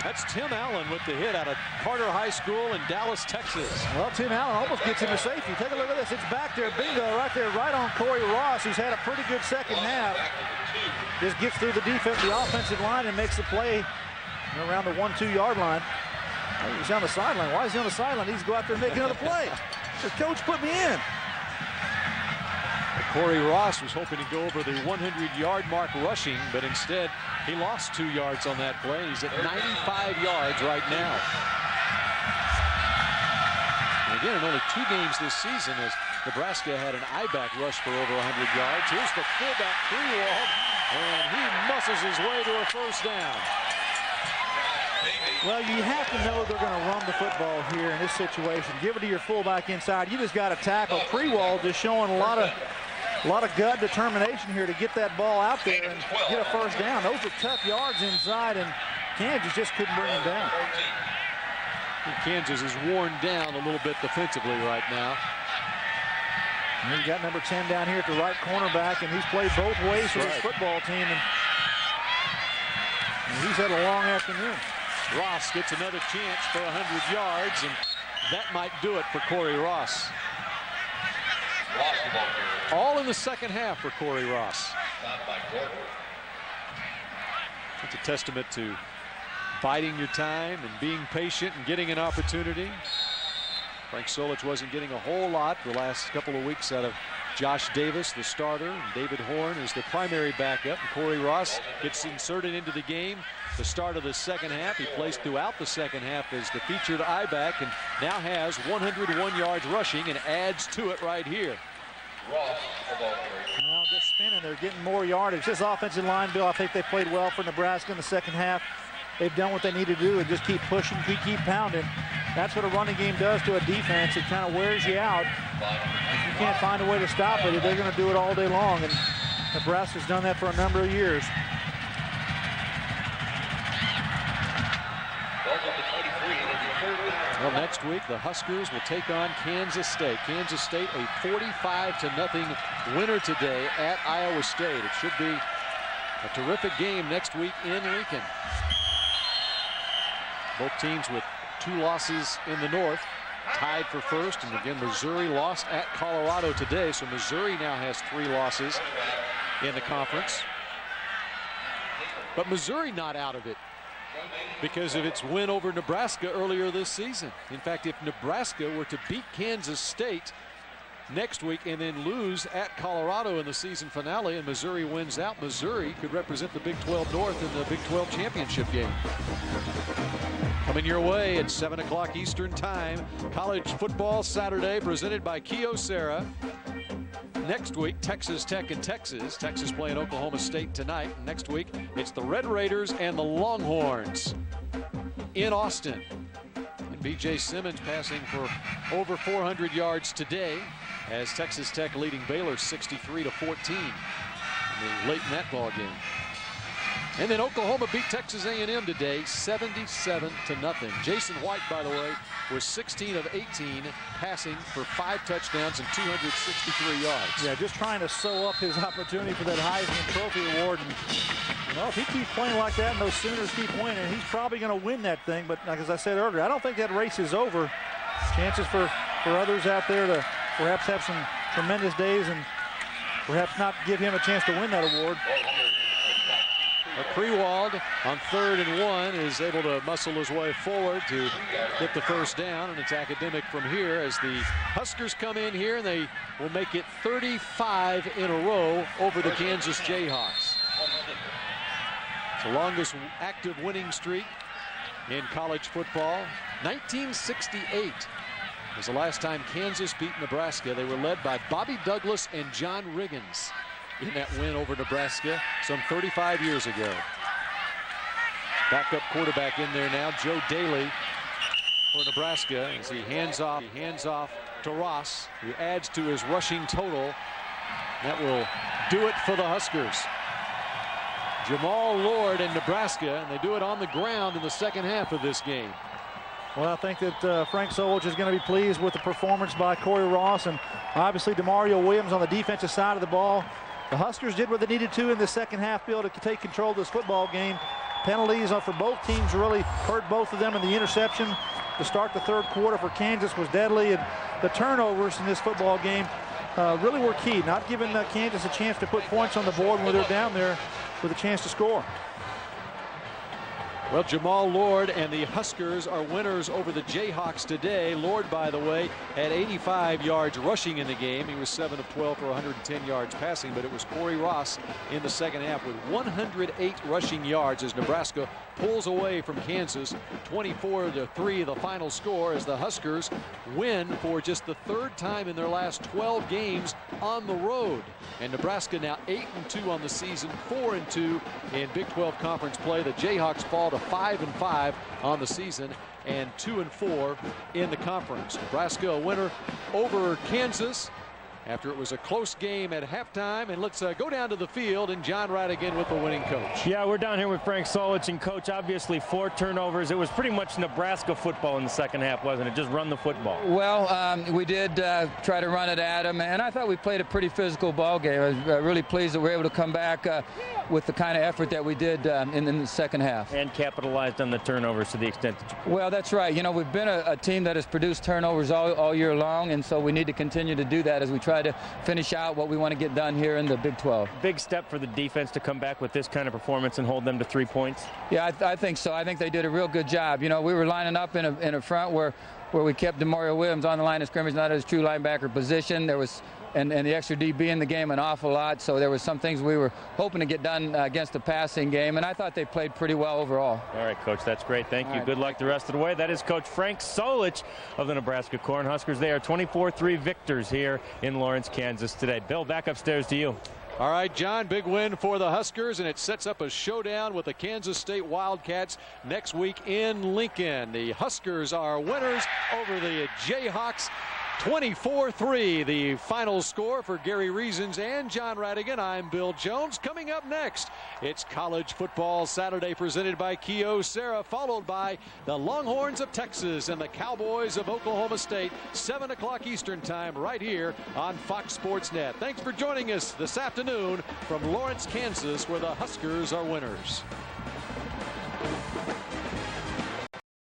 That's Tim Allen with the hit out of Carter High School in Dallas, Texas. Well, Tim Allen almost gets him to safety. Take a look at this. It's back there. Bingo, right there, right on Corey Ross, who's had a pretty good second half. Just gets through the defense, the offensive line, and makes the play around the 1-2 yard line. Oh, he's on the sideline. Why is he on the sideline? He needs to go out there and make another play. Says, Coach, put me in. Corey Ross was hoping to go over the 100-yard mark rushing, but instead he lost 2 yards on that play. He's at 95 yards right now. And again, in only 2 games this season, as Nebraska had an I-back rush for over 100 yards. Here's the fullback, Freewald, and he muscles his way to a first down. Well, you have to know they're going to run the football here in this situation. Give it to your fullback inside. You just got to tackle. Freewald just showing a lot of gut determination here to get that ball out there and get a first down. Those are tough yards inside, and Kansas just couldn't bring him down. Kansas is worn down a little bit defensively right now. And you got number 10 down here at the right cornerback, and he's played both ways for his football team, and he's had a long afternoon. Ross gets another chance for 100 yards, and that might do it for Corey Ross. All in the second half for Corey Ross. It's a testament to biding your time and being patient and getting an opportunity. Frank Solich wasn't getting a whole lot the last couple of weeks out of Josh Davis, the starter, and David Horn is the primary backup. And Corey Ross gets inserted into the game the start of the second half. He plays throughout the second half as the featured I-back and now has 101 yards rushing and adds to it right here. Well, just spinning. They're getting more yardage. This offensive line, Bill, I think they played well for Nebraska in the second half. They've done what they need to do and just keep pushing, keep pounding. That's what a running game does to a defense. It kind of wears you out. If you can't find a way to stop it, they're going to do it all day long. And Nebraska's done that for a number of years. Well, next week the Huskers will take on Kansas State. Kansas State a 45-0 winner today at Iowa State. It should be a terrific game next week in Lincoln. Both teams with 2 losses in the North, tied for first. And again, Missouri lost at Colorado today, so Missouri now has 3 losses in the conference. But Missouri not out of it because of its win over Nebraska earlier this season. In fact, if Nebraska were to beat Kansas State next week and then lose at Colorado in the season finale and Missouri wins out, Missouri could represent the Big 12 North in the Big 12 championship game. Coming your way at 7 o'clock Eastern Time, college football Saturday presented by Kyocera. Next week, Texas Tech and Texas. Texas playing Oklahoma State tonight. Next week, it's the Red Raiders and the Longhorns in Austin. And B.J. Simmons passing for over 400 yards today as Texas Tech leading Baylor 63-14 late in that ball game. And then Oklahoma beat Texas A&M today 77-0. Jason White, by the way, was 16 of 18 passing for 5 touchdowns and 263 yards. Yeah, just trying to sew up his opportunity for that Heisman Trophy award. And, well, if he keeps playing like that and those Sooners keep winning, he's probably going to win that thing. But like as I said earlier, I don't think that race is over. Chances for others out there to perhaps have some tremendous days and perhaps not give him a chance to win that award. Freewald on 3rd and 1 is able to muscle his way forward to get the first down, and it's academic from here as the Huskers come in here and they will make it 35 in a row over the Kansas Jayhawks. It's the longest active winning streak in college football. 1968 was the last time Kansas beat Nebraska. They were led by Bobby Douglas and John Riggins in that win over Nebraska some 35 years ago. Backup quarterback in there now, Joe Daly for Nebraska as he hands off to Ross, who adds to his rushing total. That will do it for the Huskers. Jamal Lord in Nebraska, and they do it on the ground in the second half of this game. Well, I think that Frank Solich is going to be pleased with the performance by Corey Ross, and obviously DeMario Williams on the defensive side of the ball. The Huskers did what they needed to in the second half, be able to take control of this football game. Penalties for both teams really hurt both of them, and the interception to start the third quarter for Kansas was deadly, and the turnovers in this football game really were key, not giving Kansas a chance to put points on the board when they're down there with a chance to score. Well, Jamal Lord and the Huskers are winners over the Jayhawks today. Lord, by the way, had 85 yards rushing in the game. He was 7 of 12 for 110 yards passing, but it was Corey Ross in the second half with 108 rushing yards as Nebraska pulls away from Kansas. 24-3 the final score as the Huskers win for just the third time in their last 12 games on the road. And Nebraska now 8-2 on the season, 4-2 in Big 12 conference play. The Jayhawks fall to 5-5 on the season and 2-4 in the conference. Nebraska a winner over Kansas after it was a close game at halftime. And let's go down to the field, and John Radigan with the winning coach. Yeah, we're down here with Frank Solich, and coach, obviously 4 turnovers. It was pretty much Nebraska football in the second half, wasn't it? Just run the football. Well, we did try to run it at them, and I thought we played a pretty physical ball game. I was really pleased that we were able to come back with the kind of effort that we did in the second half. And capitalized on the turnovers to the extent that you... Well, that's right. You know, we've been a team that has produced turnovers all year long, and so we need to continue to do that as we try to finish out what we want to get done here in the Big 12. Big step for the defense to come back with this kind of performance and hold them to 3 points. Yeah, I think so. I think they did a real good job. You know, we were lining up in a front where we kept Demario Williams on the line of scrimmage, not his true linebacker position. There was and the extra DB in the game an awful lot, so there was some things we were hoping to get done against the passing game, and I thought they played pretty well overall. All right, Coach, that's great. Thank you. Right. Good luck the rest of the way. That is Coach Frank Solich of the Nebraska Cornhuskers. They are 24-3 victors here in Lawrence, Kansas today. Bill, back upstairs to you. All right, John, big win for the Huskers, and it sets up a showdown with the Kansas State Wildcats next week in Lincoln. The Huskers are winners over the Jayhawks. 24-3 the final score for Gary Reasons and John Radigan. I'm Bill Jones. Coming up next, it's College Football Saturday presented by Kyocera, followed by the Longhorns of Texas and the Cowboys of Oklahoma State, 7 o'clock Eastern time right here on Fox Sports Net. Thanks for joining us this afternoon from Lawrence, Kansas, where the Huskers are winners.